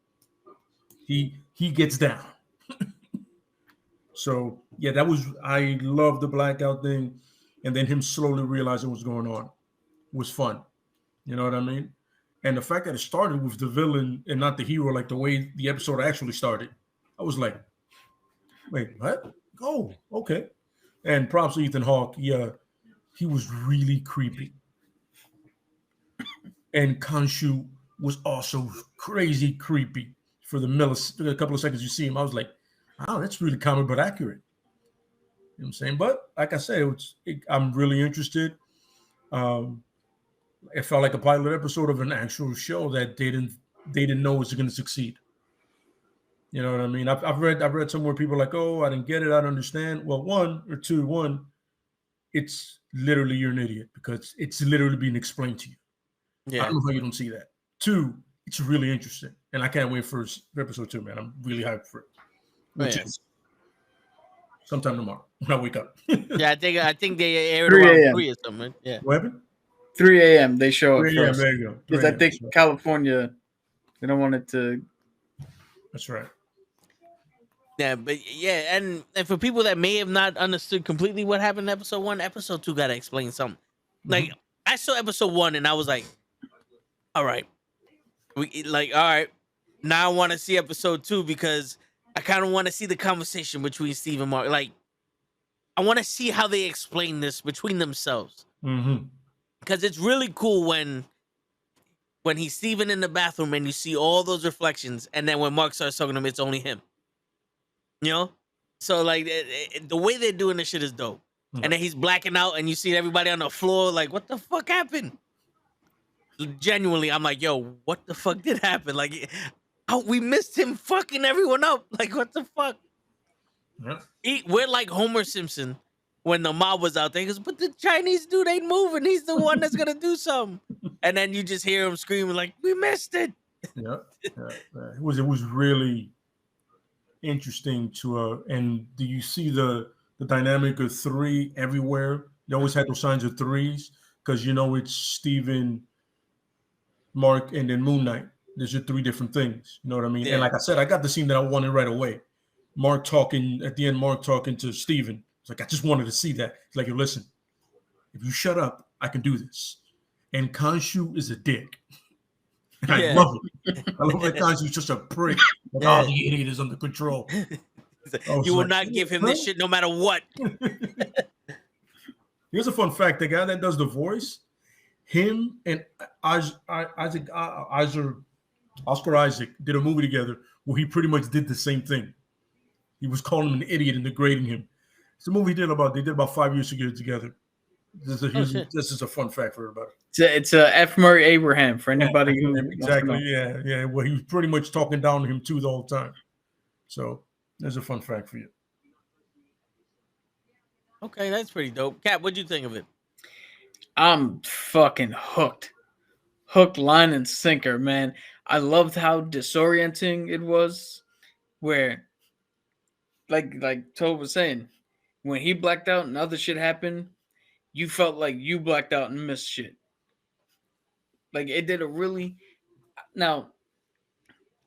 He gets down. So I love the blackout thing, and then him slowly realizing what's going on was fun. You know what I mean? And the fact that it started with the villain and not the hero, like the way the episode actually started, I was like, wait, what? Oh, okay. And props to Ethan Hawke. Yeah, he was really creepy. And Khonshu was also crazy creepy for a couple of seconds you see him. I was like, wow, that's really comic but accurate. You know what I'm saying? But like I said, I'm really interested. It felt like a pilot episode of an actual show that they didn't know was going to succeed. You know what I mean? I've read somewhere people are like, oh, I didn't get it, I don't understand. Well, one, it's literally you're an idiot because it's literally being explained to you. Yeah. I don't know how you don't see that. 2, it's really interesting, and I can't wait for episode 2, man. I'm really hyped for it. Which is sometime tomorrow when I wake up. Yeah, I think they aired around 3 or something. Yeah. What happened? 3 a.m. they show it first. There you go. Because I think California, they don't want it to. That's right. Yeah, but and for people that may have not understood completely what happened in episode 1, episode 2 gotta explain something. Like I saw episode 1 and I was like, all right, all right, now I want to see episode 2 because I kind of want to see the conversation between Steve and Mark. Like, I want to see how they explain this between themselves. Because it's really cool when he's Steven in the bathroom and you see all those reflections, and then when Mark starts talking to him, it's only him. You know? So, like, the way they're doing this shit is dope. And then he's blacking out, and you see everybody on the floor, like, what the fuck happened? Genuinely, I'm like, yo, what the fuck did happen? Like, we missed him fucking everyone up. Like, what the fuck? We're like Homer Simpson when the mob was out there. He goes, but the Chinese dude ain't moving. He's the one that's going to do something. And then you just hear him screaming like, we missed it. Yeah. It was really interesting to and do you see the dynamic of 3 everywhere? They always had those signs of 3s because it's Steven, Mark, and then Moon Knight. There's your three different things. You know what I mean? Yeah. And like I said, I got the scene that I wanted right away. Mark talking at the end. Mark talking to Steven. It's like I just wanted to see that. It's like, listen, if you shut up, I can do this. And Khonshu is a dick. And I love it. I love that Khonshu's just a prick. Like, oh, the idiot is under control. You will not give him this shit no matter what. Here's a fun fact: the guy that does the voice, him and Oscar Isaac did a movie together where he pretty much did the same thing. He was calling him an idiot and degrading him. It's a movie they did about 5 years together. This is a fun fact for everybody. It's F. Murray Abraham for anybody who exactly. Yeah. Well, he was pretty much talking down to him too the whole time. So there's a fun fact for you. Okay, that's pretty dope. Kat, what'd you think of it? I'm fucking hooked. Hook, line, and sinker, man. I loved how disorienting it was. Where, like Toad was saying, when he blacked out and other shit happened, you felt like you blacked out and missed shit. Like, it did a really... Now,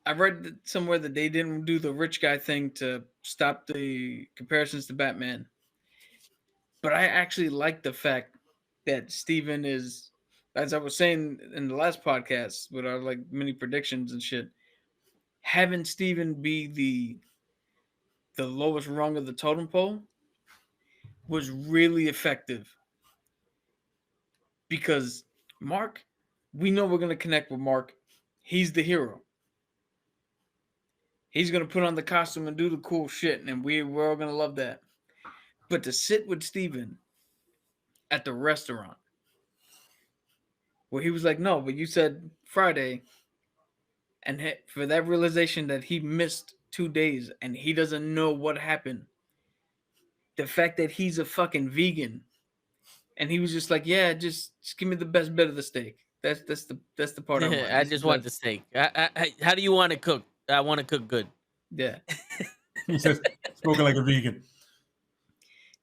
I read somewhere that they didn't do the rich guy thing to stop the comparisons to Batman. But I actually like the fact that Steven is, as I was saying in the last podcast with our like mini predictions and shit, having Steven be the lowest rung of the totem pole was really effective. Because Mark, we know we're going to connect with Mark. He's the hero. He's going to put on the costume and do the cool shit, and we're all going to love that. But to sit with Steven at the restaurant, where he was like, no, but you said Friday, and for that realization that he missed 2 days and he doesn't know what happened, the fact that he's a fucking vegan, and he was just like, yeah, just give me the best bit of the steak. That's the part I want. I just want the steak. How do you want to cook? I want to cook good. Yeah. He says, spoken like a vegan.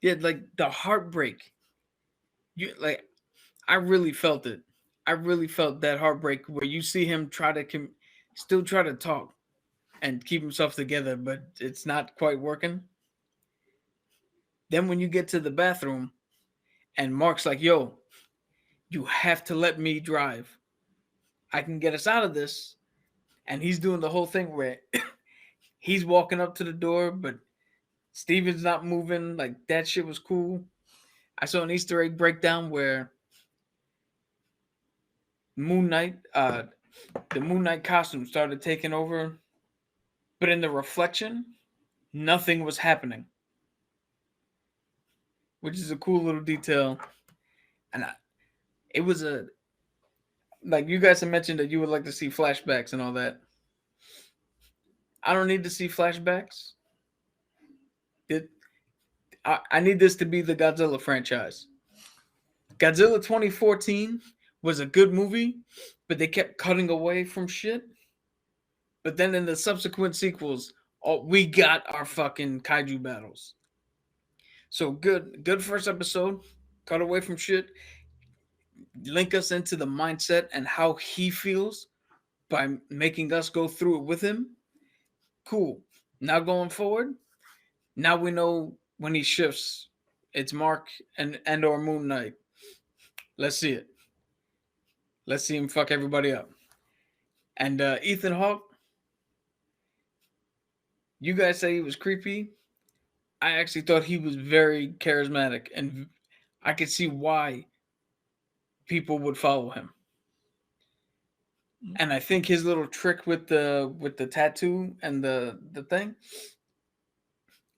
Yeah, like the heartbreak. I really felt it. I really felt that heartbreak where you see him still try to talk and keep himself together, but it's not quite working. Then when you get to the bathroom and Mark's like, yo, you have to let me drive. I can get us out of this. And he's doing the whole thing where he's walking up to the door, but Steven's not moving. Like, that shit was cool. I saw an Easter egg breakdown where Moon Knight, the Moon Knight costume started taking over, but in the reflection, nothing was happening, which is a cool little detail. And it was like you guys have mentioned that you would like to see flashbacks and all that. I don't need to see flashbacks. I need this to be the Godzilla franchise. Godzilla 2014 was a good movie, but they kept cutting away from shit. But then in the subsequent sequels, we got our fucking kaiju battles. So good first episode. Cut away from shit. Link us into the mindset and how he feels by making us go through it with him. Cool. Now going forward, now we know when he shifts, it's Mark and or Moon Knight. Let's see it. Let's see him fuck everybody up. And Ethan Hawke, you guys say he was creepy. I actually thought he was very charismatic, and I could see why people would follow him. And I think his little trick with the tattoo and the thing,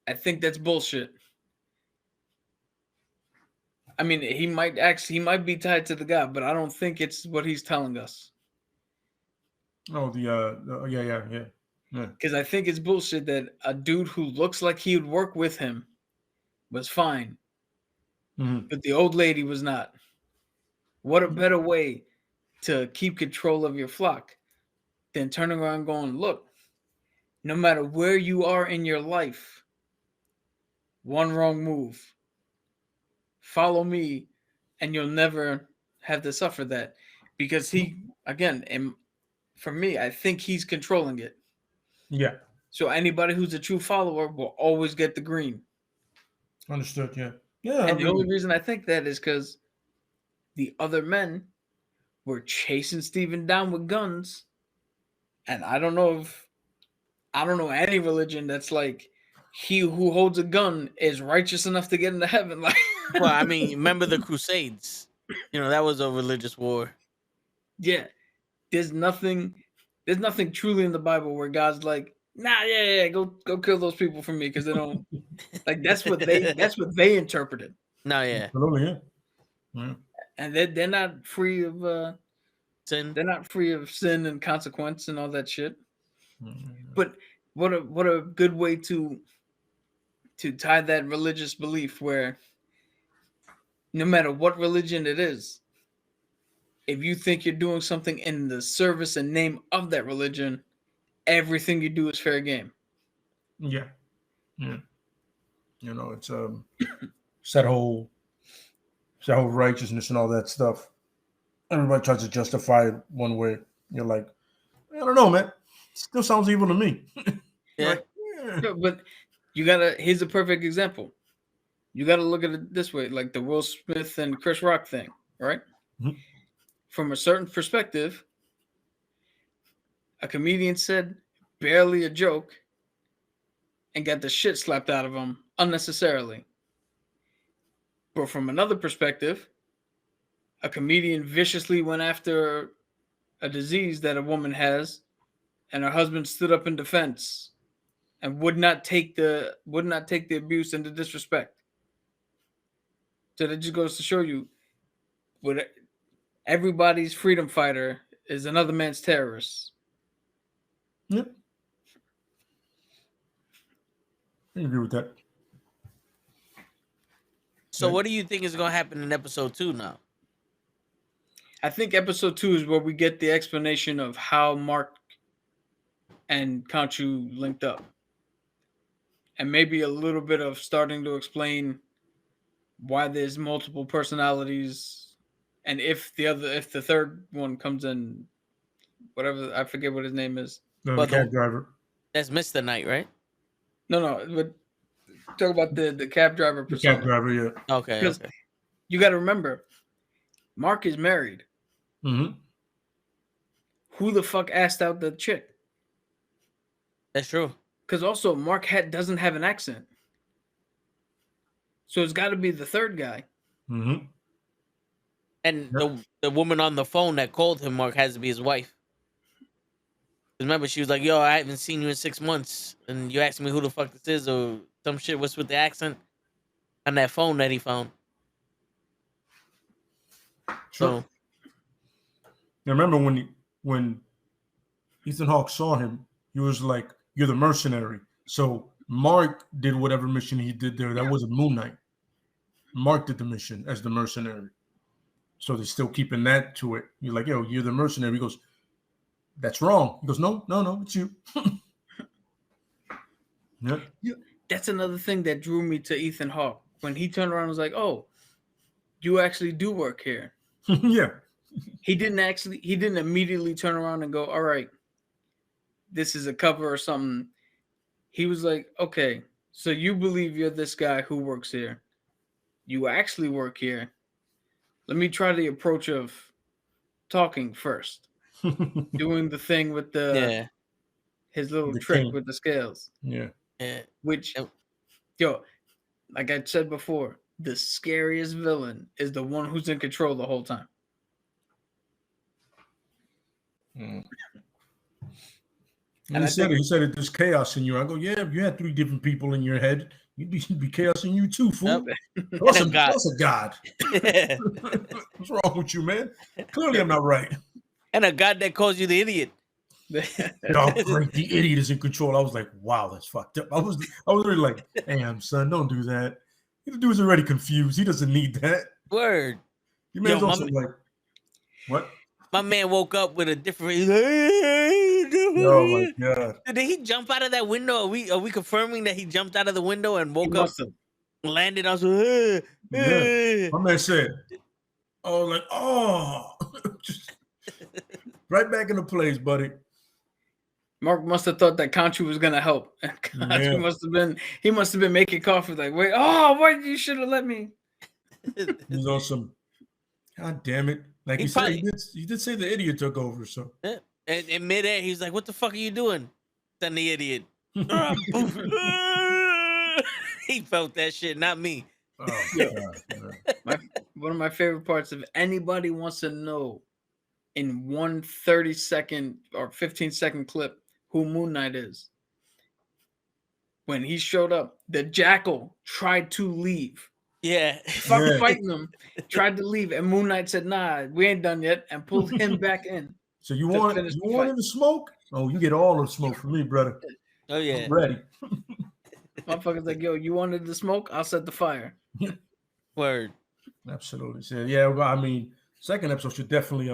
I think that's bullshit. I mean, he might be tied to the guy, but I don't think it's what he's telling us. Oh, yeah. Because I think it's bullshit that a dude who looks like he would work with him was fine, but the old lady was not. What a better way to keep control of your flock than turning around and going, look, no matter where you are in your life, one wrong move, follow me, and you'll never have to suffer that. Because he, again, for me, I think he's controlling it. Yeah. So anybody who's a true follower will always get the green. Understood. Yeah. Yeah. And the only reason I think that is because the other men were chasing Stephen down with guns. And I don't know any religion that's like, he who holds a gun is righteous enough to get into heaven. Like, Well, I mean, remember the Crusades? That was a religious war. yeah, there's nothing truly in the Bible where God's like, nah, yeah, go kill those people for me because they don't like. That's what they interpreted. No, yeah. Absolutely. Yeah. Yeah. And they're not free of Sin. they're not free of sin and consequence and all that shit. Mm-hmm. But what a good way to tie that religious belief where no matter what religion it is, if you think you're doing something in the service and name of that religion, everything you do is fair game. Yeah. Yeah. It's that whole righteousness and all that stuff. Everybody tries to justify it one way. You're like, I don't know, man. It still sounds evil to me. Yeah. Like, yeah. But here's a perfect example. You gotta look at it this way, like the Will Smith and Chris Rock thing, right? Mhm. From a certain perspective, a comedian said barely a joke and got the shit slapped out of him unnecessarily. But from another perspective, a comedian viciously went after a disease that a woman has, and her husband stood up in defense and would not take the abuse and the disrespect. So that just goes to show you, everybody's freedom fighter is another man's terrorist. Yep. I agree with that. So, Right. what do you think is going to happen in episode 2 now? I think episode 2 is where we get the explanation of how Mark and Khonshu linked up. And maybe a little bit of starting to explain why there's multiple personalities, and if the third one comes in, whatever, I forget what his name is. The But cab driver. That's Mr. Knight, right? No, but talk about the cab driver The persona. cab driver, yeah. Okay. Because Okay. you got to remember, Mark is married. Mm-hmm. Who the fuck asked out the chick? That's true. Because also Mark doesn't have an accent. So it's got to be the third guy. Mm-hmm. And Yep. the woman on the phone that called him, Mark, has to be his wife. Remember, she was like, yo, I haven't seen you in 6 months. And you asked me who the fuck this is or some shit. What's with the accent? On that phone that he found. Sure. So, I remember when Ethan Hawke saw him, he was like, "You're the mercenary." So Mark did whatever mission he did there. That wasn't Moon Knight. Mark did the mission as the mercenary. So they're still keeping that to it. You're like, "Yo, you're the mercenary." He goes, "That's wrong." He goes, No, it's you." Yeah. That's another thing that drew me to Ethan Hawke. When he turned around and was like, oh, you actually do work here. Yeah. He didn't immediately turn around and go, all right, this is a cover or something. He was like, okay, so you believe you're this guy who works here. You actually work here. Let me try the approach of talking first. Doing the thing with his little The trick cane. with the scales. Yeah. yeah. Which, Yep. yo, like I said before, the scariest villain is the one who's in control the whole time. Mm. And And I he said think- it. He said it. There's chaos in you. I go, yeah. If you had 3 different people in your head, you'd be chaos in you too, fool. Yep. What's And a god. a god? What's wrong with you, man? Clearly, I'm not right. And a god that calls you the idiot. Oh, great! The idiot is in control. I was like, wow, that's fucked up. I was really like, damn, son, don't do that. The dude's already confused. He doesn't need that. Word. You man's Yo, also like, what? My man woke up with a different. Oh my god! Did he jump out of that window? Are we confirming that he jumped out of the window and He woke up, must have. landed on some? Yeah. My man said, "Oh, like, oh." right back into place, buddy. Mark must have thought that Conchu was gonna help. Yeah. He must have been making coffee like, wait, why you should have let me. He's on some. God damn it! Like He you said, probably- you did say the idiot took over. So Yeah. And in midair, he's like, "What the fuck are you doing?" Then the idiot. He felt that shit, not me. oh, Yeah. God. One of my favorite parts, if anybody wants to know in one 30-second or 15-second clip who Moon Knight is, when he showed up, the Jackal tried to leave. Yeah. Yeah. Fighting him, tried to leave, and Moon Knight said, "Nah, we ain't done yet," and pulled him back in. So you To want finish the wanted fight. to smoke? Oh, you get all the smoke from me, brother. Oh yeah. I'm ready. Motherfucker's like, "Yo, you wanted the smoke? I'll set the fire." Word. Absolutely. So yeah, well, I mean, second episode should definitely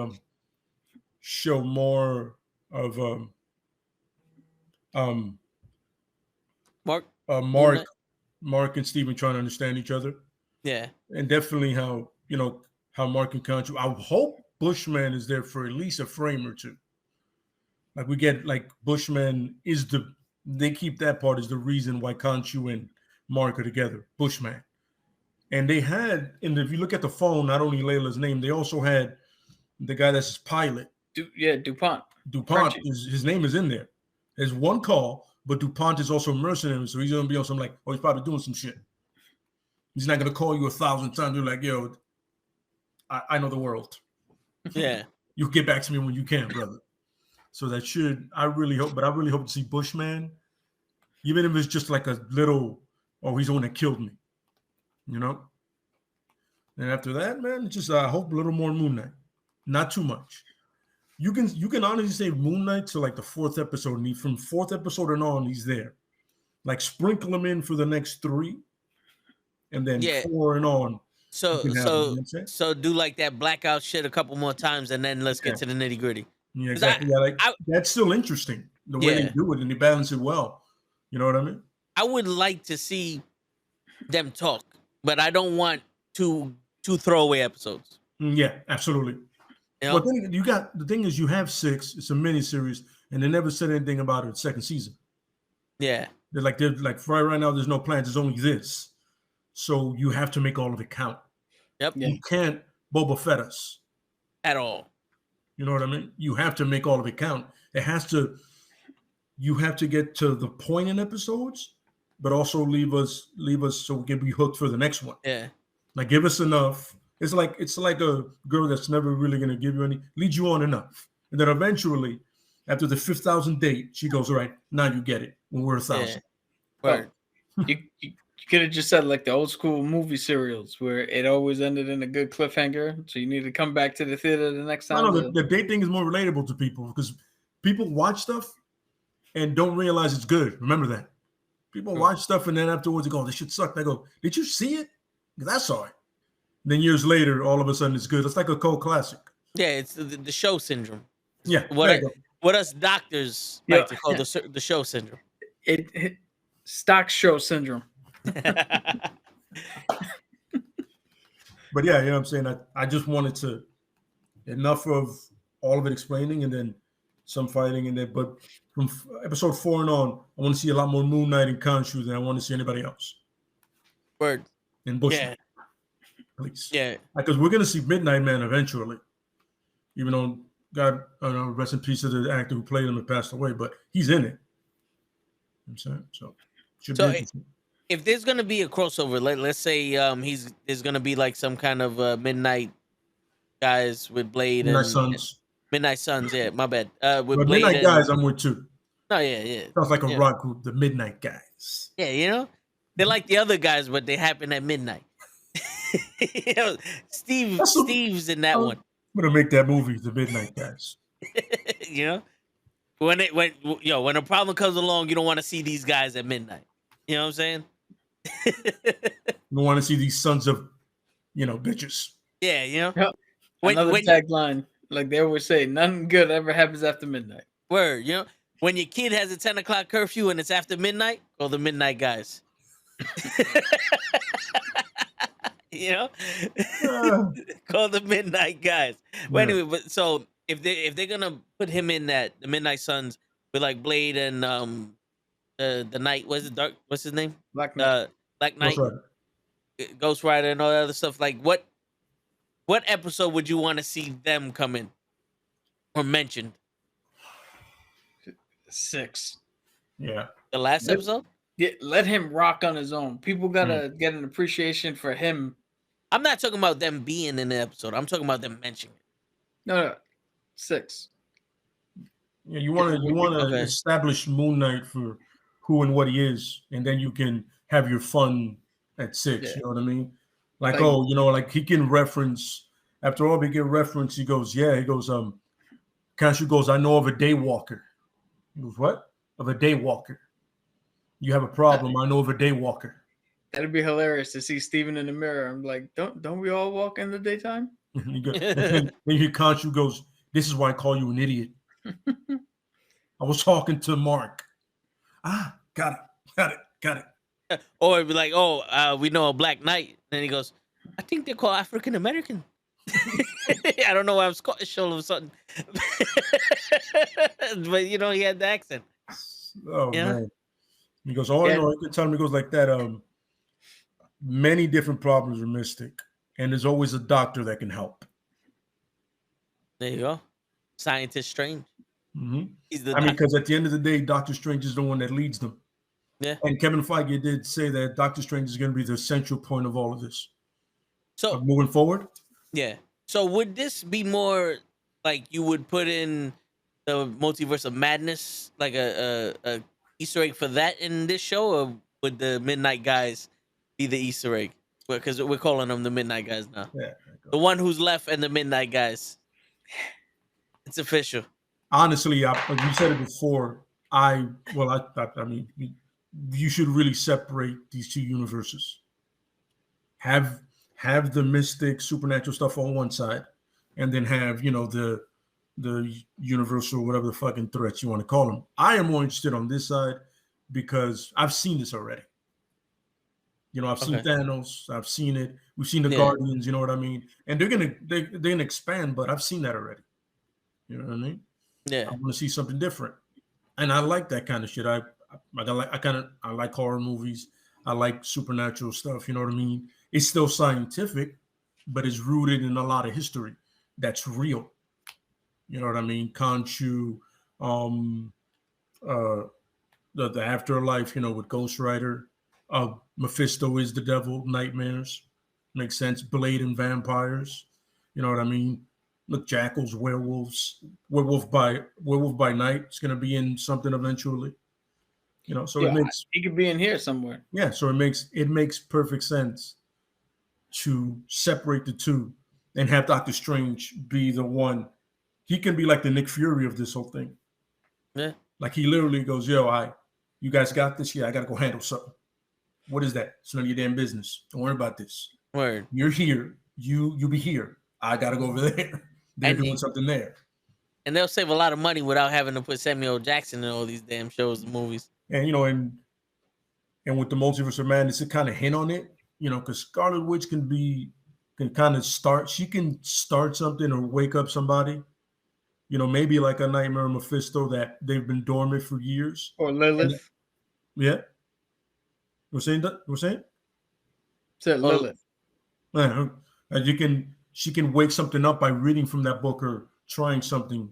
show more of Mark. Mark and Steven trying to understand each other. Yeah. And definitely how Mark and Conchu. I hope Bushman is there for at least a frame or two. Like we get like Bushman is they keep that part as the reason why Conchu and Mark are together. Bushman. And they had, and if you look at the phone, not only Layla's name, they also had the guy that's his pilot. DuPont. DuPont, Frenchie. his name is in there. There's one call, but DuPont is also mercenary, so he's gonna be on some like, he's probably doing some shit. He's not gonna call you 1,000 times. You're like, yo, I know the world. Yeah. You get back to me when you can, brother. So that I really hope to see Bushman, even if it's just like a little, he's the one that killed me, you know? And after that, man, just I hope a little more Moon Knight. Not too much. You can honestly say Moon Knight to like the 4th episode, and from 4th episode and on, he's there. Like sprinkle him in for the next 3, and then 4 and on. So you can have him, you know what I'm saying? so do like that blackout shit a couple more times, and then let's get to the nitty gritty. Yeah, exactly. That's still interesting the way they do it, and they balance it well. You know what I mean? I would like to see them talk, but I don't want two throwaway episodes. Yeah, absolutely. You know? But then the thing is, you have 6. It's a mini series, and they never said anything about it second season. Yeah, they're like right now. There's no plans. There's only this, so you have to make all of it count. Yep. You can't Boba Fett us at all. You know what I mean? You have to make all of it count. You have to get to the point in episodes, but also leave us so we can be hooked for the next one. Yeah. Like give us enough. It's like a girl that's never really gonna give you lead you on enough. And then eventually, after the 5,000th date, she goes, all right, now you get it when we're 1,000. Yeah. Right. You could have just said like the old school movie serials where it always ended in a good cliffhanger. So you need to come back to the theater the next time. No, the date thing is more relatable to people because people watch stuff and don't realize it's good. Remember that. People watch stuff and then afterwards they go, this shit sucked. I go, did you see it? Because I saw it. And then years later, all of a sudden it's good. It's like a cult classic. Yeah, it's the show syndrome. Yeah. What us doctors like to call the show syndrome. It stock show syndrome. But yeah, you know what I'm saying? I just wanted to enough of all of it explaining and then some fighting in there. But from episode 4 and on, I want to see a lot more Moon Knight and Khonshu than I want to see anybody else. Word. And Bush. Yeah. Please. Yeah. Because we're gonna see Midnight Man eventually. Even though God, rest in peace to the actor who played him and passed away, but he's in it. You know what I'm saying? So if there's gonna be a crossover, let's say there's gonna be like some kind of Midnight guys with Blade Midnight and Suns. Midnight Suns, yeah, my bad. With but Blade Midnight Guys, I'm with too. Oh yeah. Sounds like a rock group, the Midnight Guys. Yeah, you know, they're like the other guys, but they happen at midnight. You know, Steve's in that one. I'm gonna make that movie, The Midnight Guys. You know, when a problem comes along, you don't want to see these guys at midnight. You know what I'm saying? You want to see these sons of, bitches. Yeah, you know. Yep. Another tagline, like they always say, nothing good ever happens after midnight. Word, you know, when your kid has a 10 o'clock curfew and it's after midnight, call the Midnight Guys. You know, call the Midnight Guys. But anyway, so if they're gonna put him in the Midnight Suns with like Blade and the Knight, what's his name? Black Knight. Black Ghost Knight, Rider. Ghost Rider, and all that other stuff. Like what episode would you want to see them come in or mentioned? 6. Yeah. The last episode? Yeah, let him rock on his own. People gotta get an appreciation for him. I'm not talking about them being in the episode. I'm talking about them mentioning it. No. 6. Yeah, you want to establish Moon Knight for who and what he is, and then you can have your fun at 6. Yeah. You know what I mean? Like like he can reference. After all, he can reference. He goes, Khonshu goes, I know of a daywalker. He goes, what? Of a daywalker. You have a problem. I know of a daywalker. That'd be hilarious to see Steven in the mirror. I'm like, don't we all walk in the daytime? Then Khonshu goes, this is why I call you an idiot. I was talking to Mark. Got it. Or it'd be like, we know a Black Knight. Then he goes, I think they're called African American. I don't know why I'm Scottish all of a sudden. But he had the accent. Oh man. He goes, I know. I can tell him he goes like that. Many different problems are Mystic, and there's always a doctor that can help. There you go. Scientist Strange. Mm-hmm. He's the because at the end of the day, Doctor Strange is the one that leads them. Yeah. And Kevin Feige did say that Doctor Strange is going to be the central point of all of this. So moving forward. Yeah. So would this be more like you would put in the Multiverse of Madness, like a Easter egg for that in this show, or would the Midnight Guys be the Easter egg? Because we're calling them the Midnight Guys now. Yeah. The one who's left and the Midnight Guys. It's official. Honestly, we said it before. I mean, you should really separate these two universes. Have the mystic supernatural stuff on one side, and then have the universal, whatever the fucking threats you want to call them. I am more interested on this side because I've seen this already. I've seen Thanos. I've seen it. We've seen the Guardians. You know what I mean? And they're gonna expand, but I've seen that already. You know what I mean? Yeah. I want to see something different, and I like that kind of shit. I like horror movies. I like supernatural stuff. You know what I mean? It's still scientific, but it's rooted in a lot of history that's real. You know what I mean? Khonshu, the afterlife. With Ghost Rider. Mephisto is the devil. Nightmares. Makes sense. Blade and vampires. You know what I mean? Look, jackals, werewolves, werewolf by night. It's gonna be in something eventually. So it makes he could be in here somewhere. Yeah, so it makes perfect sense to separate the two and have Doctor Strange be the one. He can be like the Nick Fury of this whole thing. Yeah. Like he literally goes, you guys got this? Yeah, I gotta go handle something. What is that? It's none of your damn business. Don't worry about this. Word. You're here. You be here. I gotta go over there. They're doing something there. And they'll save a lot of money without having to put Samuel Jackson in all these damn shows and movies. And and with the Multiverse of Madness, it kind of hint on it, because Scarlet Witch can kind of start. She can start something or wake up somebody. Maybe like a Nightmare of Mephisto that they've been dormant for years. Or Lilith. Yeah. We're saying that. We're saying. Said Lilith. She can wake something up by reading from that book or trying something,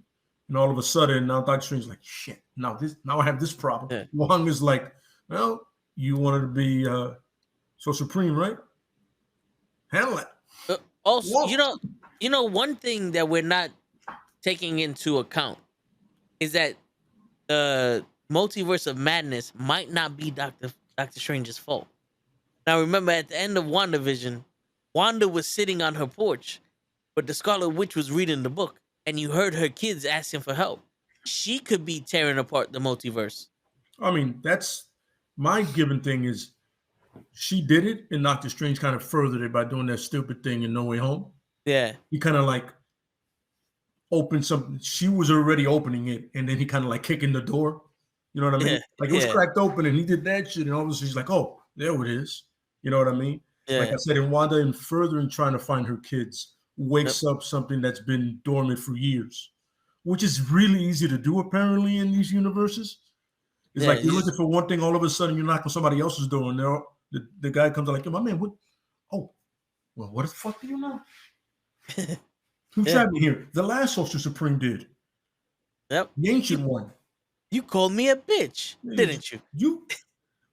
and all of a sudden now Doctor Strange's like, shit. Now I have this problem. Yeah. Wong is like, well, you wanted to be so supreme, right? Handle it. Also, one thing that we're not taking into account is that the Multiverse of Madness might not be Doctor Strange's fault. Now, remember, at the end of WandaVision, Wanda was sitting on her porch, but the Scarlet Witch was reading the book, and you heard her kids asking for help. She could be tearing apart the multiverse. I mean, that's my given thing is she did it, and Doctor Strange kind of furthered it by doing that stupid thing in No Way Home. Yeah. He kind of like opened something. She was already opening it, and then he kind of like kicking the door. You know what I mean? Yeah. Like it was cracked open, and he did that shit, and all of a sudden he's like, oh, there it is. You know what I mean? Yeah. Like I said, in Wanda, and further in trying to find her kids, wakes up something that's been dormant for years. which is really easy to do apparently in these universes. It's Yeah, like you're looking for one thing, all of a sudden you're knocking somebody else's door, and the guy comes like, "Yo, my man, what? Oh, well, what the fuck do you know? Who trapped me here? The last Sorcerer Supreme did. Yep. The ancient one. You called me a bitch, didn't you? You.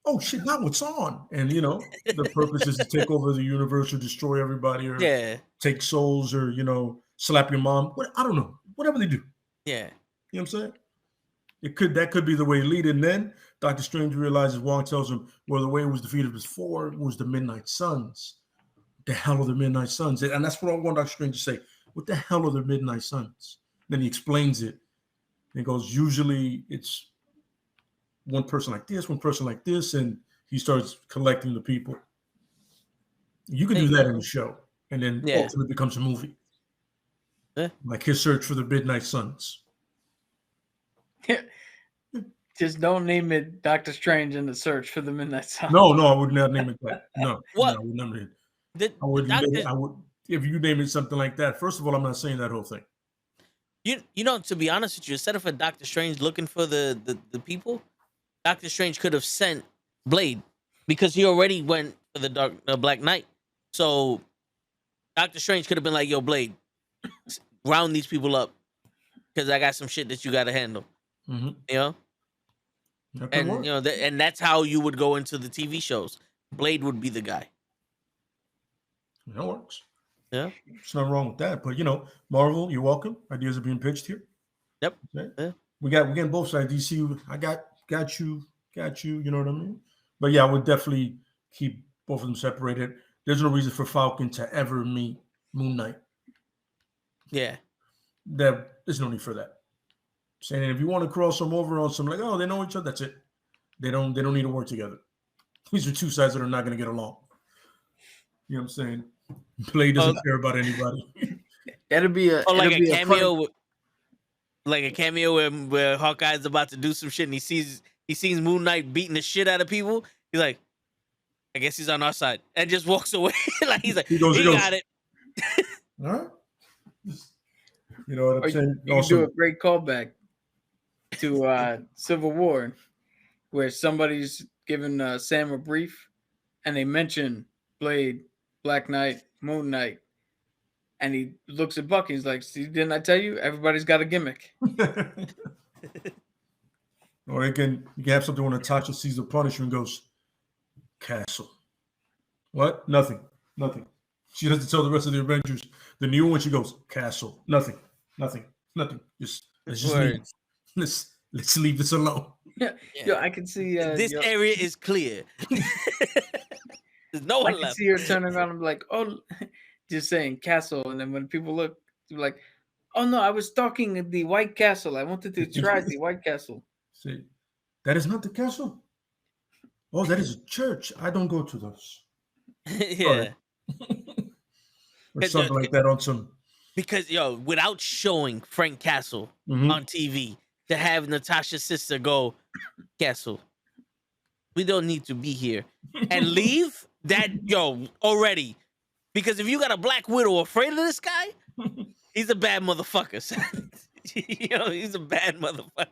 Oh shit! Now what's on? And the purpose is to take over the universe or destroy everybody, or take souls, or slap your mom. I don't know. Whatever they do. Yeah. You know what I'm saying? That could be the way to lead. And then Doctor Strange realizes, Wong tells him, well, the way it was defeated before was the Midnight Suns. What the hell are the Midnight Suns? And that's what I want Doctor Strange to say. What the hell are the Midnight Suns? Then he explains it. And he goes, usually it's one person like this, one person like this, and he starts collecting the people. You can do that in the show, and then ultimately becomes a movie. Yeah. Like his search for the Midnight Suns. Just don't name it Doctor Strange in the Search for the Midnight Sun. No, I would not name it that. No. What? No, I would never name it. I would if you name it something like that. First of all, I'm not saying that whole thing. To be honest with you, instead of a Doctor Strange looking for the people, Doctor Strange could have sent Blade because he already went for the Black Knight. So Doctor Strange could have been like, "Yo, Blade, round these people up because I got some shit that you got to handle." Mm-hmm. You know, and and that's how you would go into the TV shows. Blade would be the guy. That works. Yeah, there's nothing wrong with that. But Marvel, you're welcome. Ideas are being pitched here. Yep. Okay. Yeah. We're getting both sides. DC, I got you. You know what I mean? But yeah, I would definitely keep both of them separated. There's no reason for Falcon to ever meet Moon Knight. Yeah. There's no need for that. Saying if you want to cross them over on some, like, oh, they know each other, that's it. They don't need to work together. These are two sides that are not going to get along. You know what I'm saying? Blade doesn't care about anybody. That'll be a cameo. Like a cameo where Hawkeye's about to do some shit and he sees Moon Knight beating the shit out of people. He's like, I guess he's on our side, and just walks away. Like he's like, he got it. All right. You know what I'm saying? You can do a great callback to Civil War, where somebody's giving Sam a brief, and they mention Blade, Black Knight, Moon Knight, and he looks at Bucky. He's like, "See, didn't I tell you? Everybody's got a gimmick." Or you can have something when Natasha sees the Punisher and goes, "Castle." What? Nothing. She doesn't tell the rest of the Avengers. The new one, she goes, "Castle." Nothing. Just let's just leave. Let's leave this alone. Yeah. Yo, I can see this area is clear. There's no one left. I can left. see her turning around and be like, "Oh," just saying "Castle," and then when people look, they're like, "Oh no, I was stalking the White Castle. I wanted to try the White Castle." See, that is not the castle. Oh, that is a church. I don't go to those. Yeah. Or something like that on some. Because without showing Frank Castle on TV, to have Natasha's sister go, "Castle, we don't need to be here," and leave that already. Because if you got a Black Widow afraid of this guy, he's a bad motherfucker. He's a bad motherfucker.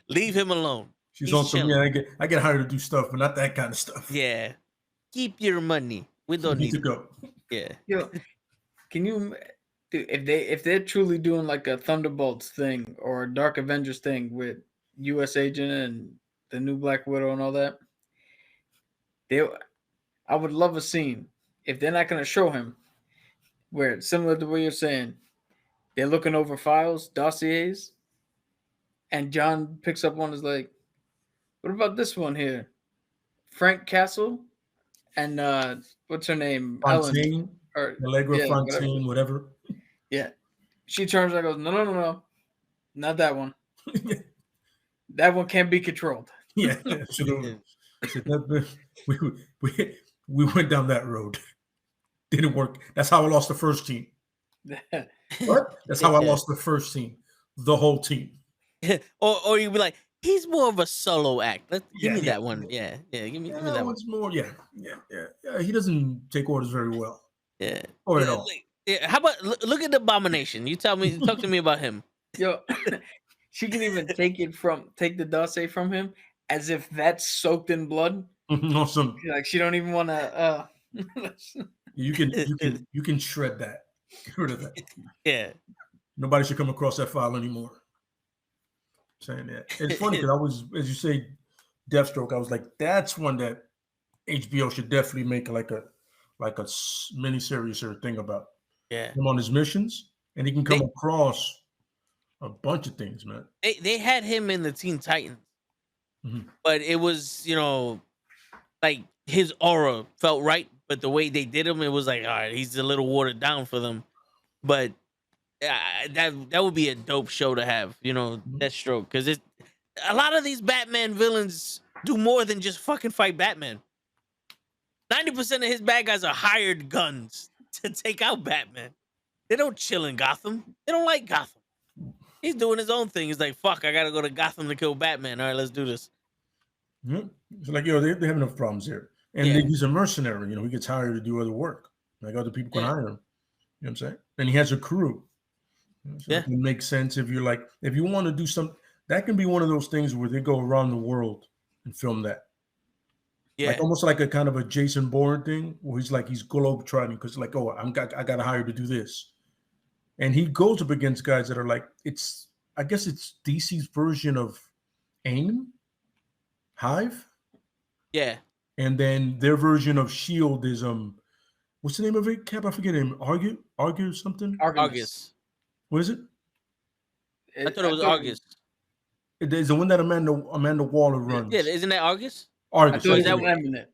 Leave him alone. She's on some. Yeah, I get hired to do stuff, but not that kind of stuff. Yeah, keep your money. We don't need to go. Yeah. Can you? If they're truly doing like a Thunderbolts thing or a Dark Avengers thing with U.S. Agent and the new Black Widow and all that, I would love a scene if they're not going to show him where it's similar to what you're saying. They're looking over files, dossiers, and John picks up one. Is like, "What about this one here? Frank Castle and what's her name? Fontaine, or Allegra Fontaine, whatever." Yeah. She turns and goes, No. Not that one. That one can't be controlled. Yeah. We went down that road. Didn't work. That's how I lost the first team. What? That's how I lost the first team. The whole team. or you'd be like, he's more of a solo act. Give me that one. Yeah. Give me that one. More. Yeah. He doesn't take orders very well. Yeah. Or at all. How about look at the Abomination? Talk to me about him. Yo, she can even take the dossier from him as if that's soaked in blood. Awesome. Like she don't even want to. You can shred that. Get rid of that. Yeah. Nobody should come across that file anymore. Saying that. It's funny because I was, as you say, Deathstroke. I was like, that's one that HBO should definitely make like a miniseries or thing about. Yeah. Him on his missions, and he can come across a bunch of things, man. They had him in the Teen Titans, Mhm. but it was, you know, like his aura felt right, but the way they did him, it was like, all right, he's a little watered down for them. But that would be a dope show to have, you know, Deathstroke, because a lot of these Batman villains do more than just fucking fight Batman. 90% of his bad guys are hired guns to take out Batman. They don't chill in Gotham. They don't like Gotham. He's doing his own thing. He's like, fuck, I gotta go to Gotham to kill Batman. All right, let's do this. It's like, yo, they have enough problems here. And he's a mercenary, you know, he gets hired to do other work. Like other people can hire him. You know what I'm saying? And he has a crew. So it can make sense if you're like, if you want to do something, that can be one of those things where they go around the world and film that. Yeah. Like almost like a kind of a Jason Bourne thing where he's globe-trotting because like, oh, I got hired to do this. And he goes up against guys that are like, I guess it's DC's version of AIM, Hive. Yeah. And then their version of S.H.I.E.L.D. is, what's the name of it, Cap? I forget him. Argue something? Argus. What is it? I thought it was Argus. It is the one that Amanda Waller runs. Yeah, isn't that Argus? Argus. I thought that one minute.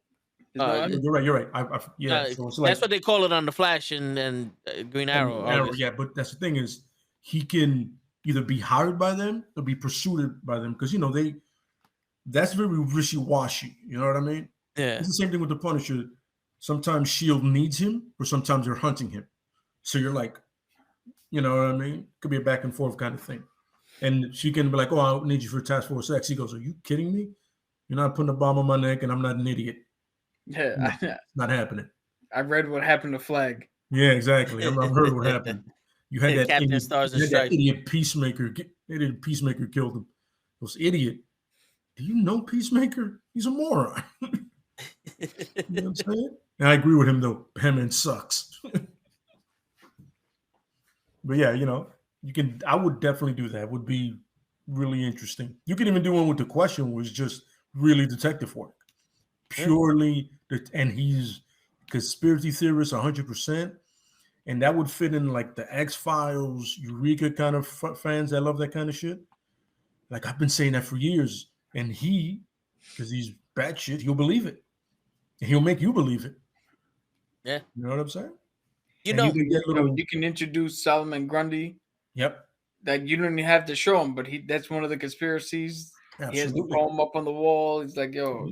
You're right. So it's like, that's what they call it on the Flash and Green Arrow. Yeah, but that's the thing is he can either be hired by them or be pursued by them because, you know, that's very wishy-washy. You know what I mean? Yeah. It's the same thing with the Punisher. Sometimes S.H.I.E.L.D. needs him or sometimes they're hunting him. So you're like, you know what I mean? Could be a back and forth kind of thing. And she can be like, oh, I need you for Task Force X. He goes, are you kidding me? You're not putting a bomb on my neck and I'm not an idiot. Yeah. No, not happening. I read what happened to Flag. Yeah, exactly. I've heard what happened. You had that Captain idiot, Stars and Stripes. idiot Peacemaker. Peacemaker killed him. Those idiot. Do you know Peacemaker? He's a moron. You know what I'm saying? And I agree with him though. Batman sucks. But yeah, you know, I would definitely do that. It would be really interesting. You can even do one with The Question, where it's just really detective work. Purely, and he's conspiracy theorist 100%. And that would fit in like the X-Files, Eureka kind of fans that love that kind of shit. Like I've been saying that for years. And because he's batshit, he'll believe it. And he'll make you believe it. Yeah. You know what I'm saying? You can introduce Solomon Grundy. Yep. That you don't even have to show him, but that's one of the conspiracies. Absolutely. He has the poem up on the wall. He's like, yo.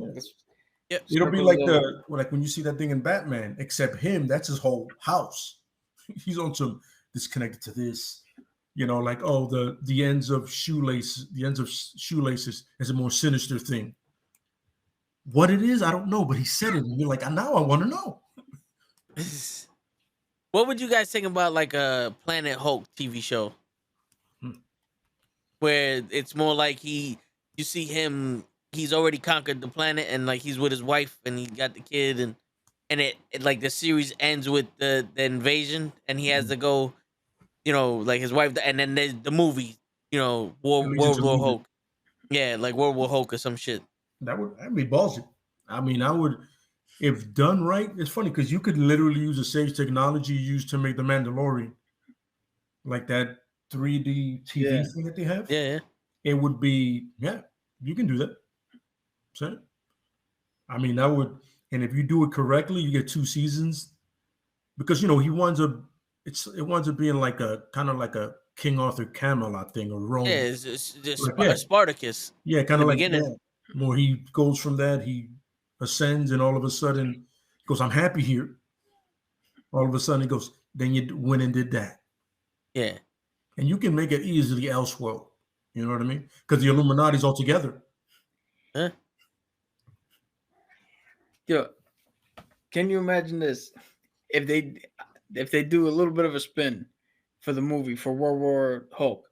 Yeah. It'll be like like when you see that thing in Batman, except him, that's his whole house. He's on some disconnected to this. You know, like, oh, the ends of shoelaces is a more sinister thing. What it is, I don't know, but he said it, and you're like, now I want to know. What would you guys think about like a Planet Hulk TV show? Where it's more like you see him, he's already conquered the planet and like he's with his wife and he got the kid and it like the series ends with the invasion and he has to go, you know, like his wife, and then there's the movie, you know, World War Hulk. Yeah, like World War Hulk or some shit. That'd be ballsy. I mean, I would, if done right. It's funny because you could literally use the same technology used to make The Mandalorian, like that 3D TV thing that they have. Yeah. It would be, you can do that. So, I mean, that would, and if you do it correctly, you get 2 seasons because, you know, it winds up being like a kind of like a King Arthur Camelot thing or Rome. Yeah, it's just Spartacus. Yeah, kind of like that. Where he goes from that, he ascends, and all of a sudden he goes, I'm happy here. All of a sudden he goes, then you went and did that. Yeah. And you can make it easily Elseworld. You know what I mean? Because the Illuminati's all together. Huh? Yo, can you imagine this? If they do a little bit of a spin for the movie for World War Hulk,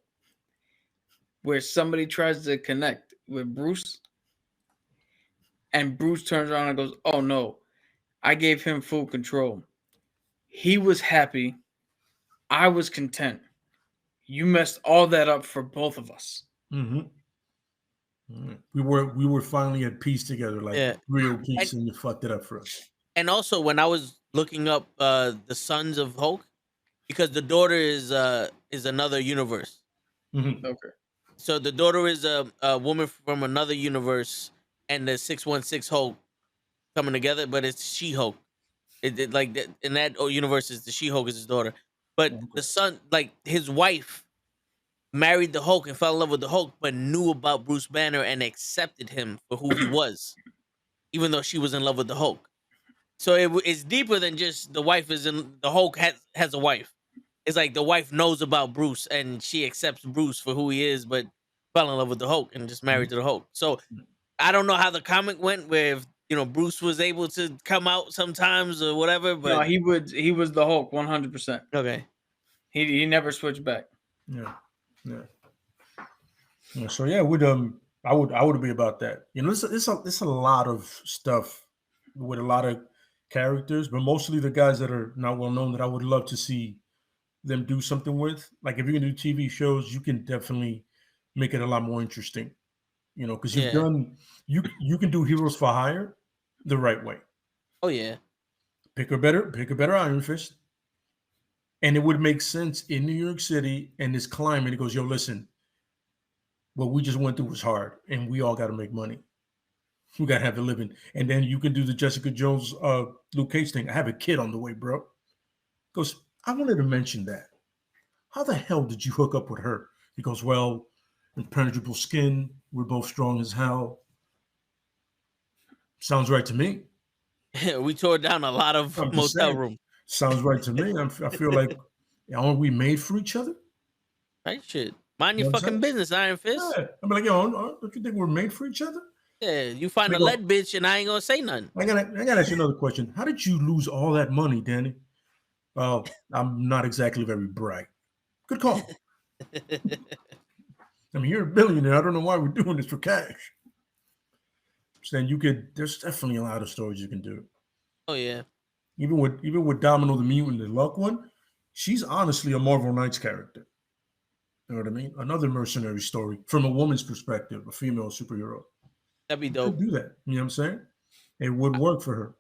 where somebody tries to connect with Bruce, and Bruce turns around and goes, "Oh no, I gave him full control. He was happy. I was content. You messed all that up for both of us." Mm-hmm. We were finally at peace together, like real peace, and you fucked it up for us. And also, when I was looking up the sons of Hulk, because the daughter is another universe. Mm-hmm. Okay. So the daughter is a woman from another universe, and the 616 Hulk coming together, but it's She-Hulk. It like in that universe is the She-Hulk is his daughter, but the son, like his wife, married the Hulk and fell in love with the Hulk, but knew about Bruce Banner and accepted him for who he was, even though she was in love with the Hulk. So it's deeper than just the wife is in the Hulk has a wife. It's like the wife knows about Bruce and she accepts Bruce for who he is, but fell in love with the Hulk and just married to the Hulk. So I don't know how the comic went, where if, Bruce was able to come out sometimes or whatever. But no, he was the Hulk 100%. Okay. He never switched back. Yeah. So yeah, I would be about that. It's a lot of stuff with a lot of characters, but mostly the guys that are not well known that I would love to see them do something with. Like if you're gonna do TV shows, you can definitely make it a lot more interesting. Because you can do Heroes for Hire the right way. Oh yeah. Pick a better Iron Fist, and it would make sense in New York City and this climate. It goes, yo, listen, what we just went through was hard, and we all got to make money. We got to have a living. And then you can do the Jessica Jones, Luke Cage thing. I have a kid on the way, bro. Goes, I wanted to mention that. How the hell did you hook up with her? He goes, well, impenetrable skin. We're both strong as hell. Sounds right to me. We tore down a lot of motel rooms. Sounds right to me. I feel like, aren't we made for each other? Right, shit. Mind your fucking business, Iron Fist. Yeah. I'm like, don't you think we're made for each other? Yeah, you find a lead bitch and I ain't gonna say nothing. I gotta ask you another question. How did you lose all that money, Danny? Well, I'm not exactly very bright. Good call. I mean, you're a billionaire. I don't know why we're doing this for cash. So then there's definitely a lot of stories you can do. Oh yeah. Even with Domino the Mutant, the Luck one, she's honestly a Marvel Knights character. You know what I mean? Another mercenary story from a woman's perspective, a female superhero. That'd be dope. Do that. You know what I'm saying? It would work for her.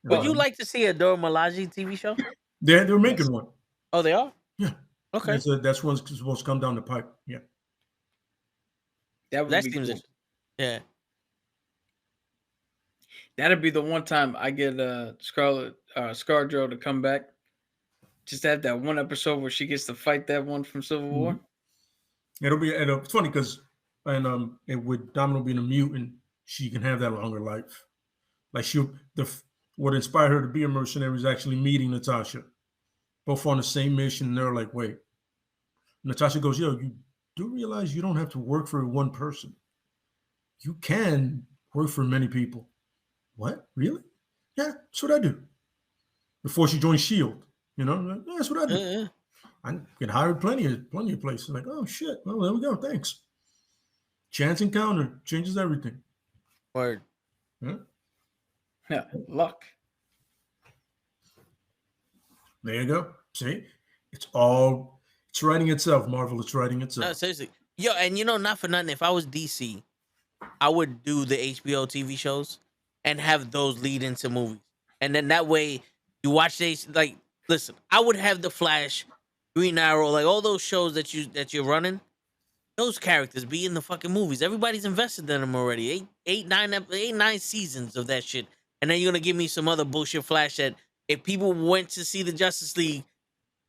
Would you like to see a Dora Milaje TV show? They're making one. Oh, they are? Yeah. Okay. That's one's supposed to come down the pipe. Yeah. That seems cool. Yeah. That'd be the one time I get ScarJo to come back. Just have that one episode where she gets to fight that one from Civil War. It's funny because with Domino being a mutant, she can have that longer life. Like what inspired her to be a mercenary is actually meeting Natasha, both on the same mission. And they're like, wait. Natasha goes, yo, you do realize you don't have to work for one person. You can work for many people. What? Really? Yeah, that's what I do. Before she joined S.H.I.E.L.D., that's what I do. Yeah. I get hired plenty of places. Like, oh shit, well, there we go. Thanks. Chance encounter changes everything. Word. Yeah, luck. There you go. See, it's writing itself. Marvel, it's writing itself. No, seriously. Yo, and not for nothing, if I was DC, I would do the HBO TV shows and have those lead into movies. And then that way you watch listen, I would have The Flash, Green Arrow, like all those shows that you're running, those characters be in the fucking movies. Everybody's invested in them already. 9 seasons of that shit. And then you're gonna give me some other bullshit Flash that if people went to see the Justice League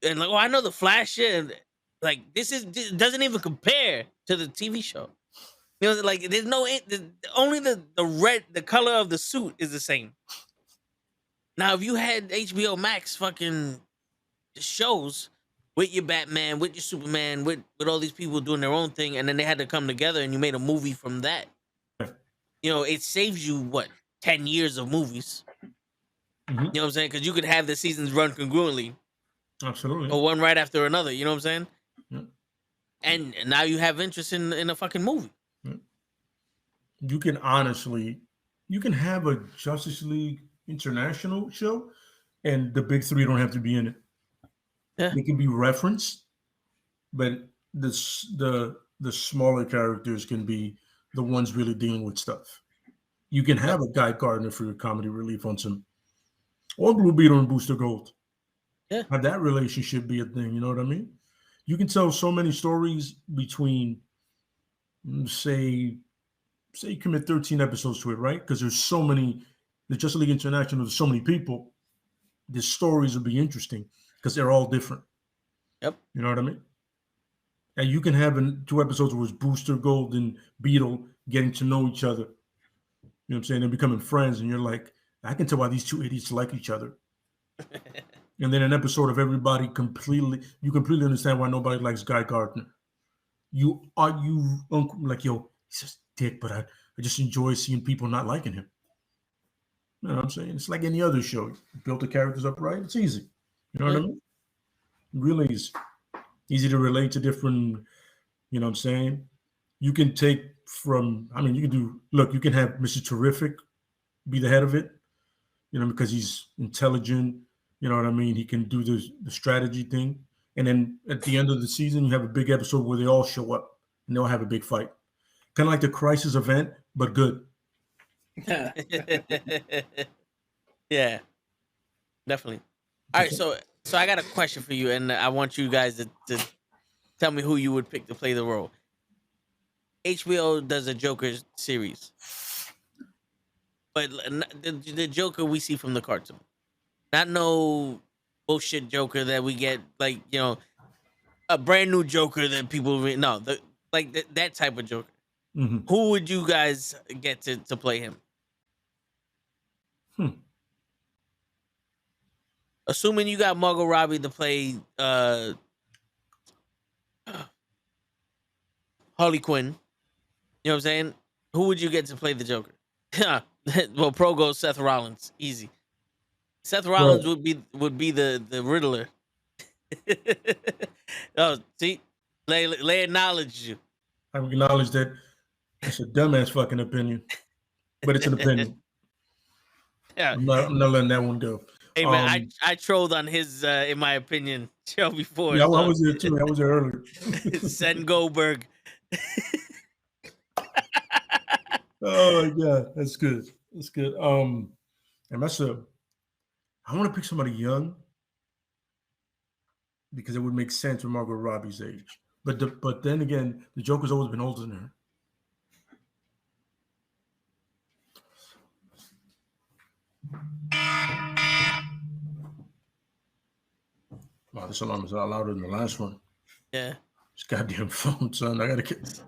and like, oh, I know the Flash shit, like this doesn't even compare to the TV show. Like there's only the color of the suit is the same. Now, if you had HBO Max fucking shows with your Batman, with your Superman, with all these people doing their own thing, and then they had to come together and you made a movie from that, it saves you, 10 years of movies. Mm-hmm. You know what I'm saying? Because you could have the seasons run congruently. Absolutely. Or one right after another. You know what I'm saying? Yeah. and now you have interest in a fucking movie. You can honestly, you can have a Justice League International show, and the big three don't have to be in it. Yeah. They can be referenced, but the smaller characters can be the ones really dealing with stuff. You can have a Guy Gardner for your comedy relief on some, or Blue Beetle and Booster Gold. Yeah. Have that relationship be a thing. You know what I mean? You can tell so many stories between, say you commit 13 episodes to it, right? Because there's so many, the Justice League International, there's so many people. The stories will be interesting because they're all different. Yep. You know what I mean? And you can have 2 episodes where it's Booster Gold and Beetle getting to know each other. You know what I'm saying? They're becoming friends, and you're like, I can tell why these 2 idiots like each other. And then an episode of everybody you completely understand why nobody likes Guy Gardner. You like, yo, he's just dick, but I just enjoy seeing people not liking him. You know what I'm saying? It's like any other show. You built the characters up right, it's easy. You know what I mean? Really easy. Easy to relate to different, you know what I'm saying? You can take from, you can have Mr. Terrific be the head of it, because he's intelligent, you know what I mean? He can do the strategy thing. And then at the end of the season, you have a big episode where they all show up and they'll have a big fight. Kind of like the Crisis event, but good. Yeah, definitely. All right, so I got a question for you, and I want you guys to tell me who you would pick to play the role. HBO does a Joker series, but the Joker we see from the cartoon, not no bullshit Joker that we get, like, a brand new Joker that people that type of Joker. Mm-hmm. Who would you guys get to play him? Assuming you got Margot Robbie to play Harley Quinn, you know what I'm saying? Who would you get to play the Joker? Well, pro goes Seth Rollins, easy. Seth Rollins would be the Riddler. Oh, see, Lay acknowledged you. I acknowledge that it's a dumbass fucking opinion, but it's an opinion. Yeah, I'm not letting that one go. Hey man, I trolled on his, in my opinion, show before. Yeah, I was there too. I was there earlier. Sen Goldberg. Oh my god, that's good. That's good. And I want to pick somebody young because it would make sense for Margot Robbie's age. But then again, the Joker's always been older than her. Wow, this alarm is a lot louder than the last one. Yeah. This goddamn phone, son. I gotta get.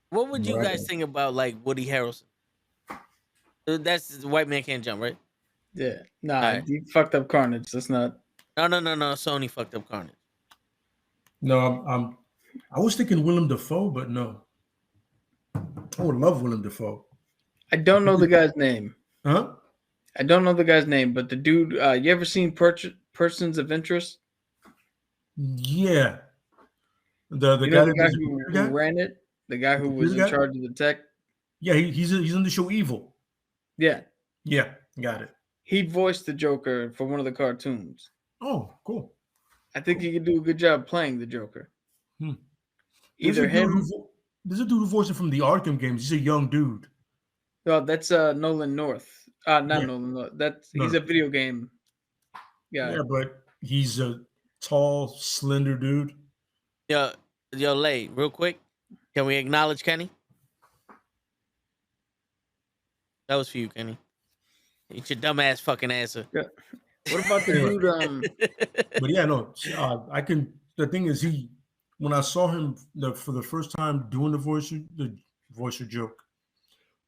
What would you guys think about, like, Woody Harrelson? That's the White Man Can't Jump, right? Yeah. Nah, you fucked up Carnage. That's not. No. Sony fucked up Carnage. No, I was thinking Willem Dafoe, but no. I would love Willem Dafoe. I don't know the guy's name. Huh? I don't know the guy's name, but the dude. You ever seen Persons of Interest? Yeah. The guy who ran it, the guy who was in charge of the tech. Yeah, he's in the show Evil. Yeah. Yeah, got it. He voiced the Joker for one of the cartoons. Oh, cool. I think he could do a good job playing the Joker. Either him. There's a dude who voiced it from the Arkham games. He's a young dude. Well, that's Nolan North. Nolan North. He's a video game guy. Yeah, but he's a tall, slender dude. Yo, Lay, real quick. Can we acknowledge Kenny? That was for you, Kenny. It's your dumbass fucking answer. Yeah. What about the dude? But yeah, no, I can. The thing is, when I saw him for the first time doing the voice of joke,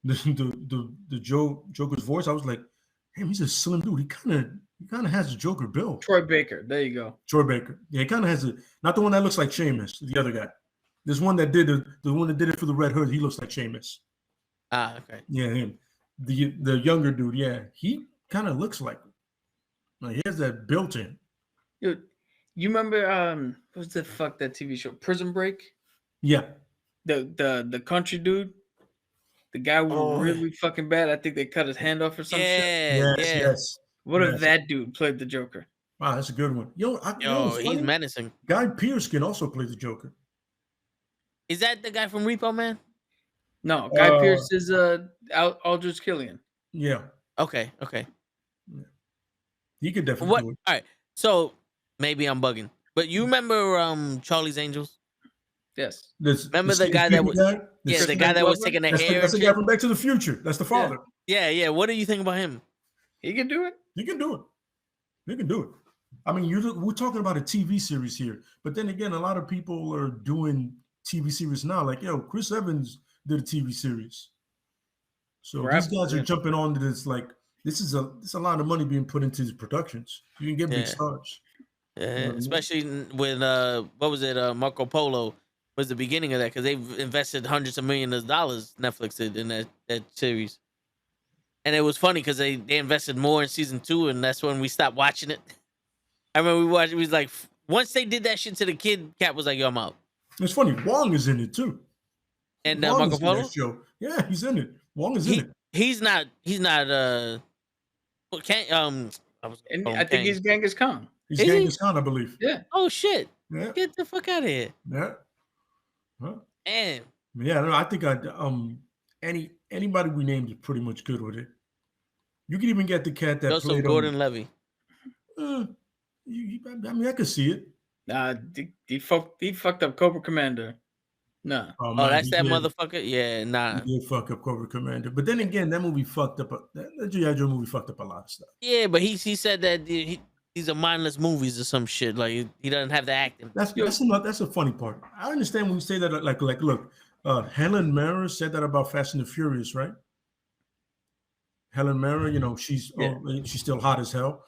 the Joker's voice, I was like, damn, he's a slim dude. He kind of has a Joker build. Troy Baker, there you go. Troy Baker, yeah, he kind of has not the one that looks like Sheamus, the other guy. There's one that did the one that did it for the Red Hood. He looks like Sheamus. Okay. Yeah, him. The younger dude, yeah, he kind of looks like him. Like, he has that built in. Dude, You remember what's the fuck that TV show? Prison Break? Yeah. The country dude? The guy who was really fucking bad. I think they cut his hand off or some shit. Yes. What if that dude played the Joker? Wow, that's a good one. He's menacing. Guy Pearce can also play the Joker. Is that the guy from Repo Man? No, Guy Pearce is Aldrich Killian. Yeah. Okay. Yeah. He could definitely do it. All right. So maybe I'm bugging, but you remember Charlie's Angels? Yes. Remember the guy that was the guy that was taking the hair. That's the guy from Back to the Future. That's the father. Yeah. What do you think about him? He can do it. He can do it. I mean, we're talking about a TV series here, but then again, a lot of people are doing TV series now. Like, Chris Evans did a TV series, so these guys are jumping on to this. Like, this is a lot of money being put into these productions. You can get big stars. Yeah, you know especially with what was it? Marco Polo was the beginning of that because they've invested hundreds of millions of dollars. Netflix did in that series. And it was funny because they invested more in season 2, and that's when we stopped watching it. I remember we watched it. We was like, once they did that shit to the kid, Cat was like, "Yo, I'm out." It's funny. Wong is in it too. And Marco Polo. Yeah, he's in it. Wong is in it. He's not. I think he's Genghis Khan. He's Genghis Khan, I believe. Yeah. Oh shit. Yeah. Get the fuck out of here. Yeah. Huh? And yeah, I think anybody we named is pretty much good with it. You can even get the cat that Joseph played Gordon-Levitt. I mean, I could see it. Nah, he fucked up Cobra Commander. Nah. Oh, that's that motherfucker? Yeah, nah. He did fuck up Cobra Commander. But then again, that movie fucked up. That G.I. Joe movie fucked up a lot of stuff. Yeah, but he said that these are mindless movies or some shit. Like, he doesn't have the acting. That's a funny part. I understand when you say that. Like look, Helen Mirren said that about Fast and the Furious, right? Helen Mirren, she's still hot as hell.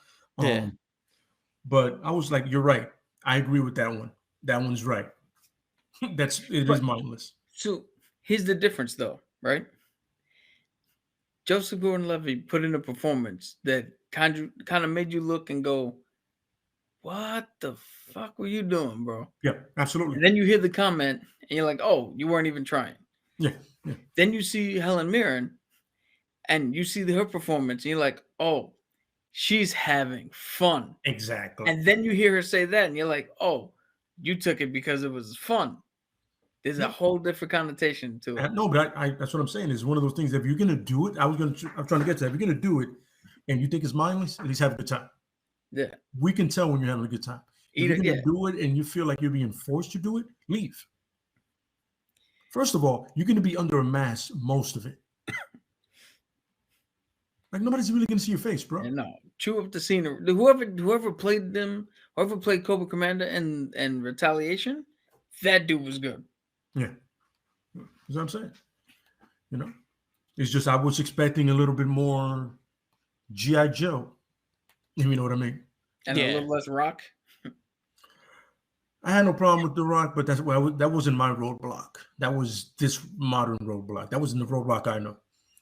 But I was like, you're right. I agree with that one. That one's right. It is mindless. So here's the difference, though, right? Joseph Gordon-Levitt put in a performance that kind of made you look and go, "What the fuck were you doing, bro?" Yeah, absolutely. And then you hear the comment, and you're like, "Oh, you weren't even trying." Yeah. Then you see Helen Mirren, and you see her performance, and you're like, "Oh, she's having fun." Exactly. And then you hear her say that, and you're like, "Oh, you took it because it was fun." There's a whole different connotation to it. No, but I that's what I'm saying. Is one of those things. If you're gonna do it, I'm trying to get to that. If you're gonna do it, and you think it's mindless, at least have a good time. Yeah, we can tell when you're having a good time. If you're gonna do it, and you feel like you're being forced to do it, leave. First of all, you're gonna be under a mask most of it. Like nobody's really gonna see your face, bro. No, chew up the scenery. Whoever played Cobra Commander and Retaliation, that dude was good. Yeah, that's what I'm saying. It's just I was expecting a little bit more G.I. Joe. You know what I mean? And a little less Rock. I had no problem with The Rock, but that wasn't my roadblock. That was this modern roadblock. That wasn't the roadblock I know.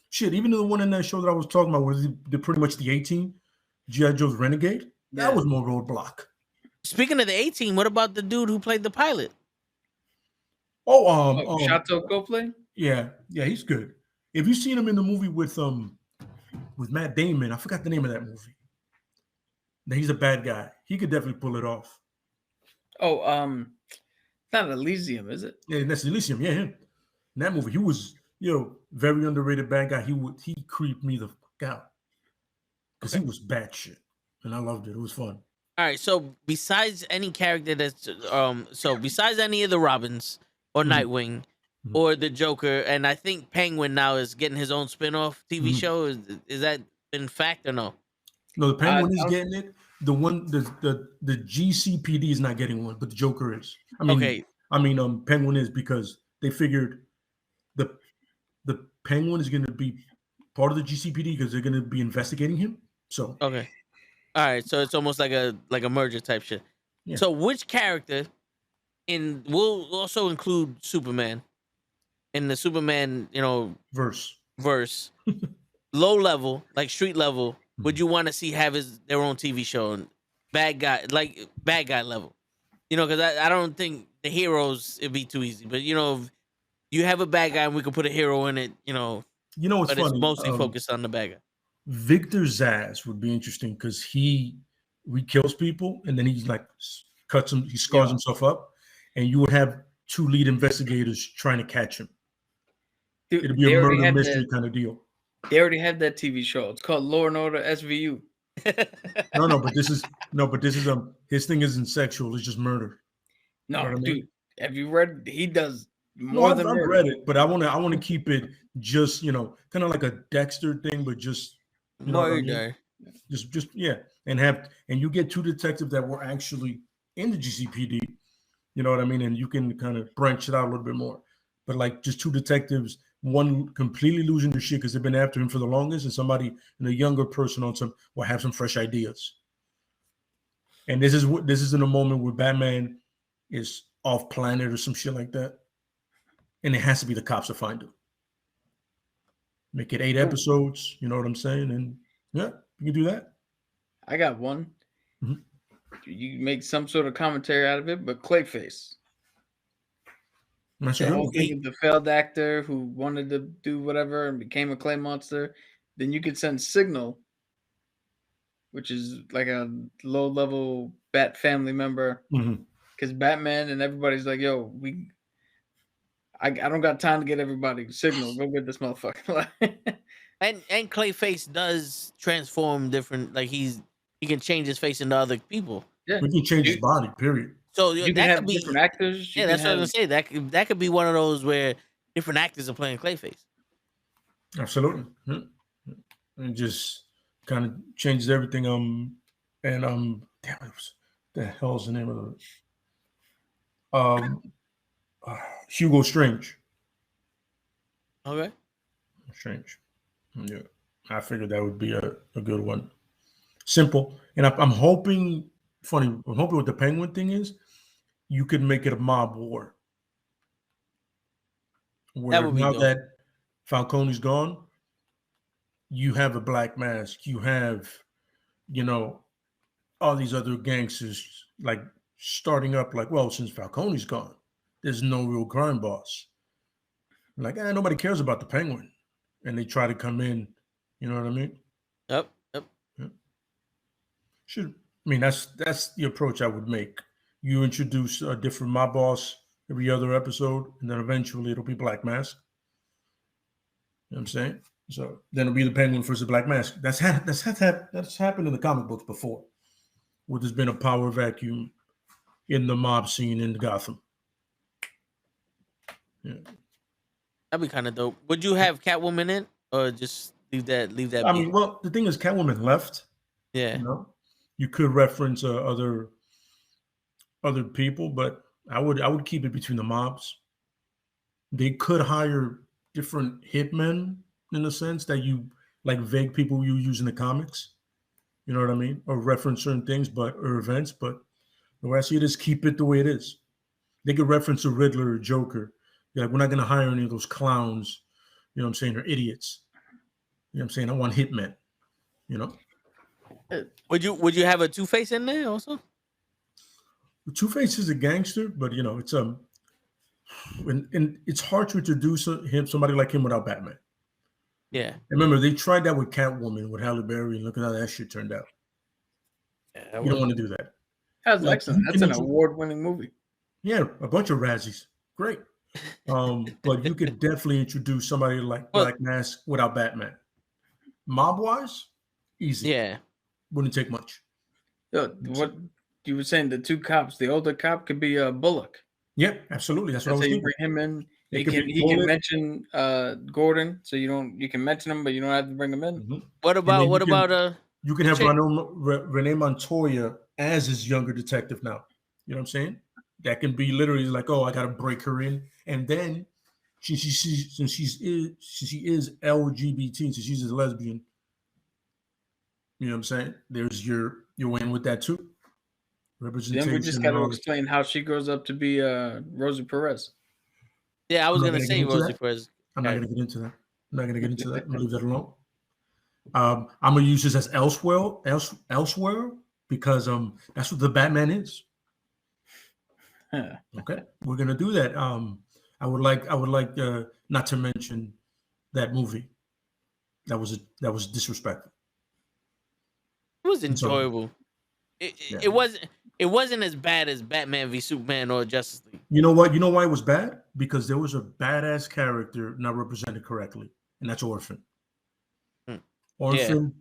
Shit, even the one in that show that I was talking about was pretty much the 18, G.I. Joe's Renegade. That was more roadblock. Speaking of the 18, what about the dude who played the pilot? Chateau Copley? Yeah, he's good. Have you seen him in the movie with Matt Damon? I forgot the name of that movie. He's a bad guy. He could definitely pull it off. Oh, not Elysium, is it? Yeah, that's Elysium. Yeah, him. In that movie, he was very underrated bad guy. He creeped me the fuck out because he was bad shit, and I loved it. It was fun. All right, so besides any character that's besides any of the Robins or Nightwing or the Joker, and I think Penguin now is getting his own spin-off TV show. Is that in fact or no? No, the Penguin is getting it. The one, the GCPD is not getting one, but the Joker is. Penguin is because they figured the Penguin is going to be part of the GCPD because they're going to be investigating him. So okay, all right. So it's almost like a merger type shit. Yeah. So which character we'll also include Superman in the Superman verse low level, like street level. Would you want to see have their own TV show and bad guy level? You know, because I don't think the heroes it'd be too easy. But you know, if you have a bad guy and we could put a hero in it, you know, You know what's but it's funny? mostly focused on the bad guy. Victor Zsasz would be interesting because he kills people and then he's like cuts him, he scars himself up, and you would have 2 lead investigators trying to catch him. Dude, It'd be a murder mystery kind of deal. They already have that TV show. It's called Law and Order SVU. No, but this is his thing isn't sexual, it's just murder. No, You know what I dude, mean? have you read? He does more than I've murder. read it, but I want to keep it just, you know, kind of like a Dexter thing, but just, you know what I mean? Just yeah, and you get 2 detectives that were actually in the GCPD, you know what I mean, and you can kind of branch it out a little bit more. But like just 2 detectives, one completely losing their shit because they've been after him for the longest, and somebody and a younger person on some will have some fresh ideas. And this is in a moment where Batman is off planet or some shit like that, and it has to be the cops to find him. Make it 8 episodes, you know what I'm saying? And yeah, you can do that. I got one. Mhm. You make some sort of commentary out of it, but Clayface. That's The a good whole one. thing with the failed actor who wanted to do whatever and became a clay monster. Then you could send Signal, which is like a low-level Bat family member, because Batman and everybody's like, "Yo, I don't got time to get everybody. Signal, go get this motherfucker." And Clayface does transform different. Like he can change his face into other people. Yeah, we can change his body. Period. So you can that have could be different actors. Yeah, that's what I was gonna say. That could be one of those where different actors are playing Clayface. Absolutely, and just kind of changes everything. Damn it, the hell's the name of it? Hugo Strange. Okay. Strange. Yeah, I figured that would be a good one. Simple, and I'm hoping. Funny, I'm hoping what the Penguin thing is, you could make it a mob war. Where now dope. that Falcone's gone, you have a Black Mask. You have, you know, all these other gangsters like starting up. Like, well, since Falcone's gone, there's no real crime boss. Like, nobody cares about the Penguin, and they try to come in. You know what I mean? Yep. Should I mean that's the approach I would make. You introduce a different mob boss every other episode, and then eventually it'll be Black Mask. You know what I'm saying? So then it'll be the Penguin versus Black Mask. That's happened in the comic books before, where there's been a power vacuum in the mob scene in Gotham. Yeah. That'd be kind of dope. Would you have Catwoman in, or just leave that? I mean, well, the thing is, Catwoman left. Yeah. You know, you could reference other people, but I would keep it between the mobs. They could hire different hitmen in the sense that you like vague people you use in the comics. You know what I mean? Or reference certain things, or events. But the way I see it is keep it the way it is. They could reference a Riddler or Joker. You're like, we're not going to hire any of those clowns. You know what I'm saying? Or idiots. You know what I'm saying? I want hitmen. You know? Would you have a Two-Face in there also? Two-Face is a gangster, but you know, it's and it's hard to introduce somebody like him without Batman. Yeah. Remember, they tried that with Catwoman with Halle Berry, and look at how that shit turned out. Yeah, you don't want to do that. That's excellent. That's an award-winning movie. Yeah, a bunch of Razzies. Great. But you could definitely introduce somebody like Black Mask without Batman. Mob-wise, easy. Yeah. Wouldn't take much. What you were saying, the 2 cops, the older cop could be Bullock. Yeah, absolutely. That's what I was thinking. Bring him in. He can mention Gordon, so you can mention him, but you don't have to bring him in. Mm-hmm. What about you can have Renee Montoya as his younger detective now. You know what I'm saying? That can be literally like, oh, I got to break her in, and then since she is LGBT, since she's a lesbian, you know what I'm saying? There's your win with that too. Representation. Then we just got to explain how she grows up to be Rosie Perez. Yeah, I was gonna say Rosie Perez. I'm not gonna get into that. I'm gonna leave that alone. I'm gonna use this as elsewhere because that's what the Batman is. Okay, we're gonna do that. I would like not to mention that movie. That was disrespectful. It was And so, enjoyable. yeah. It wasn't as bad as Batman v Superman or Justice League. You know what? You know why it was bad? Because there was a badass character not represented correctly, and that's Orphan. Yeah. Orphan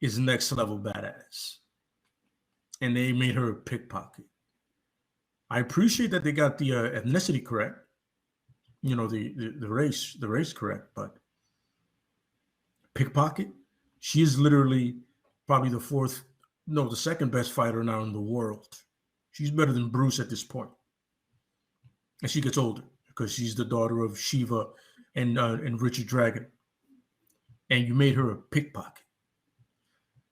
is next level badass, and they made her a pickpocket. I appreciate that they got the ethnicity correct, you know, the race correct, but pickpocket, she is literally probably the second best fighter now in the world. She's better than Bruce at this point, and she gets older because she's the daughter of Shiva and Richard Dragon, and you made her a pickpocket.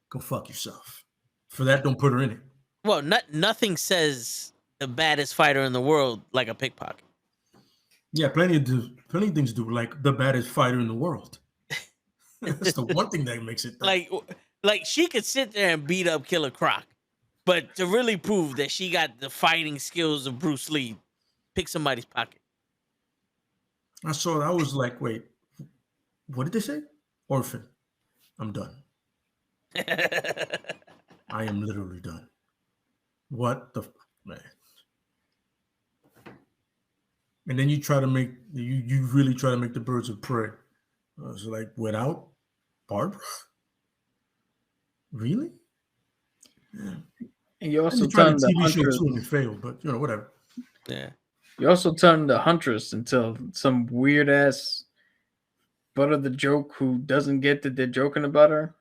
Go fuck yourself. For that, don't put her in it. Well, nothing says the baddest fighter in the world like a pickpocket. Yeah, plenty of things do, like the baddest fighter in the world. That's the one thing that makes it like she could sit there and beat up Killer Croc, but to really prove that she got the fighting skills of Bruce Lee, pick somebody's pocket. I saw that. I was like, wait, what did they say? Orphan. I'm done. I am literally done. What the man? And then you try to make you really try to make the Birds of Prey. I was like, without Barbara? Really? Yeah. And you also tried a turned the TV show Huntress. too and it failed, but you know, whatever. Yeah. You also turned the Huntress into some weird ass butt of the joke who doesn't get that they're joking about her.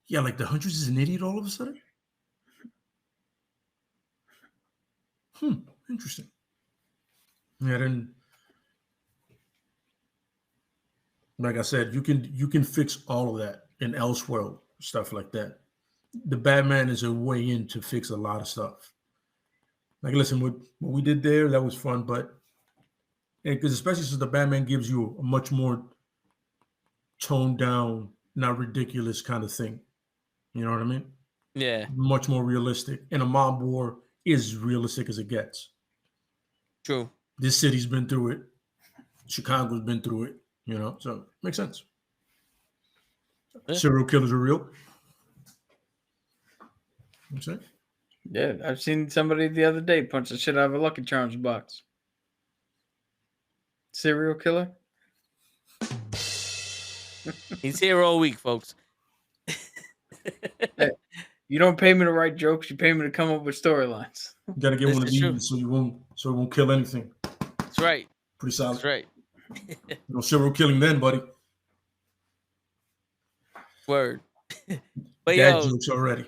Yeah, like the Huntress is an idiot all of a sudden. Interesting. Yeah, then like I said, you can fix all of that in Elseworld, stuff like that. The Batman is a way in to fix a lot of stuff. Like, listen, what we did there, that was fun, but because especially since the Batman gives you a much more toned down, not ridiculous kind of thing. You know what I mean? Yeah. Much more realistic. And a mob war is realistic as it gets. True. This city's been through it. Chicago's been through it. You know, so makes sense. Yeah. Serial killers are real. What's that? Yeah, I've seen somebody the other day punch the shit out of a Lucky Charms box. Serial killer? He's here all week, folks. Hey, you don't pay me to write jokes, you pay me to come up with storylines. You gotta get This one of is true. these so it won't kill anything. That's right. Pretty solid. That's right. No serial killing then, buddy. Word. But Dad yo, jokes already.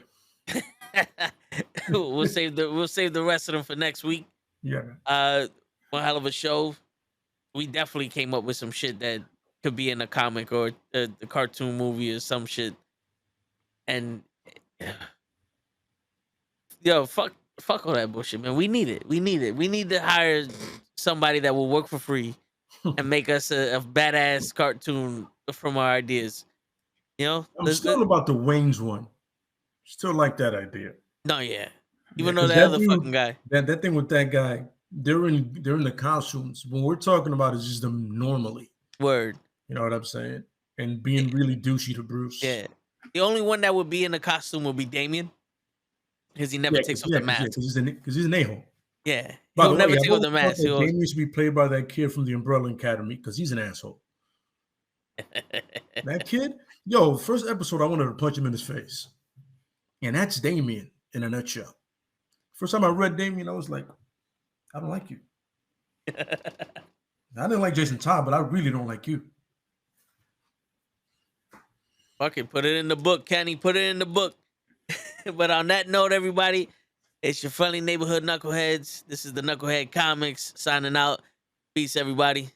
we'll save the rest of them for next week. Yeah, man. One hell of a show. We definitely came up with some shit that could be in a comic or a cartoon movie or some shit. And yo, fuck all that bullshit, man. We need it. We need to hire somebody that will work for free and make us a badass cartoon from our ideas. You know, I'm still about the Wayne's one. Still like that idea. No, yeah. Even though 'cause that other dude- fucking guy. That thing with that guy, they're in the costumes. What we're talking about is just them normally. Word. You know what I'm saying? And being really douchey to Bruce. Yeah. The only one that would be in the costume would be Damien. Because he never takes off the mask. Because he's an a-hole. Yeah. By He'll the never way, take off the mask. He'll- Damien used to be played by that kid from the Umbrella Academy because he's an asshole. That kid, yo, first episode, I wanted to punch him in his face. And that's Damien in a nutshell. First time I read Damien, I was like, I don't like you. I didn't like Jason Todd, but I really don't like you. Fucking put it in the book, Kenny. Put it in the book. But on that note, everybody, it's your friendly neighborhood knuckleheads. This is the Knucklehead Comics signing out. Peace, everybody.